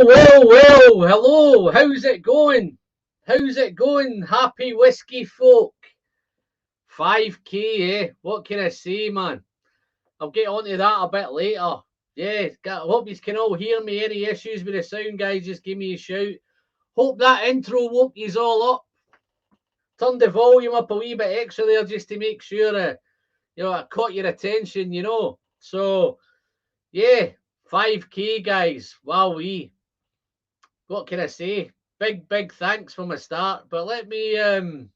Well, hello, how's it going? How's it going, happy whiskey folk? 5k, eh? What can I say, man? I'll get onto that a bit later. Yeah, I hope you can all hear me. Any issues with the sound, guys, just give me a shout. Hope that intro woke you all up. Turn the volume up a wee bit extra there just to make sure, I caught your attention, So, yeah, 5k, guys. Wowee. What can I say? Big thanks from the start. But let me have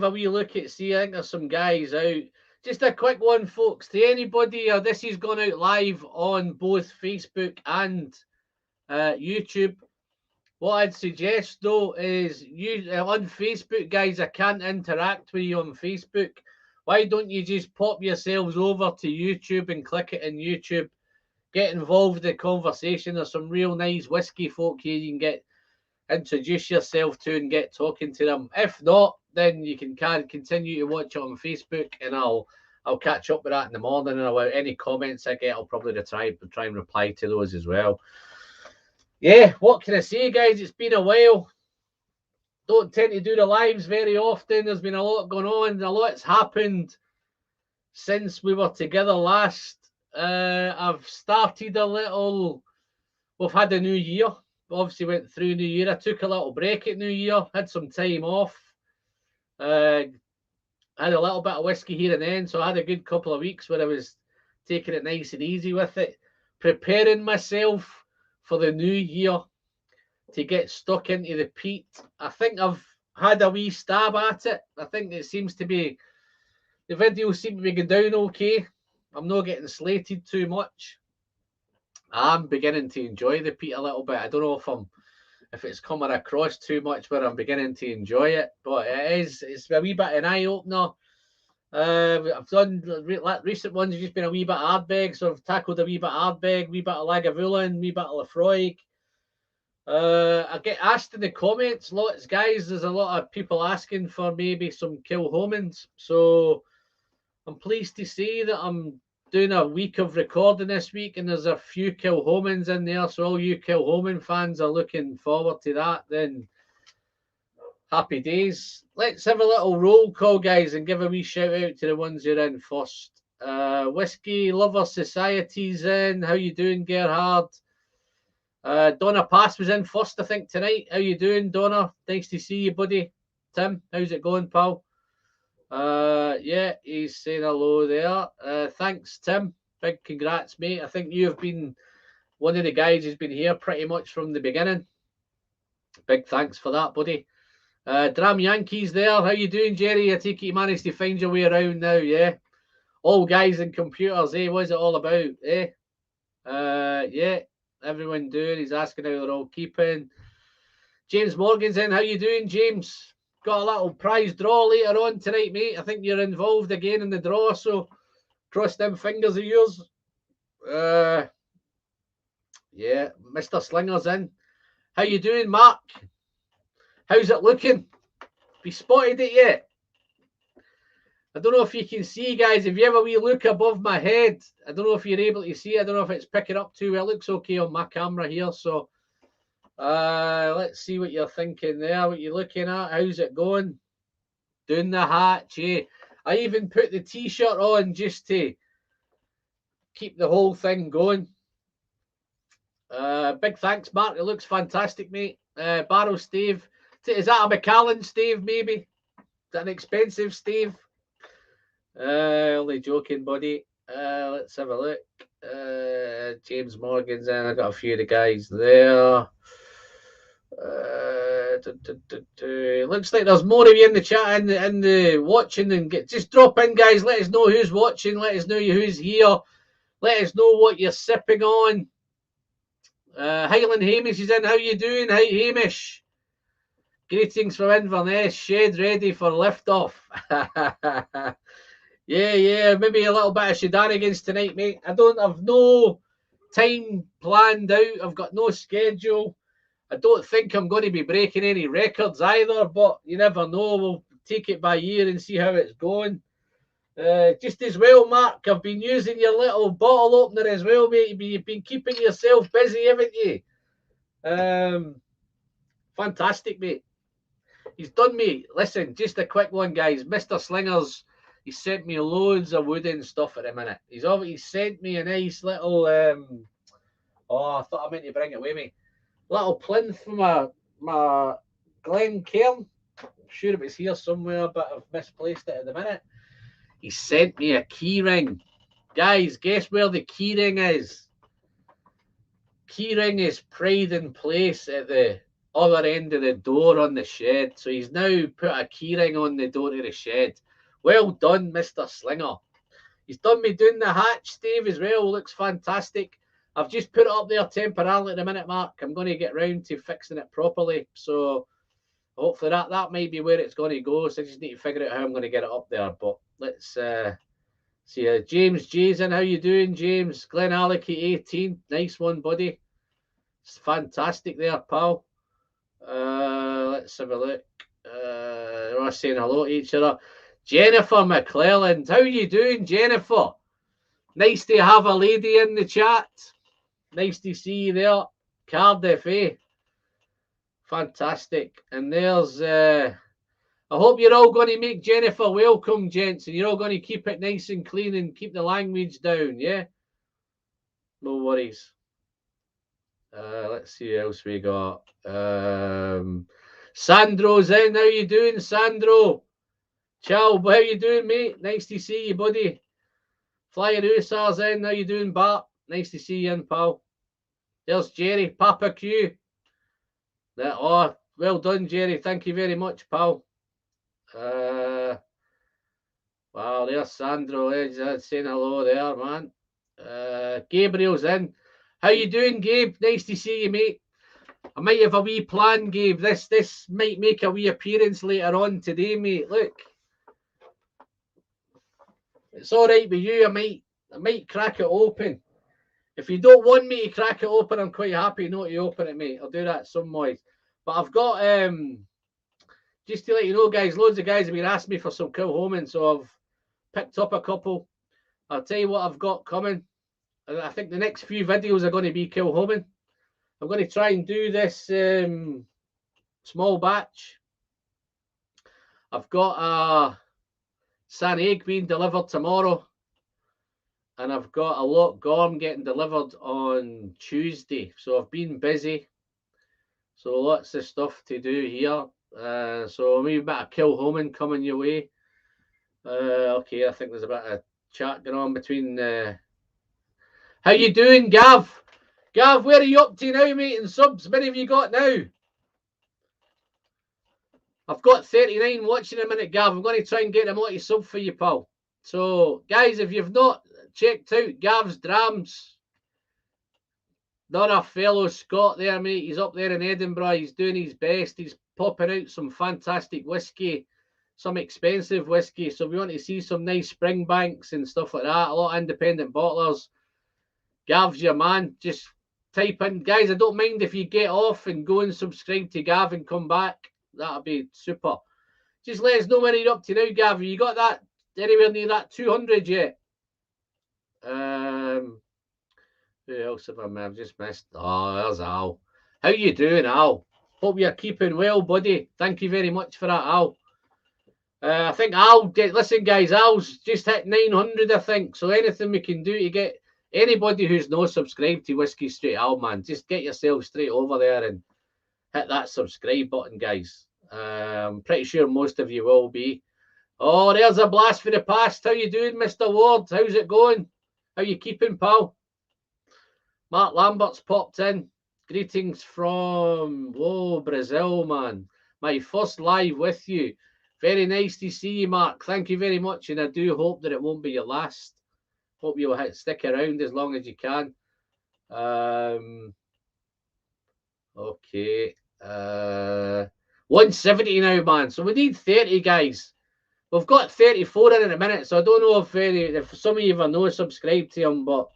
a wee look at see. I think there's some guys out. Just a quick one, folks. To anybody, this has gone out live on both Facebook and YouTube. What I'd suggest though is you on Facebook, guys. I can't interact with you on Facebook. Why don't you just pop yourselves over to YouTube and click it in YouTube? Get involved in the conversation. There's some real nice whiskey folk here you can introduce yourself to and get talking to them. If not, then you can continue to watch it on Facebook, and I'll catch up with that in the morning. And about any comments I get, I'll probably try and reply to those as well. Yeah, what can I say, guys? It's been a while. Don't tend to do the lives very often. There's been a lot going on. A lot's happened since we were together last. I've started a little. We've had a new year. Obviously went through New Year. I took a little break at New Year. Had some time off. Had a little bit of whiskey here and then. So I had a good couple of weeks where I was taking it nice and easy with it, preparing myself for the new year to get stuck into the peat. I think I've had a wee stab at it. I think it seems to be the videos seem to be going down okay. I'm not getting slated too much. I'm beginning to enjoy the peat a little bit. I don't know if it's coming across too much where I'm beginning to enjoy it, but it's a wee bit an eye opener. I've done recent ones. Have just been a wee bit Ardbeg, so I've tackled a wee bit Ardbeg, wee bit of Lagavulin, wee bit of Lafroig. I get asked in the comments lots, guys. There's a lot of people asking for maybe some Kilhomans, so I'm pleased to say that I'm doing a week of recording this week, and there's a few Kilhomans in there. So all you Kilhoman fans are looking forward to that. Then happy days. Let's have a little roll call, guys, and give a wee shout out to the ones who are in first. Whiskey Lover Society's in. How you doing, Gerhard? Donna Pass was in first, I think, tonight. How you doing, Donna? Nice to see you, buddy. Tim, how's it going, pal? Yeah, he's saying hello there. Thanks, Tim. Big congrats, mate. I think you've been one of the guys who's been here pretty much from the beginning. Big thanks for that, buddy. Dram Yankees there. How you doing, Jerry? I take it you managed to find your way around now, yeah? All guys and computers, eh? What's it all about, eh? Yeah, everyone doing? He's asking how they're all keeping. James Morgan's in. How you doing, James? Got a little prize draw later on tonight, mate. I think you're involved again in the draw, so cross them fingers of yours. Yeah, Mr. Slinger's in. How you doing, Mark? How's it looking? Have you spotted it yet? I don't know if you can see, guys. If you have a wee look above my head, I don't know if you're able to see. I don't know if it's picking up too well. It looks okay on my camera here, so let's see what you're thinking there, what you're looking at. How's it going? Doing the hatch, yeah. I even put the t-shirt on just to keep the whole thing going. Big thanks, Mark. It looks fantastic, mate. Barrow Steve. Is that a Macallan Steve, maybe? Is that an expensive Steve? Only joking, buddy. Let's have a look. James Morgan's in. I got a few of the guys there. Looks like there's more of you in the chat in the watching, and just drop in, guys. Let us know who's watching. Let us know who's here. Let us know what you're sipping on. Highland Hamish is in. How you doing? Hi, Hamish. Greetings from Inverness. Shed ready for liftoff. Yeah. Maybe a little bit of SHEDanigans tonight, mate. I've no time planned out. I've got no schedule. I don't think I'm going to be breaking any records either, but you never know. We'll take it by ear and see how it's going. Just as well, Mark, I've been using your little bottle opener as well, mate. You've been keeping yourself busy, haven't you? Fantastic, mate. He's done me. Listen, just a quick one, guys. Mr. Slingers, he sent me loads of wooden stuff at the minute. He's sent me a nice little I thought I meant to bring it with me. Little plinth from my Glencairn. I'm sure it was here somewhere, but I've misplaced it at the minute. He sent me a key ring. Guys, guess where the key ring is? Key ring is pride in place at the other end of the door on the shed. So he's now put a key ring on the door to the shed. Well done, Mr. Slinger. He's done me doing the hatch, Steve, as well. Looks fantastic. I've just put it up there temporarily at the minute, Mark. I'm going to get round to fixing it properly. So hopefully that might be where it's going to go. So I just need to figure out how I'm going to get it up there. But let's see. James Jason, how you doing, James? Glen Alec 18. Nice one, buddy. It's fantastic there, pal. Let's have a look. We're saying hello to each other. Jennifer McClelland, how you doing, Jennifer? Nice to have a lady in the chat. Nice to see you there. Cardiff, eh? Fantastic. And there's I hope you're all going to make Jennifer welcome, gents, and you're all going to keep it nice and clean and keep the language down, yeah? No worries. Let's see what else we got. Sandro's in. How you doing, Sandro? Ciao, how you doing, mate? Nice to see you, buddy. Flyer Usar's in. How you doing, Bart? Nice to see you in, pal. There's Jerry, Papa Q. Oh, well done, Jerry. Thank you very much, pal. Wow, there's Sandro. Saying hello there, man. Gabriel's in. How you doing, Gabe? Nice to see you, mate. I might have a wee plan, Gabe. This might make a wee appearance later on today, mate. Look. It's all right with you. I might crack it open. If you don't want me to crack it open, I'm quite happy not to open it, mate. I'll do that some ways. But I've got just to let you know, guys, loads of guys have been asking me for some cool homing, so I've picked up a couple. I'll tell you what I've got coming. I think the next few videos are going to be kill homing. I'm going to try and do this small batch. I've got a San Egg being delivered tomorrow. And I've got a lot Gorm getting delivered on Tuesday. So I've been busy. So lots of stuff to do here. So maybe a bit of kill homing coming your way. Okay, I think there's a bit of chat going on between... How you doing, Gav? Gav, where are you up to now, mate? And subs, how many have you got now? I've got 39 watching a minute, Gav. I'm going to try and get them all to sub for you, pal. So, guys, if you've not checked out Gav's Drams, not a fellow Scot there, mate. He's up there in Edinburgh. He's doing his best. He's popping out some fantastic whiskey, some expensive whiskey. So we want to see some nice Springbanks and stuff like that. A lot of independent bottlers. Gav's your man. Just type in, guys, I don't mind if you get off and go and subscribe to Gav and come back. That'll be super. Just let us know where you're up to now, Gav. You got that anywhere near that 200 yet? Who else have I just missed? Oh, there's Al. How you doing, Al? Hope you're keeping well, buddy. Thank you very much for that, Al. I think Al, listen, guys, Al's just hit 900, I think. So anything we can do to get anybody who's not subscribed to Whiskey Straight Al, man, just get yourself straight over there and hit that subscribe button, guys. I'm pretty sure most of you will be. Oh, there's a blast for the past. How you doing, Mr. Ward? How's it going? How you keeping, pal? Mark Lambert's popped in. Greetings from Brazil, man. My first live with you. Very nice to see you, Mark. Thank you very much, and I do hope that it won't be your last. Hope you'll stick around as long as you can. Okay. 170 now, man. So we need 30, guys. We've got 34 in a minute, so I don't know if some of you have not subscribed to him, but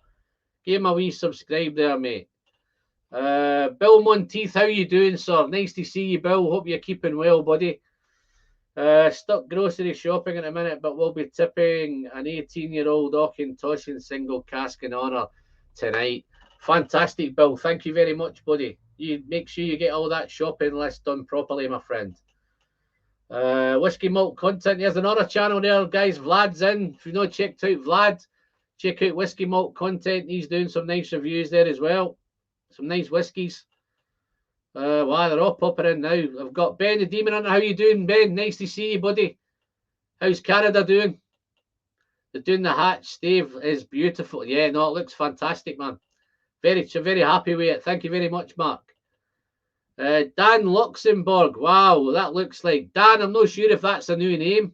give him a wee subscribe there, mate. Bill Monteith, how you doing, sir? Nice to see you, Bill. Hope you're keeping well, buddy. Stuck grocery shopping in a minute, but we'll be tipping an 18-year-old Auckland single cask in honour tonight. Fantastic, Bill. Thank you very much, buddy. You make sure you get all that shopping list done properly, my friend. Whiskey Malt Content. There's another channel there, guys. Vlad's in. If you've not checked out Vlad, check out Whiskey Malt Content. He's doing some nice reviews there as well. Some nice whiskies. Wow, they're all popping in now. I've got Ben the Demon Hunter. How you doing, Ben? Nice to see you, buddy. How's Canada doing? They're doing the hatch. Steve is beautiful. Yeah, no, it looks fantastic, man. Very happy with it. Thank you very much, Mark. Dan Luxembourg. Wow, that looks like Dan. I'm not sure if that's a new name.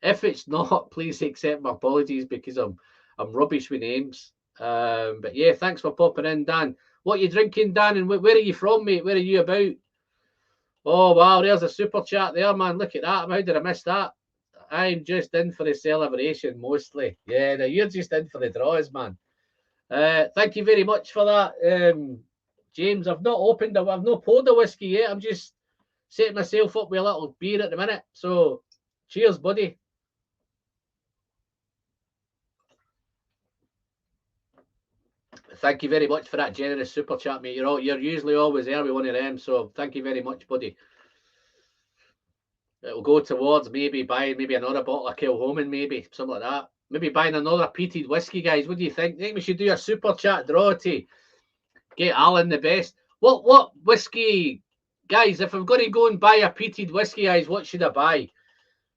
If it's not, please accept my apologies because I'm rubbish with names. But yeah, thanks for popping in, Dan. What are you drinking, Dan? And where are you from, mate? Where are you about? Oh, wow, there's a super chat there, man. Look at that. How did I miss that? I'm just in for the celebration, mostly. Yeah, no, you're just in for the draws, man. Thank you very much for that, James. I've not poured the whiskey yet. I'm just setting myself up with a little beer at the minute. So, cheers, buddy. Thank you very much for that generous super chat, mate. You're usually always there with one of them, so thank you very much, buddy. It'll go towards maybe buying another bottle of Kilhoman, maybe something like that. Maybe buying another peated whiskey, guys. What do you think? I think we should do a super chat draw to get Alan the best. What whiskey, guys? If I'm going to go and buy a peated whiskey, guys, what should I buy?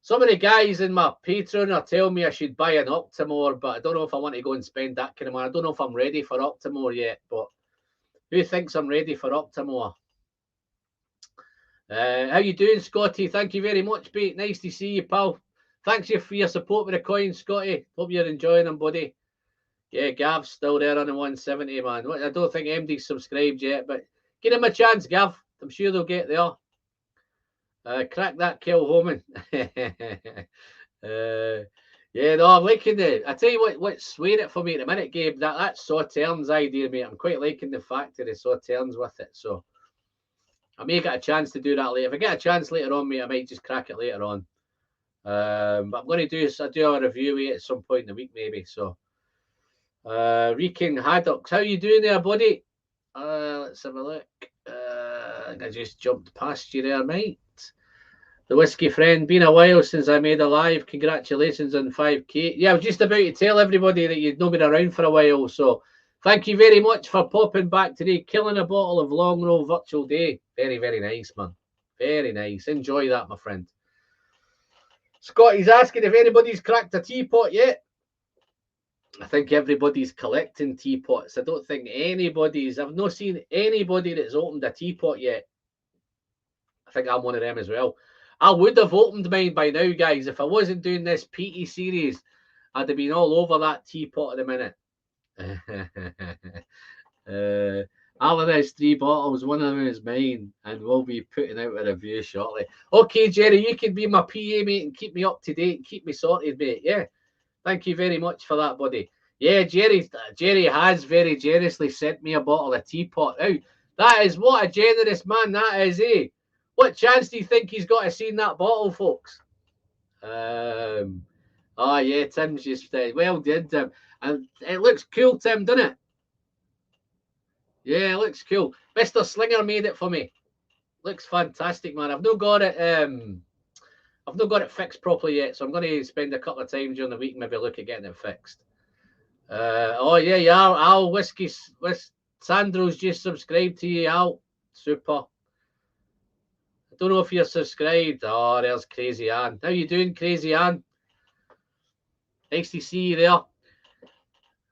Some of the guys in my Patreon are telling me I should buy an Octomore, but I don't know if I want to go and spend that kind of money. I don't know if I'm ready for Octomore yet, but who thinks I'm ready for Octomore? How you doing, Scotty? Thank you very much, mate. Nice to see you, pal. Thanks for your support with the coin, Scotty. Hope you're enjoying them, buddy. Yeah, Gav's still there on the 170, man. I don't think MD's subscribed yet, but give him a chance, Gav. I'm sure they'll get there. Crack that Kilhoman. Yeah, no, I'm liking the. I tell you what's swaying it for me at the minute, Gabe. That Sauternes idea, mate. I'm quite liking the fact that the Sauternes with it. So I may get a chance to do that later. If I get a chance later on, mate, I might just crack it later on. But I'm going to do a review of it at some point in the week, maybe. So, Reeking Haddocks, how you doing there, buddy? Let's have a look. I just jumped past you there, mate. The whiskey friend, been a while since I made a live. Congratulations on 5K. Yeah, I was just about to tell everybody that you'd not been around for a while. So thank you very much for popping back today. Killing a bottle of Long Roll Virtual Day. Very, very nice, man. Very nice. Enjoy that, my friend. Scotty's asking if anybody's cracked a teapot yet. I think everybody's collecting teapots. I don't think I've not seen anybody that's opened a teapot yet. I think I'm one of them as well. I would have opened mine by now, guys. If I wasn't doing this PT series, I'd have been all over that teapot in a minute. Alan has 3 bottles. One of them is mine, and we'll be putting out a review shortly. Okay, Jerry, you can be my PA, mate, and keep me up to date and keep me sorted, mate. Yeah. Thank you very much for that, buddy. Yeah, Jerry has very generously sent me a bottle of teapot. Now, that is what a generous man that is, eh? What chance do you think he's got to see that bottle, folks? Oh, yeah, Tim's just well done, Tim. And it looks cool, Tim, doesn't it? Yeah, it looks cool. Mr. Slinger made it for me. Looks fantastic, man. I've not got it fixed properly yet, so I'm going to spend a couple of times during the week, maybe look at getting it fixed. Oh yeah, Al Sandro's just subscribed to you, Al. Super. I don't know if you're subscribed. Oh, there's Crazy Ann. How you doing, Crazy Ann? Nice to see you there.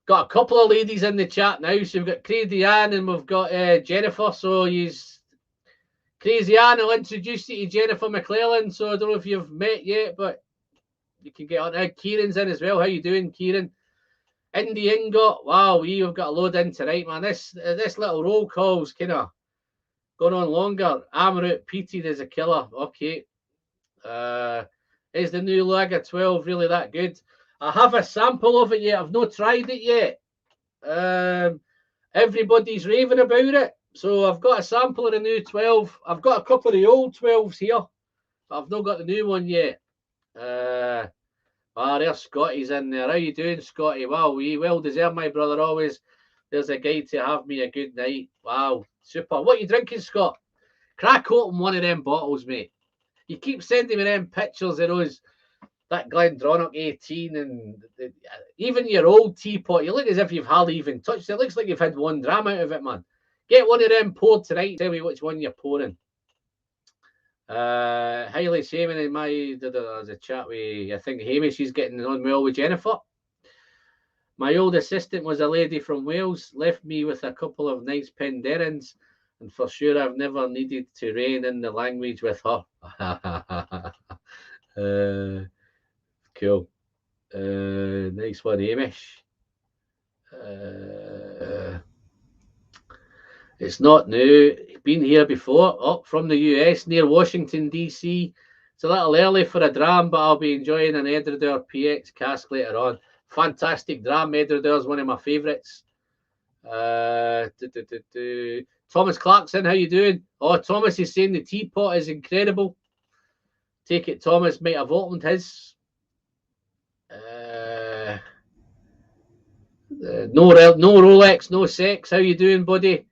Got a couple of ladies in the chat now. So we've got Crazy Ann and we've got Jennifer. So Crazy Ann, I'll introduce you to Jennifer McClellan. So I don't know if you've met yet, but you can get on. Kieran's in as well. How you doing, Kieran? Indy Ingot. Wow, we've got a load in tonight, man. This little roll call's kind of going on longer. Amrut peated is a killer. Okay. Is the new Lager 12 really that good? I have a sample of it yet. I've not tried it yet. Everybody's raving about it. So I've got a sample of the new 12. I've got a couple of the old 12s here. but I've not got the new one yet. There's Scotty's in there. How you doing, Scotty? Wow, we well deserved, my brother. Always there's a guide to have me a good night. Wow, super. What you drinking, Scott? Crack open one of them bottles, mate. You keep sending me them pictures of those, that Glendronach 18 and even your old teapot. You look as if you've hardly even touched it. It looks like you've had 1 dram out of it, man. Get one of them poured tonight. Tell me which one you're pouring. Highly shaming in my there's a chat with, I think Hamish is getting on well with Jennifer. My old assistant was a lady from Wales, left me with a couple of nice penderins, and for sure I've never needed to rein in the language with her. Cool. Nice one, Hamish. It's not new. Been here before. Up from the US near Washington, DC. It's a little early for a dram, but I'll be enjoying an Edredor PX cask later on. Fantastic dram. Edredor is one of my favourites. Thomas Clarkson, how you doing? Oh, Thomas is saying the teapot is incredible. Take it, Thomas might have opened his. No Rolex, no sex. How you doing, buddy?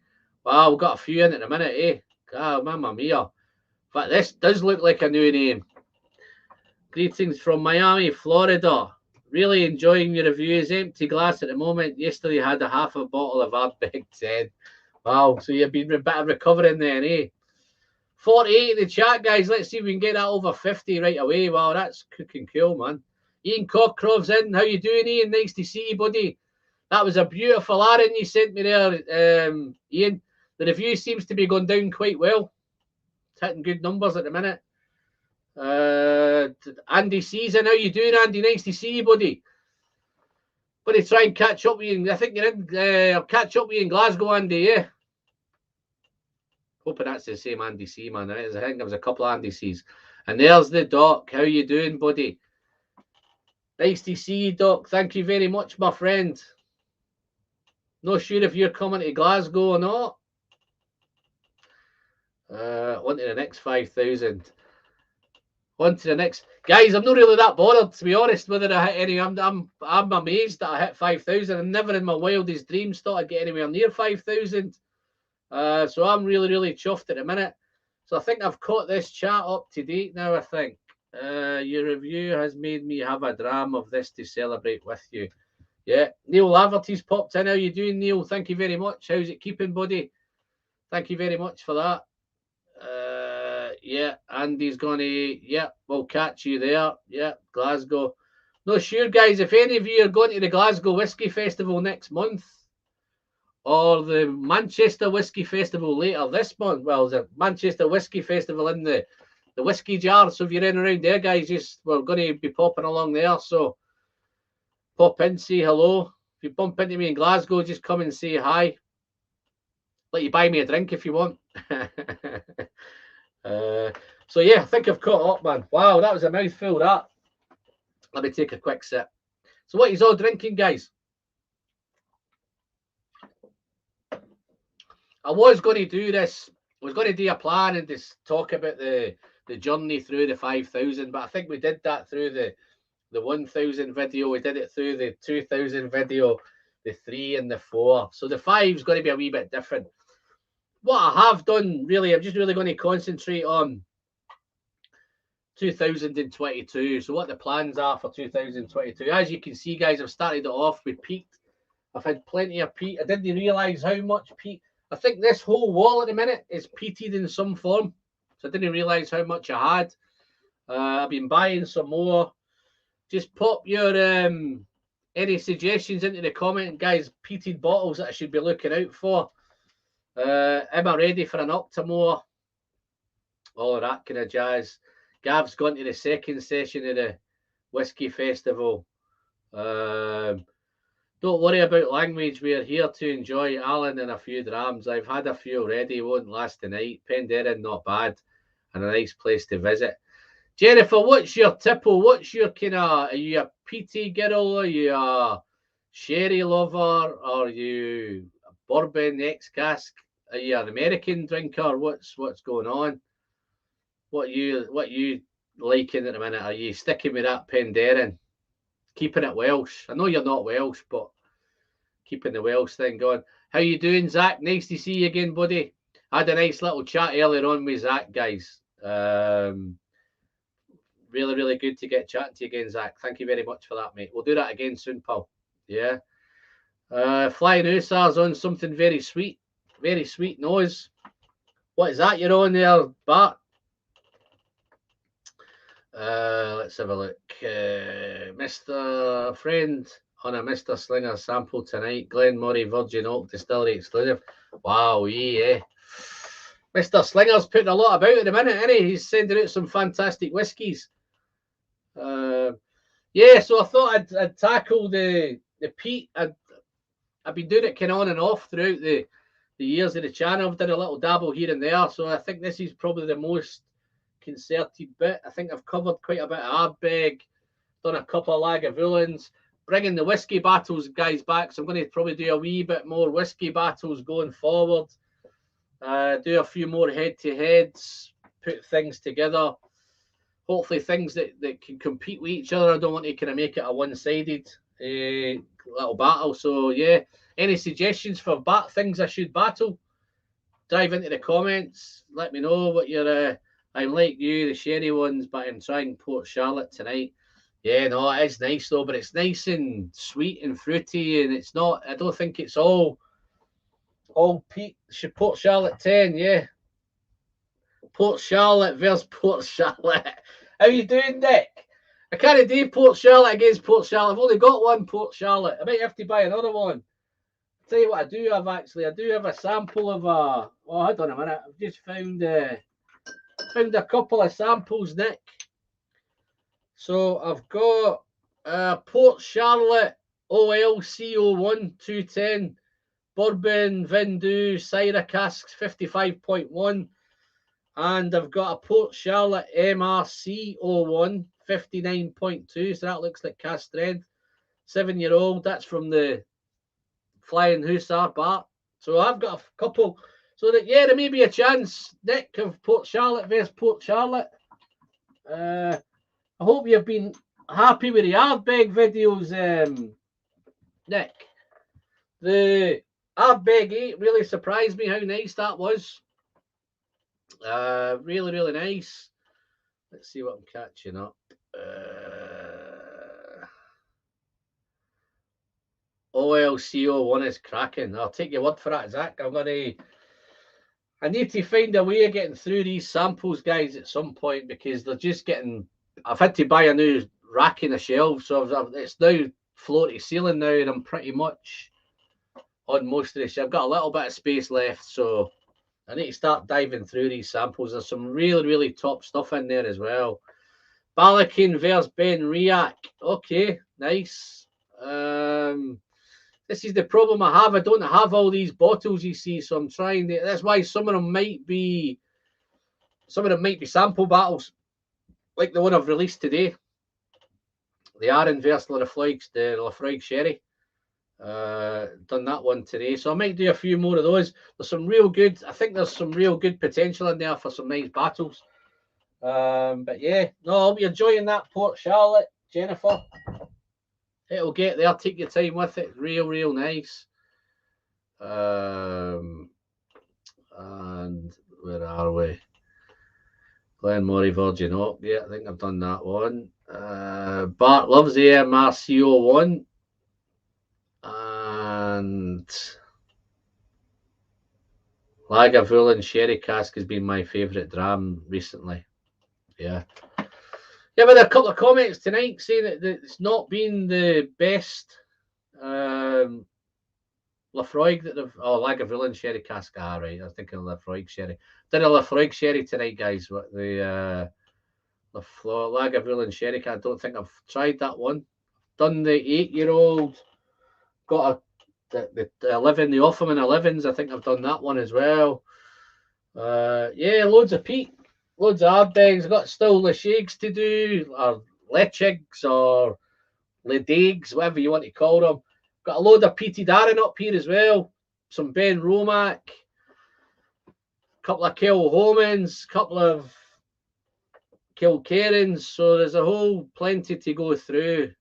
Wow, we've got a few in at the minute, eh? God, mamma mia. But this does look like a new name. Greetings from Miami, Florida. Really enjoying your reviews. Empty glass at the moment. Yesterday I had a half a bottle of Ardbeg 10. Wow, so you've been a bit of recovering then, eh? 48 in the chat, guys. Let's see if we can get that over 50 right away. Wow, that's cooking cool, man. Ian Cockcroft's in. How you doing, Ian? Nice to see you, buddy. That was a beautiful Aaron you sent me there, Ian. The review seems to be going down quite well. It's hitting good numbers at the minute. Andy Season, how you doing, Andy? Nice to see you, buddy. Going to try and catch up with you. I think you're in. I'll catch up with you in Glasgow, Andy. Yeah. Hoping that's the same Andy C, man. I think there was a couple of Andy C's. And there's the Doc. How you doing, buddy? Nice to see you, Doc. Thank you very much, my friend. Not sure if you're coming to Glasgow or not. On to the next 5,000. On to the next. Guys, I'm not really that bothered, to be honest, whether I hit any. I'm amazed that I hit 5,000. I never in my wildest dreams thought I'd get anywhere near 5,000. So I'm really, really chuffed at the minute. So I think I've caught this chat up to date now, I think. Your review has made me have a dram of this to celebrate with you. Yeah, Neil Laverty's popped in. How you doing, Neil? Thank you very much. How's it keeping, buddy? Thank you very much for that. Yeah, Andy's going to, yeah, we'll catch you there. Yeah, Glasgow. Not sure, guys, if any of you are going to the Glasgow Whisky Festival next month or the Manchester Whisky Festival later this month. Well, there's a Manchester Whisky Festival in the Whisky Jar. So if you're in around there, guys, we're going to be popping along there. So pop in, say hello. If you bump into me in Glasgow, just come and say hi. Let you buy me a drink if you want. So yeah, I think I've caught up, man. Wow, that was a mouthful, that. Let me take a quick sip. So what is all drinking, guys? I was going to do this. I was going to do a plan and just talk about the journey through the 5,000, but I think we did that through the 1,000 video. We did it through the 2,000 video, the 3 and the 4. So the 5 is going to be a wee bit different. What I have done, really, I'm just really going to concentrate on 2022. So what the plans are for 2022. As you can see, guys, I've started it off with peat. I've had plenty of peat. I didn't realise how much peat. I think this whole wall at the minute is peated in some form. So I didn't realise how much I had. I've been buying some more. Just pop your any suggestions into the comment, guys. Peated bottles that I should be looking out for. Am I ready for an Octomore? All that kind of jazz. Gav's gone to the second session of the Whisky Festival. Don't worry about language. We're here to enjoy Alan and a few drams. I've had a few already. Won't last the night. Penderyn, not bad. And a nice place to visit. Jennifer, what's your tipple? What's your kind of... Are you a peaty girl? Are you a sherry lover? Are you a bourbon ex-cask? Are you an American drinker? What's going on? What you liking at the minute? Are you sticking with that Penderyn? Keeping it Welsh? I know you're not Welsh, but keeping the Welsh thing going. How you doing, Zach? Nice to see you again, buddy. I had a nice little chat earlier on with Zach, guys. Really, really good to get chatting to you again, Zach. Thank you very much for that, mate. We'll do that again soon, pal. Yeah. Flying Hussars on something very sweet. Very sweet noise. What is that you're on there, Bart? Let's have a look. Mr. Friend on a Mr. Slinger sample tonight. Glenmorie Virgin Oak Distillery exclusive. Wow, yeah. Mr. Slinger's putting a lot about at the minute, isn't he? He's sending out some fantastic whiskies. Yeah, so I thought I'd tackle the peat. I've been doing it kind of on and off throughout the years of the channel. I've done a little dabble here and there, so I think this is probably the most concerted bit. I think I've covered quite a bit of Ardbeg, done a couple of Lagavulins, bringing the whiskey battles guys back. So I'm going to probably do a wee bit more whiskey battles going forward. Do a few more head-to-heads, put things together. Hopefully things that can compete with each other. I don't want to kind of make it a one-sided little battle. So yeah, any suggestions for things I should battle? Dive into the comments. Let me know what you're... I'm like you, the sherry ones, but I'm trying Port Charlotte tonight. Yeah, no, it is nice though, but it's nice and sweet and fruity, and it's not... I don't think it's all peat. Port Charlotte 10, yeah. Port Charlotte versus Port Charlotte. How you doing, Nick? I can't do Port Charlotte against Port Charlotte. I've only got one Port Charlotte. I might have to buy another one. I'll tell you what I do have, actually. I do have a sample of a... Oh, hold on a minute. I've just found a couple of samples, Nick. So I've got Port Charlotte OLCO1 210 Bourbon Vindu Syrah Casks 55.1. And I've got a Port Charlotte MRC01 59.2. So that looks like cask strength. 7-year-old. That's from the Flying Hussar Bart. So I've got a couple. So that, yeah, there may be a chance, Nick, of Port Charlotte versus Port Charlotte. I hope you've been happy with the Ardbeg videos, Nick. The Ardbeg 8 really surprised me how nice that was. Really, really nice. Let's see what I'm catching up. OLCO1 is cracking. I'll take your word for that, Zach. I need to find a way of getting through these samples, guys, at some point, because they're just getting... I've had to buy a new rack in the shelf, so it's now floor to ceiling now, and I'm pretty much on most of this. I've got a little bit of space left, so I need to start diving through these samples. There's some really, really top stuff in there as well. Balakin versus Ben Riak. Okay, nice. This is the problem I have. I don't have all these bottles, you see, so I'm trying to... That's why some of them might be sample battles, like the one I've released today. The Aaron versus the Lafroig Sherry. Done that one today, so I might do a few more of those. There's some real good... I think there's some real good potential in there for some nice battles. But yeah, no, I'll be enjoying that Port Charlotte, Jennifer. It'll get there. Take your time with it. Real, real nice. And where are we? Glenmorie Virgin Oak. Yeah, I think I've done that one. Bart loves the MRCO1. And Lagavulin Sherry Cask has been my favourite dram recently. Yeah. Yeah, but a couple of comments tonight saying that it's not been the best Lafroig that they've... Oh, Lagavulin Sherry Cask. Ah, right. I was thinking of Lafroig Sherry. Did a Lafroig Sherry tonight, guys. What the Lagavulin Sherry Cask. I don't think I've tried that one. Done the 8-year-old. Got the 11, the Offerman 11s. I think I've done that one as well. Yeah, loads of peat. Loads of Ardbegs. I've got still the shakes to do, or lechigs, or ledags, whatever you want to call them. Got a load of peated Arran up here as well. Some Ben Romack. A couple of Kel Homans. Couple of Kilkerrans, so there's a whole plenty to go through.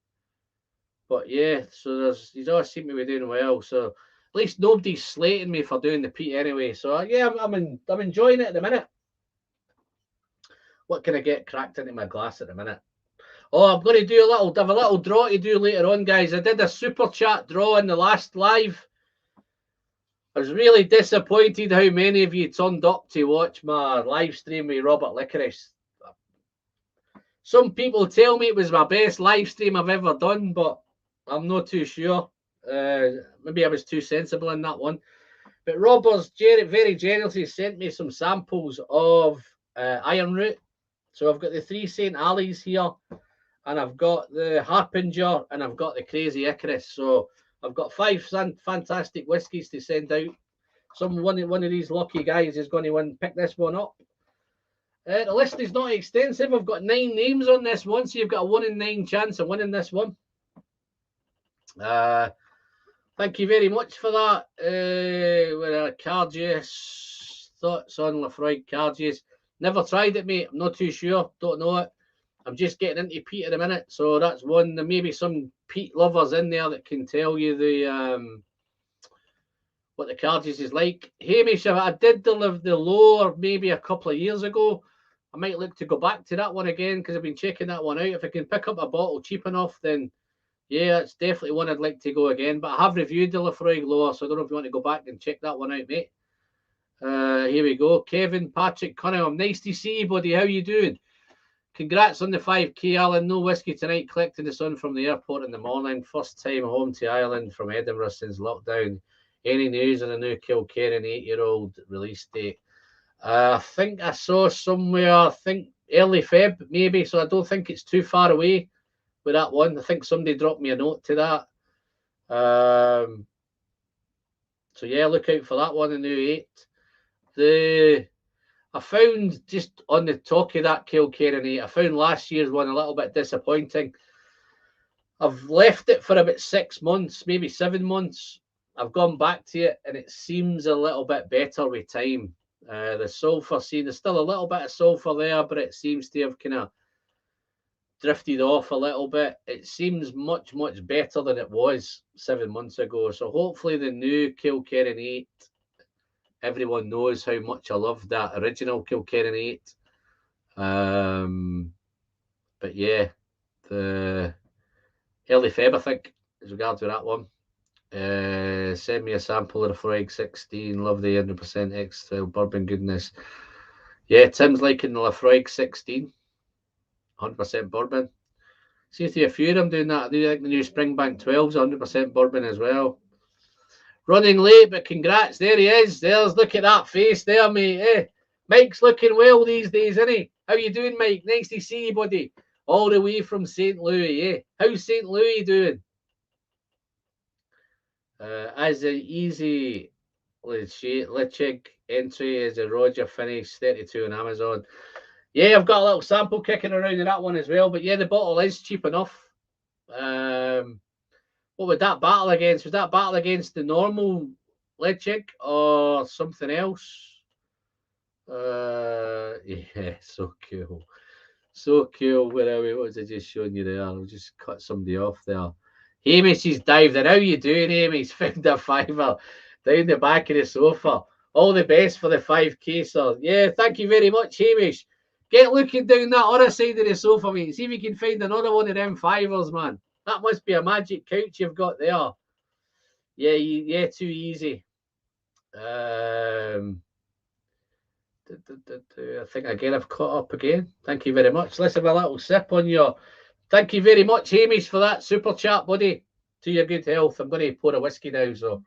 But yeah, so you all seem to be doing well. So at least nobody's slating me for doing the Pete anyway. So yeah, I'm enjoying it at the minute. What can I get cracked into my glass at the minute? Oh, I'm going to do have a little draw to do later on, guys. I did a super chat draw in the last live. I was really disappointed how many of you turned up to watch my live stream with Robert Licorice. Some people tell me it was my best live stream I've ever done, but I'm not too sure. Maybe I was too sensible in that one. But Robert's very generously sent me some samples of Iron Root. So I've got the 3 St. Ali's here, and I've got the Harpinger, and I've got the Crazy Icarus. So I've got 5 fantastic whiskies to send out. One of these lucky guys is going to pick this one up. The list is not extensive. I've got 9 names on this one, so you've got a 1 in 9 chance of winning this one. Thank you very much for that. Cardius, thoughts on Lafroig Cardius? Never tried it, mate. I'm not too sure. Don't know it. I'm just getting into Pete at the minute, so that's one. There may be some Pete lovers in there that can tell you the what the Cardius is like. Hamish, I did the lower maybe a couple of years ago. I might look to go back to that one again because I've been checking that one out. If I can pick up a bottle cheap enough, then yeah, it's definitely one I'd like to go again. But I have reviewed the Lafroig lower, so I don't know if you want to go back and check that one out, mate. Here we go. Kevin Patrick Cunningham. Nice to see you, buddy. How you doing? Congrats on the 5K, Alan. No whiskey tonight. Collecting the son from the airport in the morning. First time home to Ireland from Edinburgh since lockdown. Any news on a new Kilkerran 8-year-old release date? I think I saw somewhere, I think early Feb, maybe. So I don't think it's too far away with that one. I think somebody dropped me a note to that. So yeah, look out for that one, the new 8. I found, just on the talk of that Kilkerran 8, I found last year's one a little bit disappointing. I've left it for about 6 months, maybe 7 months. I've gone back to it, and it seems a little bit better with time. The sulphur scene, there's still a little bit of sulphur there, but it seems to have kind of drifted off a little bit. It seems much, much better than it was 7 months ago. So hopefully the new Kilkerran 8, everyone knows how much I love that original Kilkerran 8. But yeah, the early Feb, I think, as regards to that one. Send me a sample of the Lafroig 16. Love the 100% extra bourbon goodness. Yeah, Tim's liking the Lafroig 16. 100% bourbon. Seems to be a few of them doing that. I do think the new Springbank 12's 100% bourbon as well. Running late, but congrats. There he is. Look at that face there, mate. Eh? Mike's looking well these days, isn't he? How you doing, Mike? Nice to see you, buddy. All the way from St. Louis, eh? How's St. Louis doing? As an easy Lichig entry is a Roger finish, 32 on Amazon. Yeah, I've got a little sample kicking around in that one as well. But yeah, the bottle is cheap enough. What would that battle against? Was that battle against the normal Lichig or something else? Yeah, so cool. So cool. Where are we? What was I just showing you there? I'll just cut somebody off there. Hamish is dived in. How you doing, Hamish? Found a $5 down the back of the sofa. All the best for the 5K, sir. Yeah, thank you very much, Hamish. Get looking down that other side of the sofa, mate. See if you can find another one of them 5ers, man. That must be a magic couch you've got there. Yeah, too easy. I think again I've caught up again. Thank you very much. Let's have a little sip on your. Thank you very much, Hamish, for that super chat, buddy. To your good health. I'm going to pour a whiskey now, so.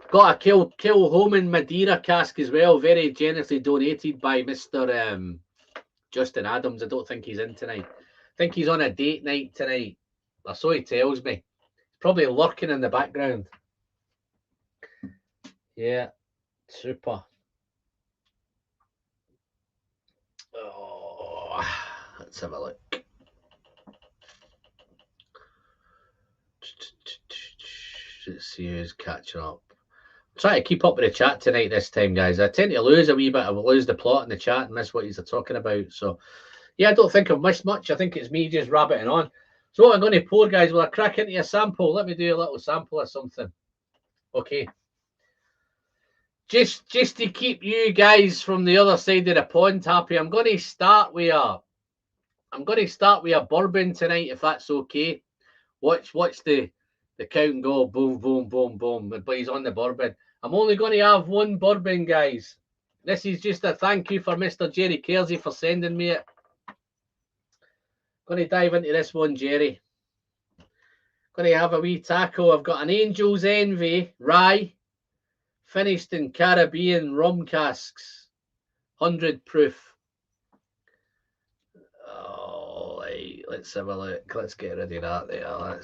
Got a Kilhoman Madeira cask as well, very generously donated by Mr. Justin Adams. I don't think he's in tonight. I think he's on a date night tonight. Or so he tells me. He's probably lurking in the background. Yeah, super. Oh, let's have a look. Let's see who's catching up. Try to keep up with the chat tonight this time, guys. I tend to lose a wee bit. I will lose the plot in the chat and miss what he's talking about. So, yeah, I don't think I've missed much. I think it's me just rabbiting on. So what I'm going to pour, guys, will I crack into a sample? Let me do a little sample of something. Okay. Just to keep you guys from the other side of the pond happy, I'm going to start with a bourbon tonight, if that's okay. Watch the count go, boom, boom, boom, boom. But he's on the bourbon. I'm only going to have one bourbon, guys. This is just a thank you for Mr. Jerry Kersey for sending me it. Going to dive into this one, Jerry. Going to have a wee taco. I've got an Angel's Envy rye, finished in Caribbean rum casks, 100 proof. Oh, right. Let's have a look. Let's get rid of that there.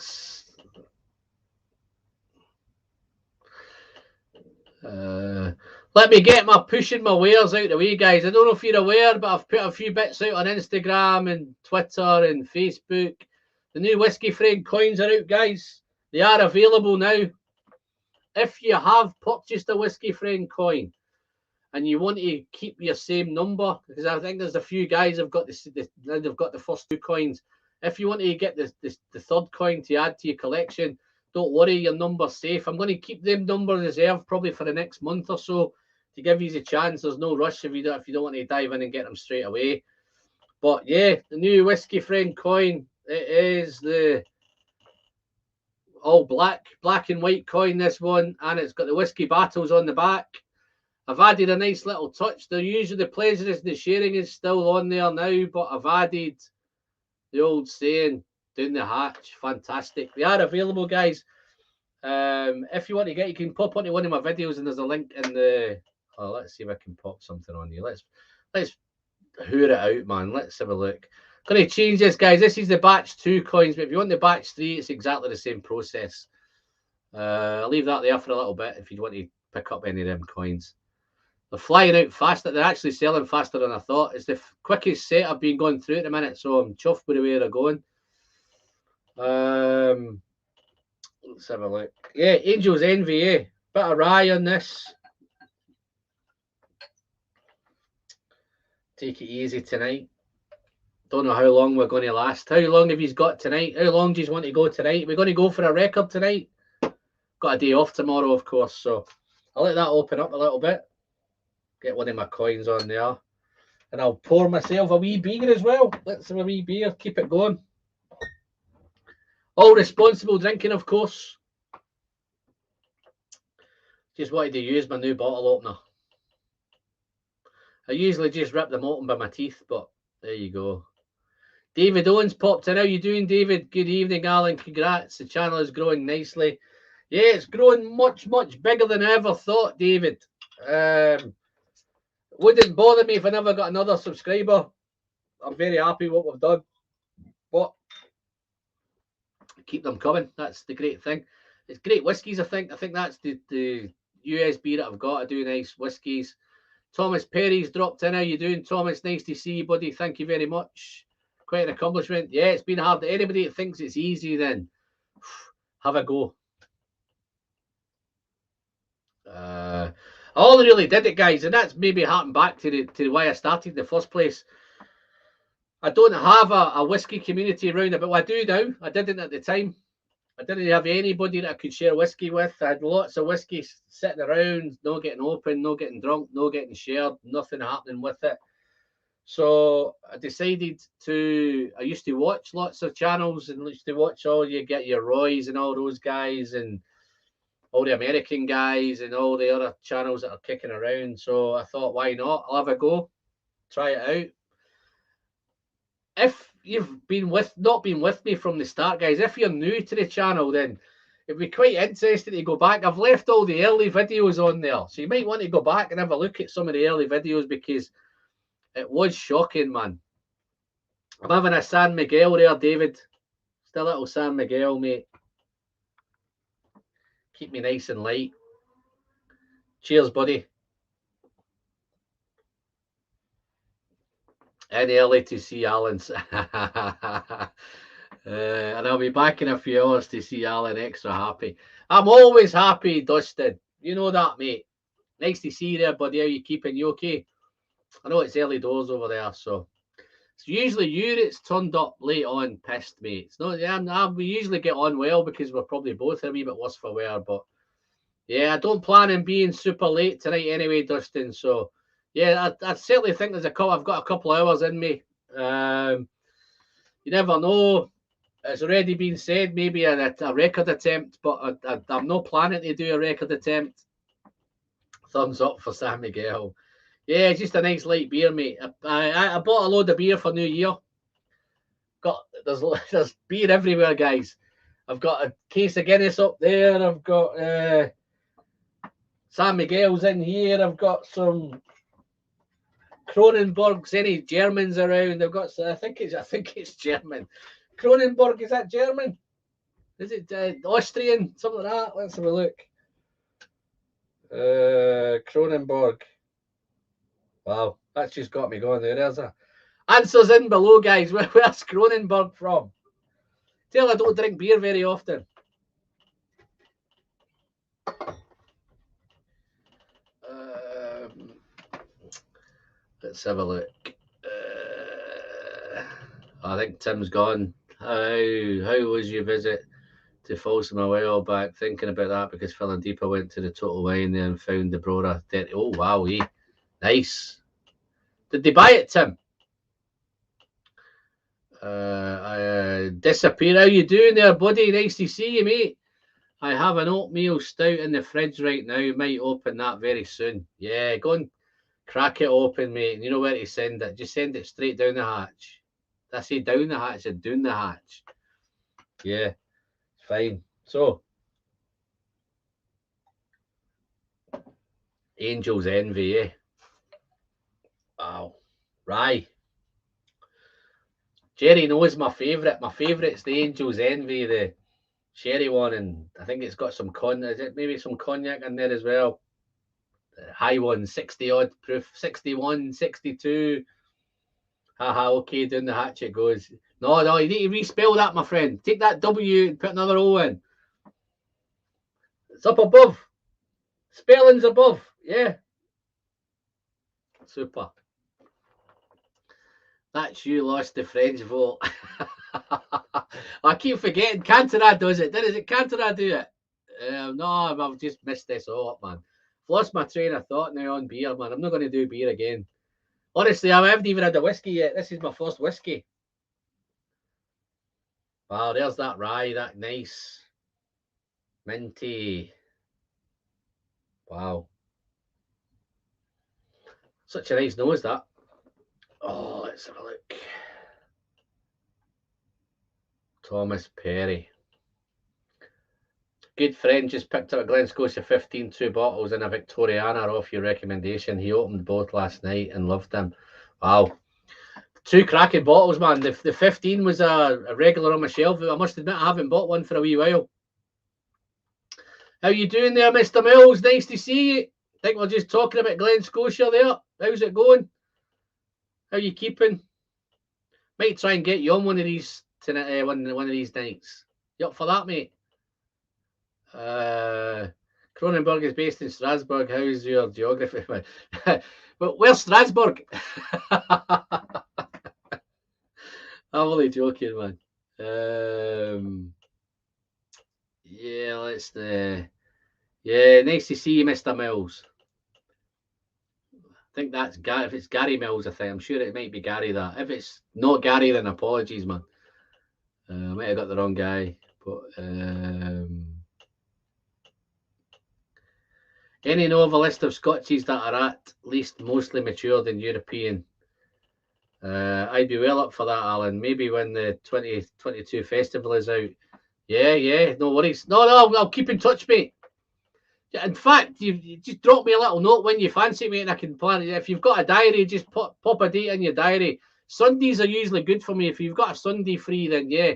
Let me get my pushing my wares out of the way, guys. I don't know if you're aware, but I've put a few bits out on Instagram and Twitter and Facebook. The new Whiskey Friend coins are out, guys. They are available now. If you have purchased a Whiskey Friend coin and you want to keep your same number, because I think there's a few guys have got they've got the first two coins. If you want to get the third coin to add to your collection, don't worry, your number's safe. I'm going to keep them numbers reserved probably for the next month or so to give you a chance. There's no rush if you don't want to dive in and get them straight away. But yeah, the new Whiskey Friend coin, it is the all black and white coin, this one, and it's got the whiskey battles on the back. I've added a nice little touch. They're usually the pleasure is the sharing is still on there now, but I've added the old saying, down the hatch. Fantastic. They are available, guys. If you want to get, you can pop onto one of my videos and there's a link in the let's see if I can pop something on you. Let's hoor it out, man. Let's have a look. Going to change this, guys. This is the batch 2 coins, but if you want the batch 3, it's exactly the same process. I'll leave that there for a little bit if you want to pick up any of them coins. They're flying out faster. They're actually selling faster than I thought. It's the quickest set I've been going through at the minute, so I'm chuffed with the way they're going. Let's have a look. Yeah, Angel's Envy, eh? Bit of rye on this. Take it easy tonight. Don't know how long we're going to last. How long have you got tonight? How long do you want to go tonight? We're going to go for a record tonight. Got a day off tomorrow, of course, so I'll let that open up a little bit. Get one of my coins on there. And I'll pour myself a wee beer as well. Let's have a wee beer. Keep it going. All responsible drinking, of course. Just wanted to use my new bottle opener. I usually just rip them open by my teeth, but there you go. David Owens popped in. How you doing, David? Good evening, Alan. Congrats. The channel is growing nicely. Yeah, it's growing much, much bigger than I ever thought, David. Wouldn't bother me if I never got another subscriber. I'm very happy with what we've done. But keep them coming. That's the great thing. It's great whiskies, I think. I think that's the USB that I've got. I do nice whiskies. Thomas Perry's dropped in. How you doing, Thomas? Nice to see you, buddy. Thank you very much. Quite an accomplishment. Yeah, it's been hard. Anybody that thinks it's easy, then have a go. I only really did it, guys, and that's maybe harking back to why I started in the first place. I don't have a whiskey community around it, but I do now. I didn't at the time. I didn't have anybody that I could share whiskey with. I had lots of whiskey sitting around, no getting open, no getting drunk, no getting shared, nothing happening with it. So I decided I used to watch lots of channels and used to watch you get your Roys and all those guys and all the American guys and all the other channels that are kicking around. So I thought, why not? I'll have a go, try it out. If you've not been with me from the start, guys, if you're new to the channel, then it'd be quite interesting to go back. I've left all the early videos on there, so you might want to go back and have a look at some of the early videos because it was shocking, man. I'm having a San Miguel there, David. Just a little San Miguel, mate. Keep me nice and light. Cheers, buddy. And early to see Alan. And I'll be back in a few hours to see Alan extra happy. I'm always happy, Dustin. You know that, mate. Nice to see you there, buddy. How you keeping? You okay? I know it's early doors over there, so it's usually you that's turned up late on pissed, mate. It's not. Yeah, we usually get on well because we're probably both a wee bit worse for wear, but yeah, I don't plan on being super late tonight anyway, Dustin. So yeah, I certainly think there's a couple. I've got a couple of hours in me. You never know. It's already been said, maybe a record attempt, but I'm not planning to do a record attempt. Thumbs up for San Miguel. Yeah, just a nice light beer, mate. I bought a load of beer for New Year. There's beer everywhere, guys. I've got a case of Guinness up there. I've got San Miguel's in here. I've got some Kronenbergs. Any Germans around? I've got. I think it's German. Kronenberg, is that German? Is it Austrian? Something like that. Let's have a look. Kronenberg. Wow, that's just got me going there. There's a answers in below, guys. Where's Kronenberg from? Tell I don't drink beer very often. Let's have a look. I think Tim's gone. How was your visit to Folsom a while back? Thinking about that because Phil and Deepa went to the Total Wine there and found the Brora. Oh wow, nice. Did they buy it, Tim? Disappear. How you doing there, buddy? Nice to see you, mate. I have an oatmeal stout in the fridge right now. Might open that very soon. Yeah, go and crack it open, mate. You know where to send it. Just send it straight down the hatch. Did I say down the hatch or down the hatch? Yeah, fine. So, Angel's Envy, eh? Wow. Rye. Jerry knows my favourite. My favourite's the Angel's Envy, the sherry one, and I think it's got some maybe some cognac in there as well. The high one, 60 odd proof, 61, 62. Haha, okay, down the hatch it goes. No, you need to respell that, my friend. Take that W and put another O in. It's up above. Spelling's above. Yeah. Super. That's you lost the French vote. I keep forgetting Cantona does it. Is it Cantona do it? No, I've just missed this all up, man. I've lost my train of thought now on beer, man. I'm not going to do beer again. Honestly, I haven't even had a whiskey yet. This is my first whiskey. Wow, there's that rye, that nice minty. Wow. Such a nice nose, that. Oh, let's have a look. Thomas Perry. Good friend just picked up a Glen Scotia 15, 2 bottles and a Victoriana off your recommendation. He opened both last night and loved them. Wow. 2 cracking bottles, man. The 15 was a regular on my shelf. I must admit I haven't bought one for a wee while. How you doing there, Mr. Mills? Nice to see you. I think we're just talking about Glen Scotia there. How's it going? How you keeping? Might try and get you on one of these tonight, one of these nights. You up for that, mate? Kronenberg is based in Strasbourg. How's your geography? But where's Strasbourg? I'm only joking, man. Yeah, yeah, nice to see you, Mr. Mills. I think that's Gary. If it's Gary Mills, I'm sure it might be Gary. That if it's not Gary, then apologies, man. I might have got the wrong guy. But any know of a list of Scotches that are at least mostly matured in European? I'd be well up for that, Alan. Maybe when the 2022 festival is out. Yeah, no worries. No, I'll keep in touch, mate. In fact, you just drop me a little note when you fancy, mate, and I can plan it. If you've got a diary, just pop a date in your diary. Sundays are usually good for me. If you've got a Sunday free, then yeah,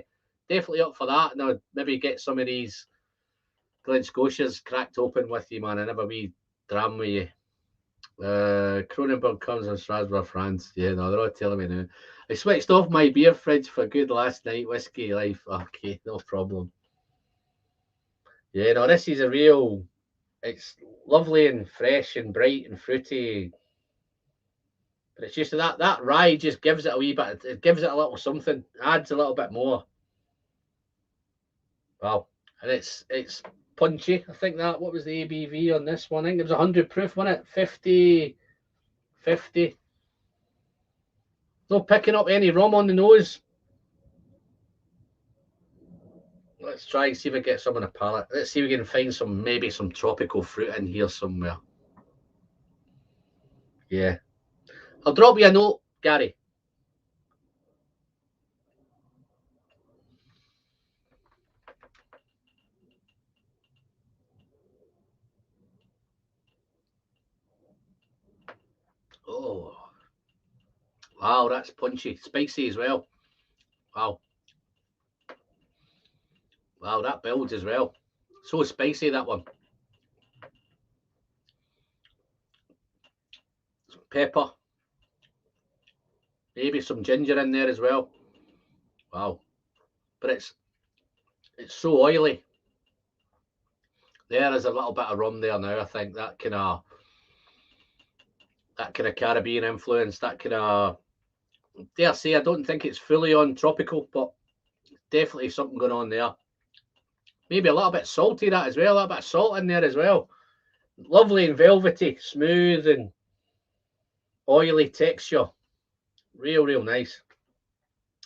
definitely up for that. And I'll maybe get some of these Glen Scotias cracked open with you, man, and have a wee dram with you. Kronenberg comes from Strasbourg, France. Yeah, no, they're all telling me now. I switched off my beer fridge for good last night. Whiskey life. Okay, no problem. Yeah, no, this is a real It's lovely and fresh and bright and fruity. But it's just that rye just gives it a wee bit. It gives it a little something. Adds a little bit more. Wow. And it's punchy. I think that, what was the ABV on this one? I think it was 100 proof, wasn't it? 50. Not picking up any rum on the nose. Let's try and see if I get some on a palate. Let's see if we can find maybe some tropical fruit in here somewhere. Yeah. I'll drop you a note, Gary. Oh. Wow, that's punchy. Spicy as well. Wow. Wow, that builds as well. So spicy, that one. Some pepper. Maybe some ginger in there as well. Wow. But it's so oily. There is a little bit of rum there now. I think that kind of Caribbean influence. That kind of, dare say, I don't think it's fully on tropical, but definitely something going on there. Maybe a little bit salty, that as well. A little bit of salt in there as well. Lovely and velvety, smooth and oily texture. Real nice.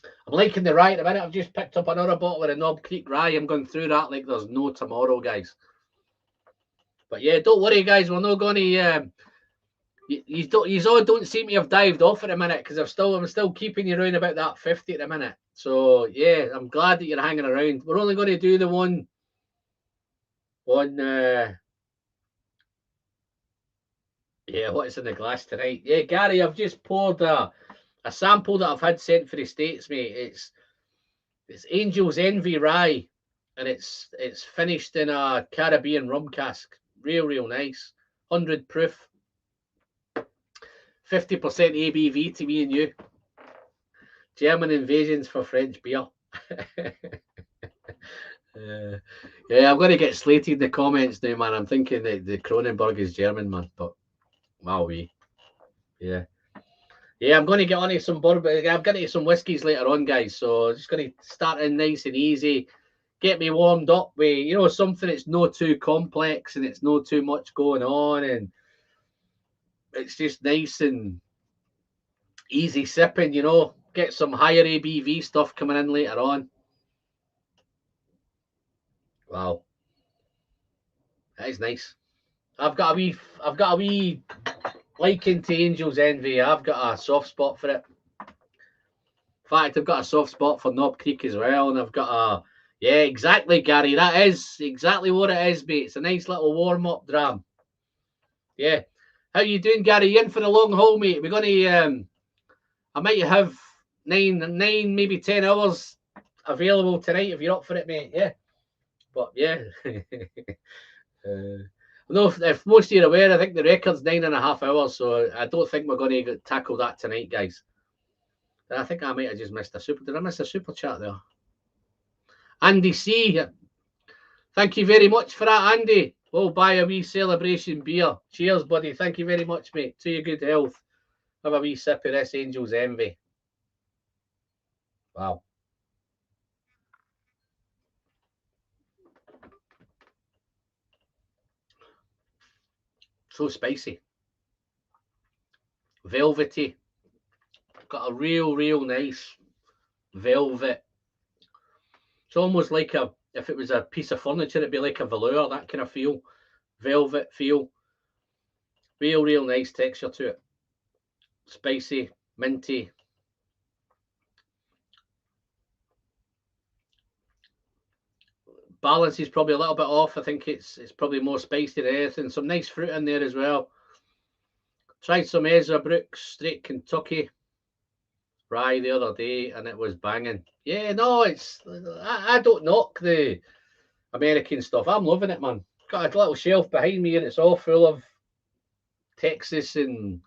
I'm liking the rye at the minute. I've just picked up another bottle of the Knob Creek rye. I'm going through that like there's no tomorrow, guys. But yeah, don't worry, guys. We're not going to. You all don't seem to have dived off at the minute because I'm still keeping you around about that 50 at the minute. So yeah, I'm glad that you're hanging around. We're only going to do the one yeah, what's in the glass tonight? Yeah, Gary, I've just poured a sample that I've had sent for the States, mate. It's Angel's Envy rye, and it's finished in a Caribbean rum cask. Real nice. 100 proof. 50% ABV to me and you. German invasions for French beer. Yeah, I'm going to get slated in the comments now, man. I'm thinking that the Kronenberg is German, man. But wow, yeah. I'm going to get onto some bourbon. I'm going to some whiskies later on, guys. So just going to start in nice and easy. Get me warmed up with, something that's not too complex and it's not too much going on. And it's just nice and easy sipping, Get some higher ABV stuff coming in later on. Wow. That is nice. I've got a wee liking to Angel's Envy. I've got a soft spot for it. In fact, I've got a soft spot for Knob Creek as well, and I've got yeah, exactly, Gary. That is exactly what it is, mate. It's a nice little warm-up dram. Yeah. How you doing, Gary? You in for the long haul, mate? We're gonna I might have nine, maybe 10 hours available tonight if you're up for it, mate. Yeah. But yeah. No, if most of you are aware, I think the record's 9.5 hours, so I don't think we're going to tackle that tonight, guys. I think I might have just missed a super. Did I miss a super chat there? Andy C. Thank you very much for that, Andy. We'll buy a wee celebration beer. Cheers, buddy. Thank you very much, mate. To your good health. Have a wee sip of this Angel's Envy. Wow. So spicy. Velvety. Got a real nice velvet. It's almost like if it was a piece of furniture, it'd be like a velour, that kind of feel. Velvet feel. Real nice texture to it. Spicy, minty. Balance is probably a little bit off. I think it's probably more spicy than anything. Some nice fruit in there as well. Tried some Ezra Brooks straight Kentucky rye the other day, and it was banging. Yeah, no, I don't knock the American stuff. I'm loving it, man. Got a little shelf behind me, and it's all full of Texas and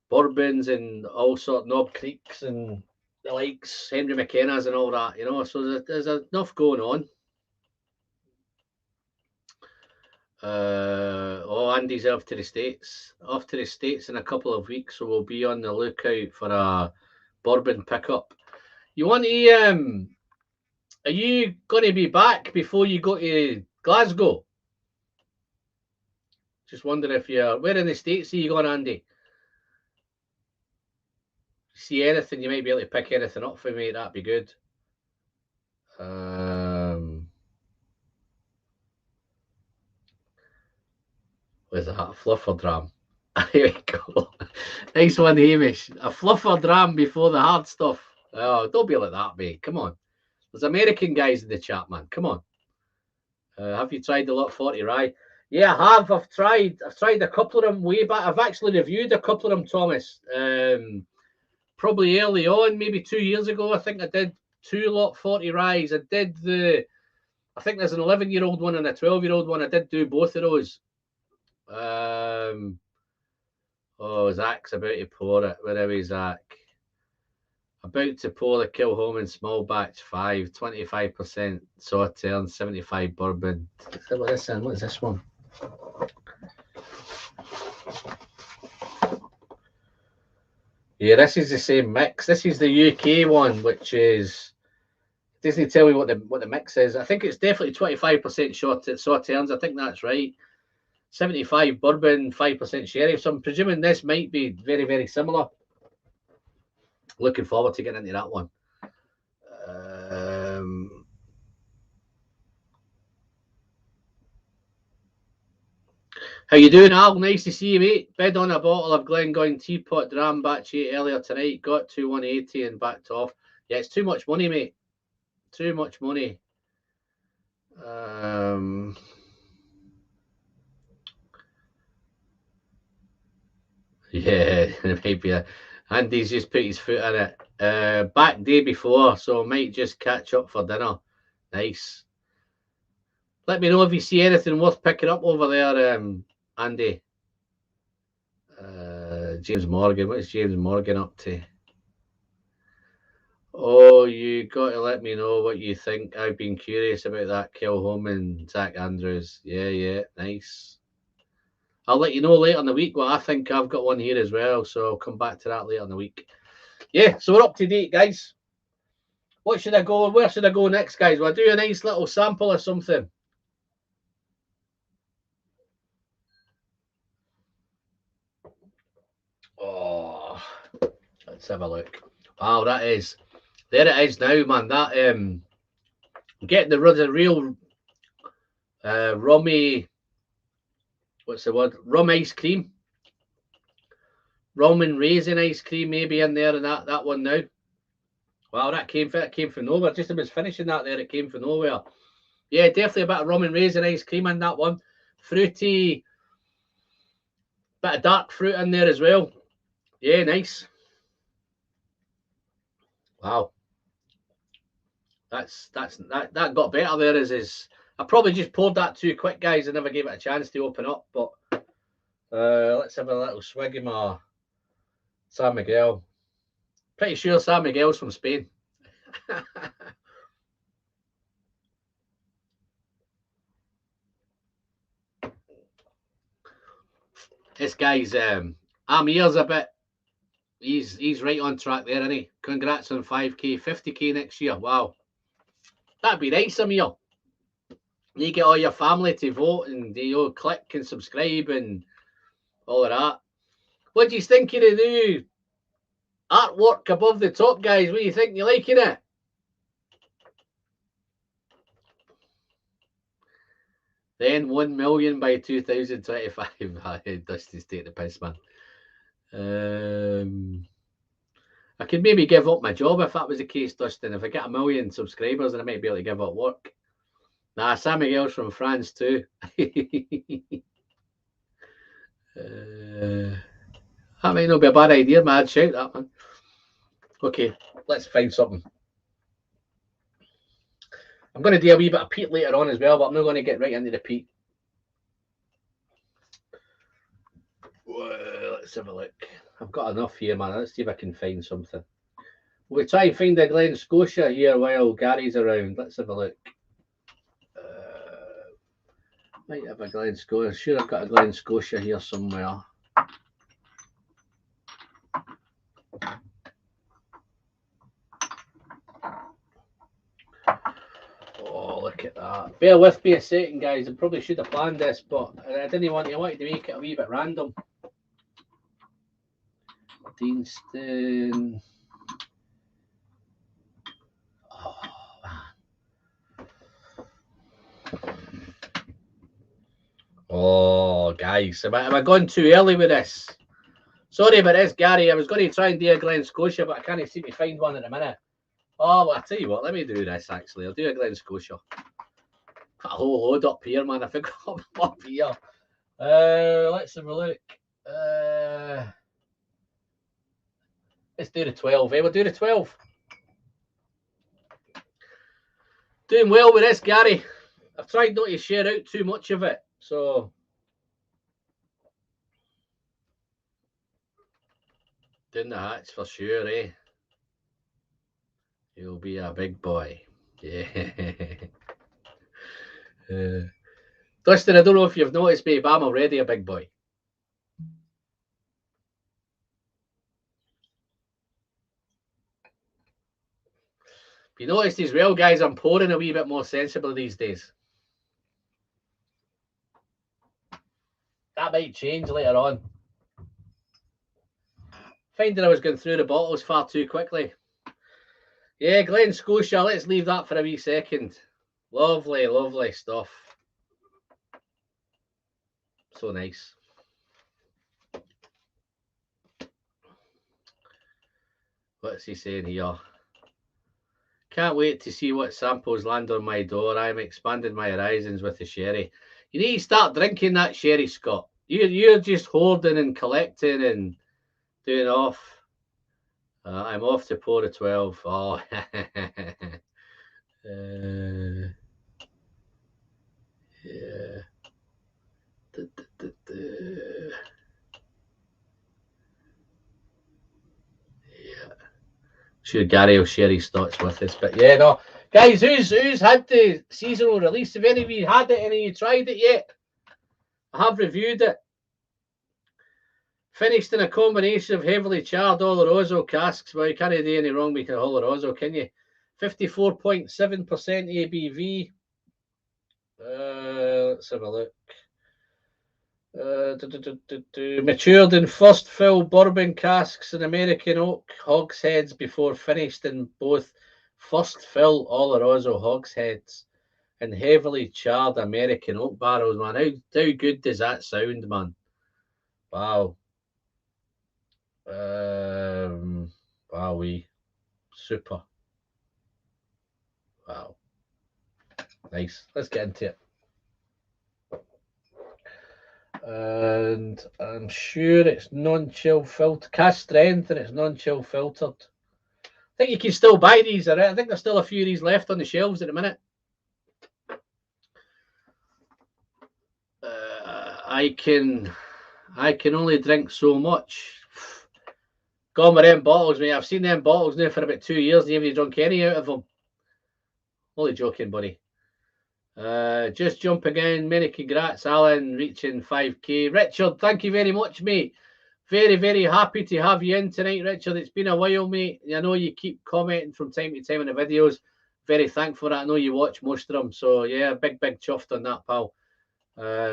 bourbons and all sort of Knob Creeks and the likes, Henry McKenna's and all that, So there's enough going on. Andy's off to the States. Off to the States in a couple of weeks, so we'll be on the lookout for a bourbon pickup. You want to, are you going to be back before you go to Glasgow? Just wondering if you're, where in the States are you going, Andy? See anything, you might be able to pick anything up for me, that'd be good. Was that a fluffer dram? Here we go. Nice one, Hamish. A fluffer dram before the hard stuff. Oh, don't be like that, mate. Come on. There's American guys in the chat, man. Come on. Have you tried the Lot 40 rye? Yeah, I have. I've tried a couple of them way back. I've actually reviewed a couple of them, Thomas. Probably early on, maybe 2 years ago. I think I did 2 Lot 40 ryes. I think there's an 11-year-old one and a 12-year-old one. I did do both of those. Zach's about to pour it. Where are we, Zach? About to pour the Kilhoman small batch 5, 25% Sauterne, 75 bourbon. What is this one? Yeah, this is the same mix. This is the UK one, which is, doesn't tell me what the mix is. I think it's definitely 25% Sauternes. I think that's right. 75 bourbon, 5% sherry. So I'm presuming this might be very, very similar. Looking forward to getting into that one. How you doing, Al? Nice to see you, mate. Bid on a bottle of Glengoyne Teapot Dram batch 8 earlier tonight. Got to 180 and backed off. Yeah, it's too much money, mate. Too much money. Yeah, it might be Andy's just put his foot in it. Back day before, so might just catch up for dinner. Nice. Let me know if you see anything worth picking up over there, Andy. James Morgan. What's James Morgan up to? Oh, you got to let me know what you think. I've been curious about that Kilhoman, Zach Andrews. Yeah, nice. I'll let you know later in the week what I think. I've got one here as well, so I'll come back to that later in the week. Yeah, so we're up to date, guys. What should I go? Where should I go next, guys? Will I do a nice little sample or something? Oh, let's have a look. Wow, there it is now, man. That getting the real rummy. What's the word? Rum ice cream. Rum and raisin ice cream maybe in there, and that one now. Wow, that came from nowhere. Just as I was finishing that there, it came from nowhere. Yeah, definitely a bit of rum and raisin ice cream in that one. Fruity, bit of dark fruit in there as well. Yeah, nice. Wow. That got better there. I probably just poured that too quick, guys. I never gave it a chance to open up, but let's have a little swig of my San Miguel. Pretty sure San Miguel's from Spain. This guy's Amir's a bit. He's right on track there, isn't he? Congrats on 5K, 50K next year. Wow, that'd be nice, Amir. You get all your family to vote and click and subscribe and all of that. What do you think of the new artwork above the top, guys? What do you think? You liking it? Then 1 million by 2025. Dusty's taking the piss, man. I could maybe give up my job if that was the case, Dustin. If I get 1 million subscribers, then I might be able to give up work. Nah, San Miguel's from France too. That might not be a bad idea, man. I'd shout that, man. Okay, let's find something. I'm going to do a wee bit of peat later on as well, but I'm not going to get right into the peat. Let's have a look. I've got enough here, man. Let's see if I can find something. We'll try and find a Glen Scotia here while Gary's around. Let's have a look. Might have a Glen Scotia. Sure, I've got a Glen Scotia here somewhere. Oh, look at that. Bear with me a second, guys. I probably should have planned this, but I didn't want to make it a wee bit random. Deanston. Oh, man. Oh, guys. Am I going too early with this? Sorry about this, Gary. I was going to try and do a Glen Scotia, but I can't seem to find one at the minute. Oh, well, I tell you what. Let me do this, actually. I'll do a Glen Scotia. Got a whole load up here, man. I forgot them up here. Let's have a look. Let's do the 12. We'll do the 12. Doing well with this, Gary. I've tried not to share out too much of it, so doing the hats for sure, eh? You'll be a big boy. Yeah. Dustin, I don't know if you've noticed me, but I'm already a big boy. You noticed as well, guys, I'm pouring a wee bit more sensible these days. That might change later on. Finding I was going through the bottles far too quickly. Yeah, Glen Scotia, let's leave that for a wee second. Lovely, lovely stuff. So nice. What's he saying here? Can't wait to see what samples land on my door. I'm expanding my horizons with the sherry. You need to start drinking that sherry, Scott. You're just hoarding and collecting and doing off. I'm off to pour a 12. Oh, yeah. Yeah. Sure, Gary will share his thoughts with us. But yeah, no. Guys, who's had the seasonal release? Have any of you had it? Any of you tried it yet? I have reviewed it. Finished in a combination of heavily charred Oloroso casks. Well, you can't do any wrong with Oloroso, can you? 54.7% ABV. Let's have a look. Matured in first fill bourbon casks and American oak hogsheads before finished in both first fill Oloroso hogsheads and heavily charred American oak barrels, man. How good does that sound, man? Wow. Wowee. Super. Wow. Nice. Let's get into it. And I'm sure it's non-chill filtered, cast strength, and it's non-chill filtered. I think you can still buy these. I think there's still a few of these left on the shelves at the minute. I can only drink so much. Gone with them bottles, mate. I've seen them bottles now for about 2 years. And you haven't drunk any out of them. Only joking, buddy. Just jumping in. Many congrats, Alan, reaching 5K. Richard, thank you very much, mate. Very, very happy to have you in tonight, Richard. It's been a while, mate. I know you keep commenting from time to time on the videos. Very thankful for that. I know you watch most of them. So, yeah, big chuffed on that, pal.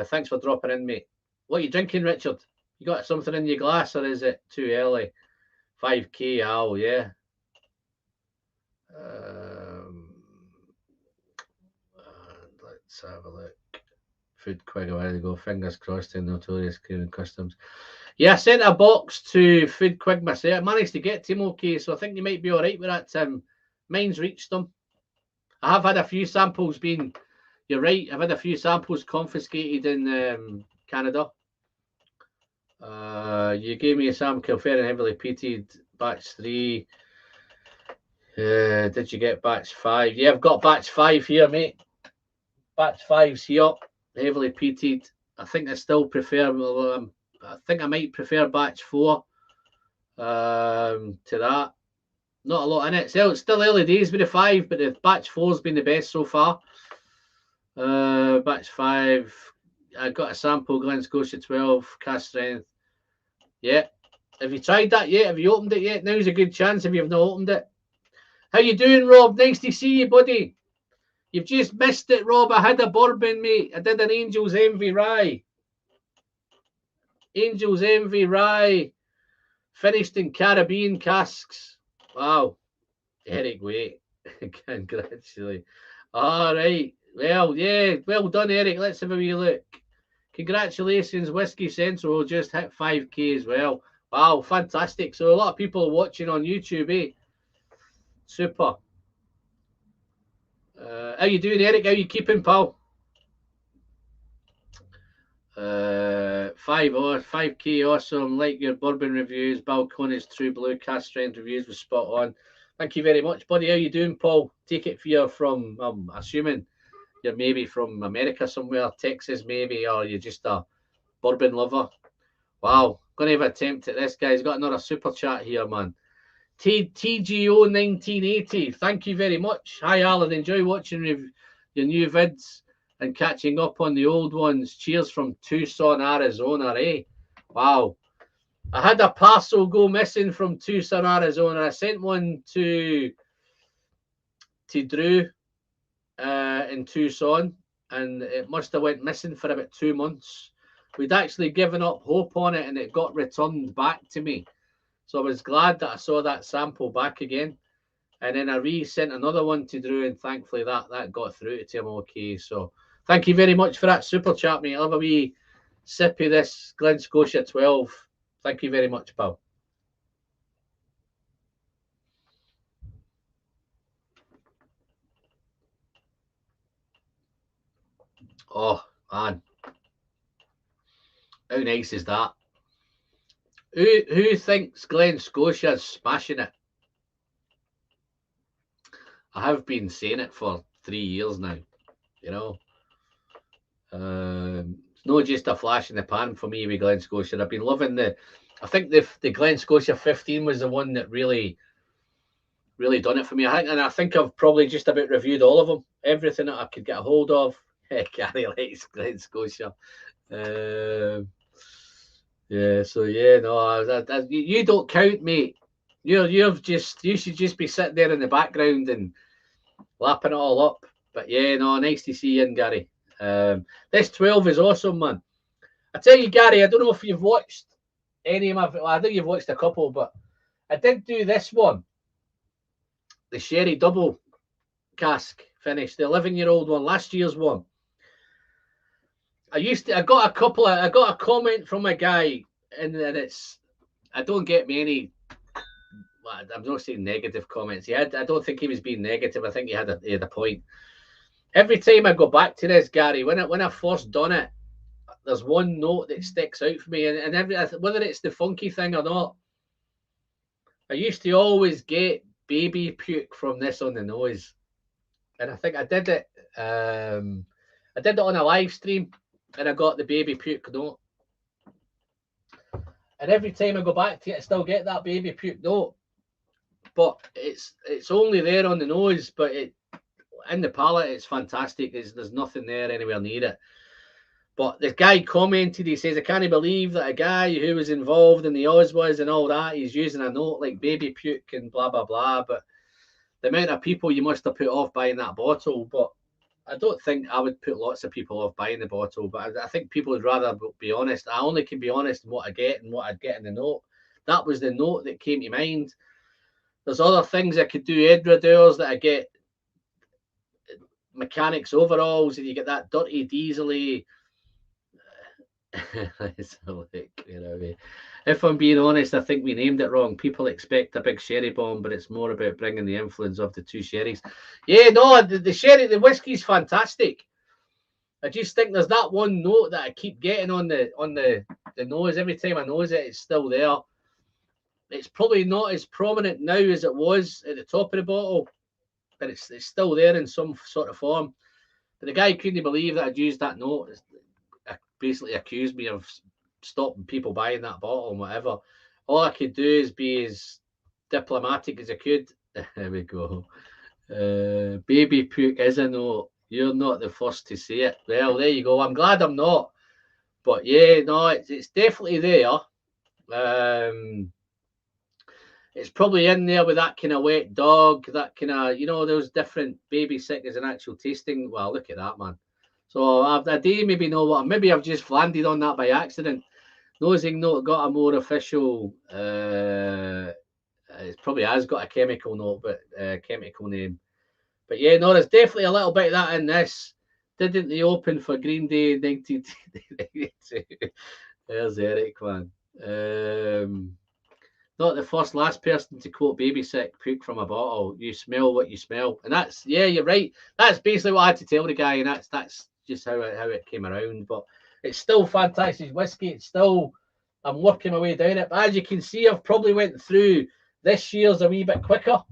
Thanks for dropping in, mate. What are you drinking, Richard? You got something in your glass, or is it too early? 5K, Al, yeah. Let's have a look. Food quick a while ago. Fingers crossed in Notorious Clearing Customs. Yeah, I sent a box to Food Quick myself. I managed to get to him okay, so I think you might be all right with that, Tim. Mine's reached them. I have had a few samples being... You're right, I've had a few samples confiscated in Canada. You gave me a sample fair and heavily peated batch 3. Did you get batch 5? Yeah, I've got batch 5 here, mate. Batch 5's here, heavily peated. I think I still prefer... I think I might prefer batch 4 to that. Not a lot in it. So it's still early days with the 5, but the batch 4's been the best so far. Batch 5 I got a sample, Glen Scotia 12, cast strength. Yeah. Have you tried that yet? Have you opened it yet? Now's a good chance if you've not opened it. How you doing, Rob? Nice to see you, buddy. You've just missed it, Rob. I had a bourbon, mate. I did an Angel's Envy Rye. Angel's Envy Rye. Finished in Caribbean casks. Wow. Eric, wait. Congratulations. All right. Well, yeah. Well done, Eric. Let's have a wee look. Congratulations. Whiskey Central just hit 5K as well. Wow, fantastic. So a lot of people are watching on YouTube, eh? Super. How you doing, Eric? How you keeping, pal? 5K, awesome. Like your bourbon reviews, Balcones True Blue cast strength reviews was spot on. Thank you very much, buddy. How you doing, Paul? Take it for you're from, assuming you're maybe from America somewhere, Texas maybe, or you're just a bourbon lover. Wow, gonna have an attempt at this, guys. Got another super chat here, man. TGO 1980. Thank you very much. Hi, Alan. Enjoy watching your new vids and catching up on the old ones. Cheers from Tucson, Arizona, eh? Wow. I had a parcel go missing from Tucson, Arizona. I sent one to Drew in Tucson, and it must have went missing for about 2 months. We'd actually given up hope on it, and it got returned back to me. So I was glad that I saw that sample back again. And then I resent another one to Drew, and thankfully that got through to him okay. So thank you very much for that super chat, mate. I'll have a wee sip of this Glen Scotia 12. Thank you very much, pal. Oh, man. How nice is that? Who thinks Glen Scotia's smashing it? I have been saying it for 3 years now, you know. It's not just a flash in the pan for me with Glen Scotia. I've been loving I think the Glen Scotia 15 was the one that really done it for me. I think I've probably just about reviewed all of them. Everything that I could get a hold of. Gary likes Glen Scotia. Yeah, so yeah, no, you don't count, mate. You should just be sitting there in the background and lapping it all up. But yeah, no, nice to see you in, Gary. This 12 is awesome, man. I tell you, Gary, I don't know if you've watched any of my. Well, I think you've watched a couple, but I did do this one, the Sherry Double cask finish, the 11-year-old one, last year's one. I got a comment from a guy, and it's, I don't get many. I'm not saying negative comments. I don't think he was being negative. I think he had a point. Every time I go back to this, Gary, when I first done it, there's one note that sticks out for me, and whether it's the funky thing or not, I used to always get baby puke from this on the nose, and I think I did it. I did it on a live stream, and I got the baby puke note. And every time I go back to it, I still get that baby puke note, but it's only there on the nose, but in the palate, it's fantastic. There's nothing there anywhere near it. But the guy commented, he says, I can't believe that a guy who was involved in the Oswas and all that, he's using a note like baby puke and blah, blah, blah. But the amount of people you must have put off buying that bottle. But I don't think I would put lots of people off buying the bottle. But I think people would rather be honest. I only can be honest in what I get and what I'd get in the note. That was the note that came to mind. There's other things I could do, Edradeurs, that I get mechanics overalls, and you get that dirty diesely. If I'm being honest, I think we named it wrong. People expect a big sherry bomb, but it's more about bringing the influence of the two sherries. Yeah, no, the sherry, the whiskey's fantastic. I just think there's that one note that I keep getting on the nose. Every time I nose it, it's still there. It's probably not as prominent now as it was at the top of the bottle, but it's still there in some sort of form. But the guy couldn't believe that I'd used that note. Basically accused me of stopping people buying that bottle and whatever. All I could do is be as diplomatic as I could. There we go. Baby puke is a note. You're not the first to say it. Well, there you go. I'm glad I'm not. But yeah, no, it's definitely there. It's probably in there with that kind of wet dog, that kind of, you know, those different baby sickness and actual tasting. Well, look at that, man. So I do maybe know what, maybe I've just landed on that by accident. Nosing note got a more official, it probably has got a chemical note, but chemical name. But yeah, no, there's definitely a little bit of that in this. Didn't they open for Green Day 1992? There's Eric, man. Not the last person to quote baby sick, puke from a bottle. You smell what you smell. And that's, yeah, you're right. That's basically what I had to tell the guy, and that's just how it came around. But it's still fantastic whiskey. It's still, I'm working my way down it. But as you can see, I've probably went through this year's a wee bit quicker,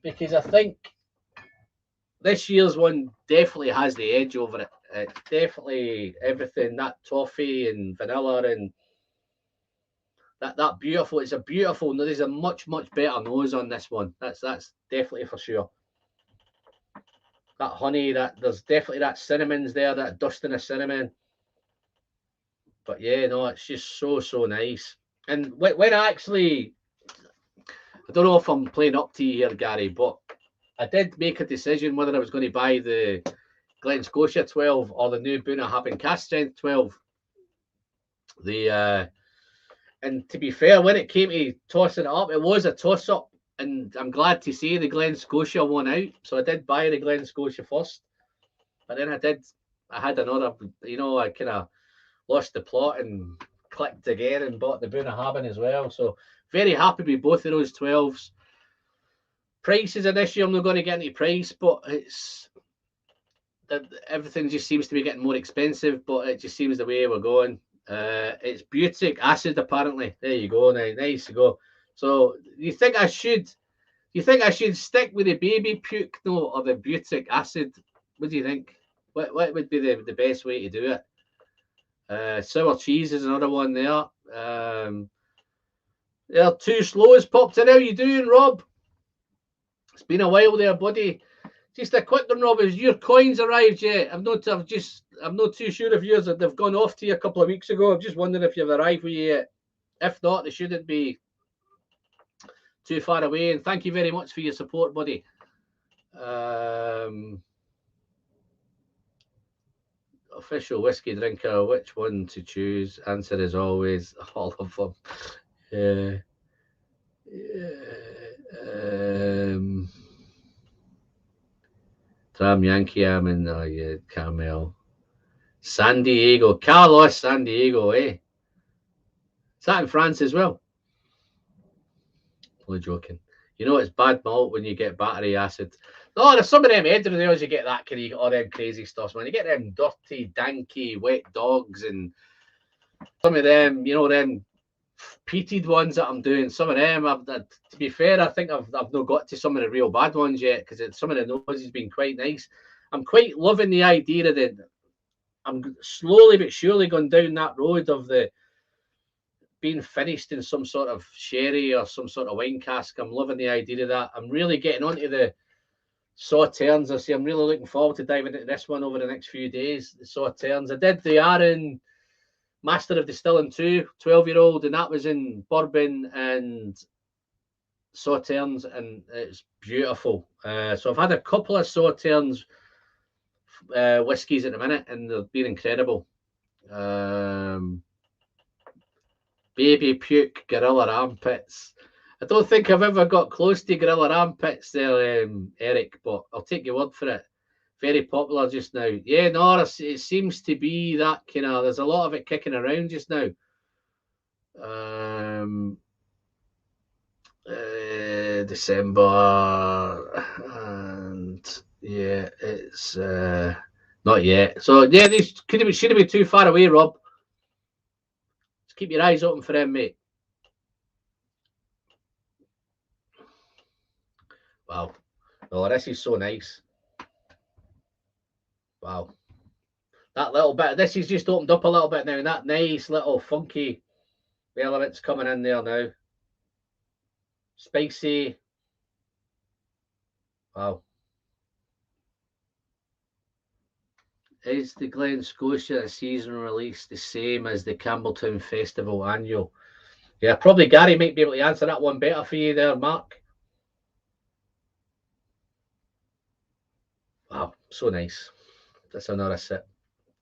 because I think this year's one definitely has the edge over it. It's definitely everything, that toffee and vanilla and that beautiful. It's a beautiful. There's a much better nose on this one. That's definitely for sure. That honey, that there's definitely that cinnamon's there, that dusting of cinnamon. But yeah, no, it's just so nice. And when I actually, I don't know if I'm playing up to you here, Gary, but I did make a decision whether I was going to buy the Glen Scotia 12 or the new Bunnahabhain Cask Strength 12. And to be fair, when it came to tossing it up, it was a toss up, and I'm glad to see the Glen Scotia won out. So I did buy the Glen Scotia first, but then I had another, you know, I kind of lost the plot and clicked again and bought the Bunnahabhain as well. So very happy with both of those 12s. Price is an issue. I'm not going to get into price, but it's everything just seems to be getting more expensive, but it just seems the way we're going. It's butyric acid, apparently. There you go. Now, nice to go. So you think I should stick with the baby puke note or the butyric acid? What do you think? What would be the best way to do it? Sour cheese is another one there. There are two slows popped in. How you doing, Rob? It's been a while there, buddy. Just a quick one, Rob. Has your coins arrived yet? I'm not too sure if yours they've gone off to you a couple of weeks ago. I'm just wondering if you've arrived with you yet. If not, they shouldn't be too far away. And thank you very much for your support, buddy. Official whiskey drinker, which one to choose? Answer is always all of them. Tram Yankee, I'm in Carmel. San Diego. Carlos San Diego, eh? Is that in France as well? Only joking. You know it's bad malt when you get battery acid. No, there's some of them Edinburghs you get that kind of all them crazy stuff, man. You get them dirty, danky, wet dogs, and some of them, you know, them peated ones that I'm doing. Some of them, to be fair, I think I've not got to some of the real bad ones yet, because some of the noses been quite nice. I'm quite loving the idea of I'm slowly but surely going down that road of the being finished in some sort of sherry or some sort of wine cask. I'm loving the idea of that. I'm really getting onto the Sauternes. I see I'm really looking forward to diving into this one over the next few days. The Sauternes. I did the Aaron Master of Distilling 2, 12-year-old, and that was in bourbon and Sauternes, and it's beautiful. So I've had a couple of Sauternes whiskies at the minute, and they've been incredible. Baby puke, gorilla armpits. I don't think I've ever got close to gorilla armpits there, Eric, but I'll take your word for it. Very popular just now. Yeah, no, it seems to be that kind of, there's a lot of it kicking around just now. December, and yeah, it's not yet. So yeah, these shouldn't be too far away, Rob. Just keep your eyes open for them, mate. Wow. Oh, this is so nice. Wow. That little bit, this is just opened up a little bit now, and that nice little funky elements coming in there now. Spicy. Wow. Is the Glen Scotia season release the same as the Campbelltown Festival annual? Yeah, probably Gary might be able to answer that one better for you there, Mark. Wow, so nice. That's another sip.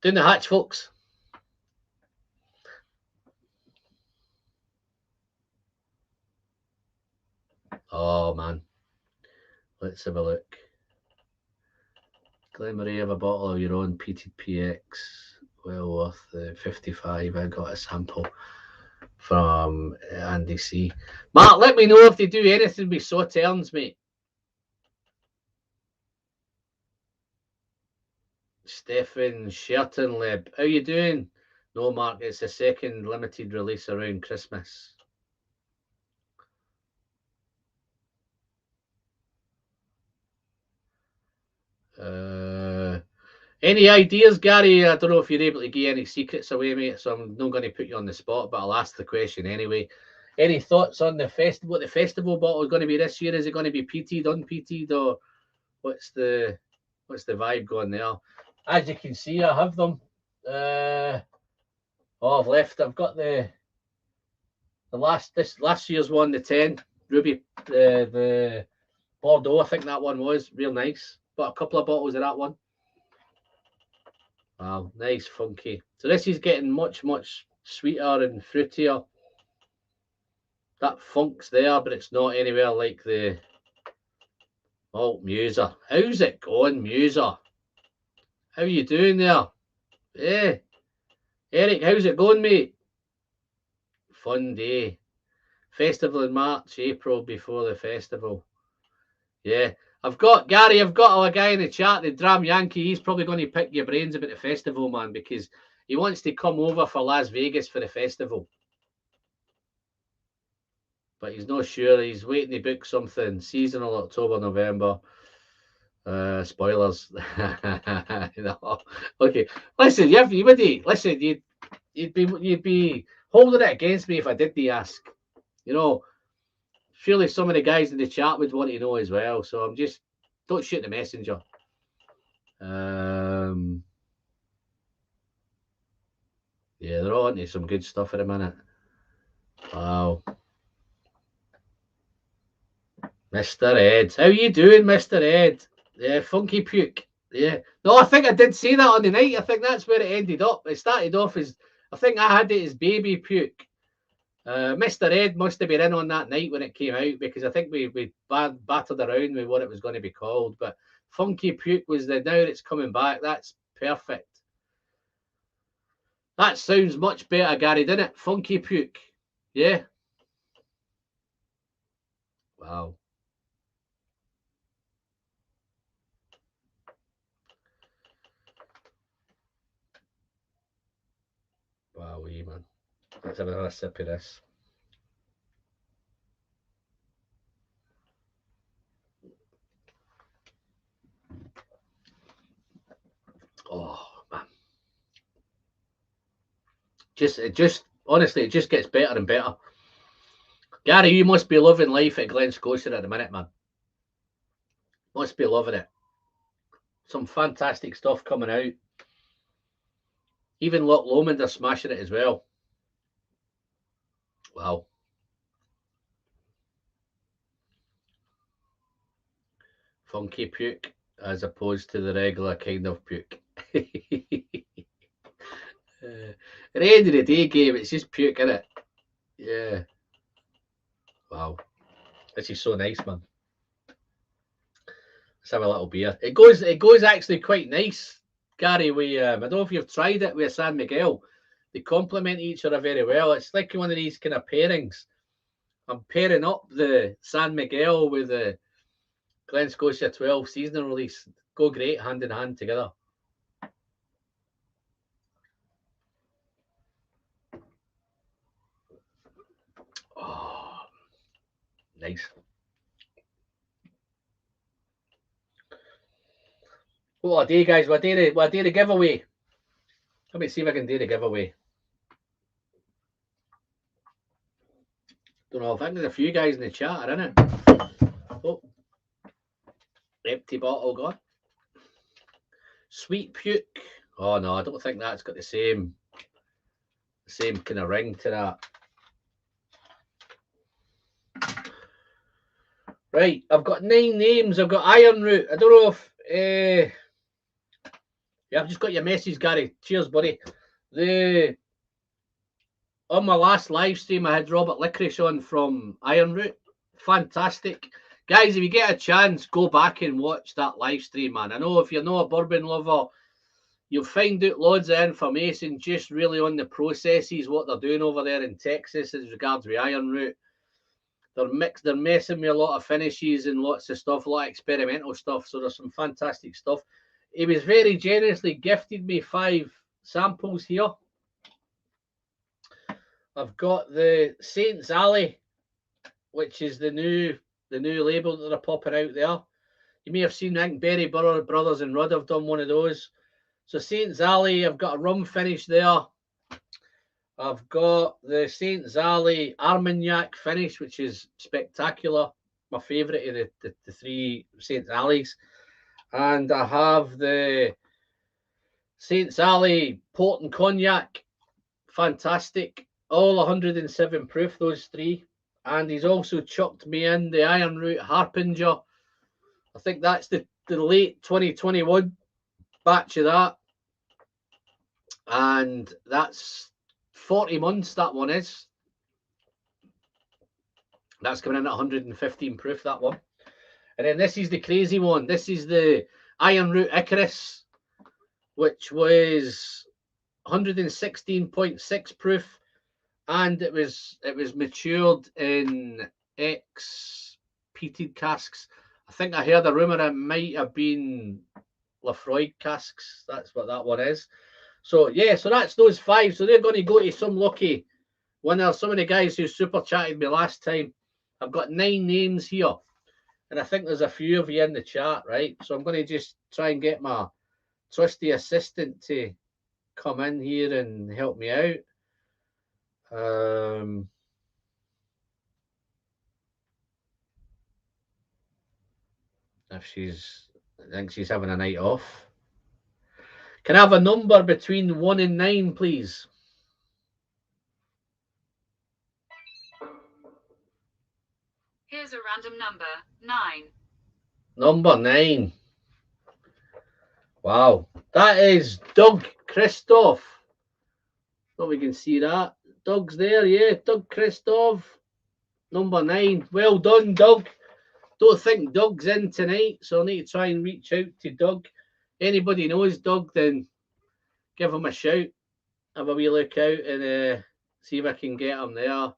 Doing the hatch, folks. Oh, man. Let's have a look. Glenmarie, have a bottle of your own PTPX. Well worth the 55. I got a sample from Andy C. Mark, let me know if they do anything with sauternes, mate. Stefan Schertenleb, how you doing? No, Mark, it's the second limited release around Christmas. Any ideas, Gary? I don't know if you're able to give any secrets away, mate, so I'm not going to put you on the spot, but I'll ask the question anyway. Any thoughts on the festival? What the festival bottle is going to be this year? Is it going to be peated, unpeated, or what's the vibe going there? As you can see, I have them. I've left. I've got the last year's one, the 10 Ruby, the Bordeaux. I think that one was real nice. Got a couple of bottles of that one. Wow, nice, funky. So this is getting much sweeter and fruitier. That funk's there, but it's not anywhere like the Malt Muser. How's it going, Muser? How you doing there? Yeah. Eric, how's it going, mate? Fun day. Festival in March, April before the festival. Yeah. I've got a guy in the chat, the Dram Yankee. He's probably going to pick your brains about the festival, man, because he wants to come over for Las Vegas for the festival. But he's not sure. He's waiting to book something. Seasonal October, November. Spoilers. No. Okay. Listen, you'd be holding it against me if I did the ask. You know, surely some of the guys in the chat would want to know as well. So I'm just, don't shoot the messenger. Yeah, they're all into some good stuff at a minute. Wow. Mr. Ed. How you doing, Mr. Ed? Yeah, funky puke. Yeah. No, I think I did say that on the night. I think that's where it ended up. It started off as, I think I had it as baby puke. Mr. Ed must have been in on that night when it came out, because I think we battered around with what it was going to be called. But funky puke was now it's coming back. That's perfect. That sounds much better, Gary, doesn't it? Funky puke. Yeah. Wow. Wow, man. Let's have another sip of this. Oh, man. Honestly, it just gets better and better. Gary, you must be loving life at Glen Scotia at the minute, man. Must be loving it. Some fantastic stuff coming out. Even Loch Lomond are smashing it as well. Wow. Funky puke as opposed to the regular kind of puke. At the end of the day, Gabe, it's just puke, isn't it? Yeah. Wow. This is so nice, man. Let's have a little beer. It goes actually quite nice, Gary. I don't know if you've tried it with San Miguel. They complement each other very well. It's like one of these kind of pairings. I'm pairing up the San Miguel with the Glen Scotia 12 seasonal release. Go great hand in hand together. Oh, nice. What a day, guys. What a day the giveaway. Let me see if I can do the giveaway. Don't know. I think there's a few guys in the chat, are in it. Oh, empty bottle gone. Sweet puke. Oh no, I don't think that's got the same kind of ring to that. Right, I've got 9 names. I've got Iron Root. I don't know if yeah, I've just got your message, Gary. Cheers, buddy. On my last live stream, I had Robert Licorice on from Iron Root. Fantastic. Guys, if you get a chance, go back and watch that live stream, man. I know if you're not a bourbon lover, you'll find out loads of information just really on the processes, what they're doing over there in Texas as regards with Iron Root. They're messing with a lot of finishes and lots of stuff, a lot of experimental stuff. So there's some fantastic stuff. He was very generously gifted me 5 samples here. I've got the Saints Alley, which is the new label that they're popping out there. You may have seen, I think Berry Brothers and Rudd have done one of those. So Saints Alley, I've got a rum finish there. I've got the Saints Alley Armagnac finish, which is spectacular. My favourite of the 3 Saints Alleys. And I have the Saints Alley Port and Cognac. Fantastic. All 107 proof, those 3. And he's also chucked me in the Iron Root Harbinger. I think that's the late 2021 batch of that. And that's 40 months, that one is. That's coming in at 115 proof, that one. And then this is the crazy one. This is the Iron Root Icarus, which was 116.6 proof. And it was matured in peated casks. I think I heard a rumour it might have been Lafroig casks. That's what that one is. So yeah, so that's those 5. So they're going to go to some lucky winner. Some of the guys who super chatted me last time. I've got 9 names here, and I think there's a few of you in the chat, right? So I'm going to just try and get my trusty assistant to come in here and help me out. If I think she's having a night off. Can I have a number between 1 and 9, please? Here's a random number, 9. Number 9. Wow, that is Doug Christoph. So we can see that. Doug's there, yeah. Doug Christoph, number 9. Well done, Doug. Don't think Doug's in tonight, so I need to try and reach out to Doug. Anybody knows Doug, then give him a shout. Have a wee look out and see if I can get him there.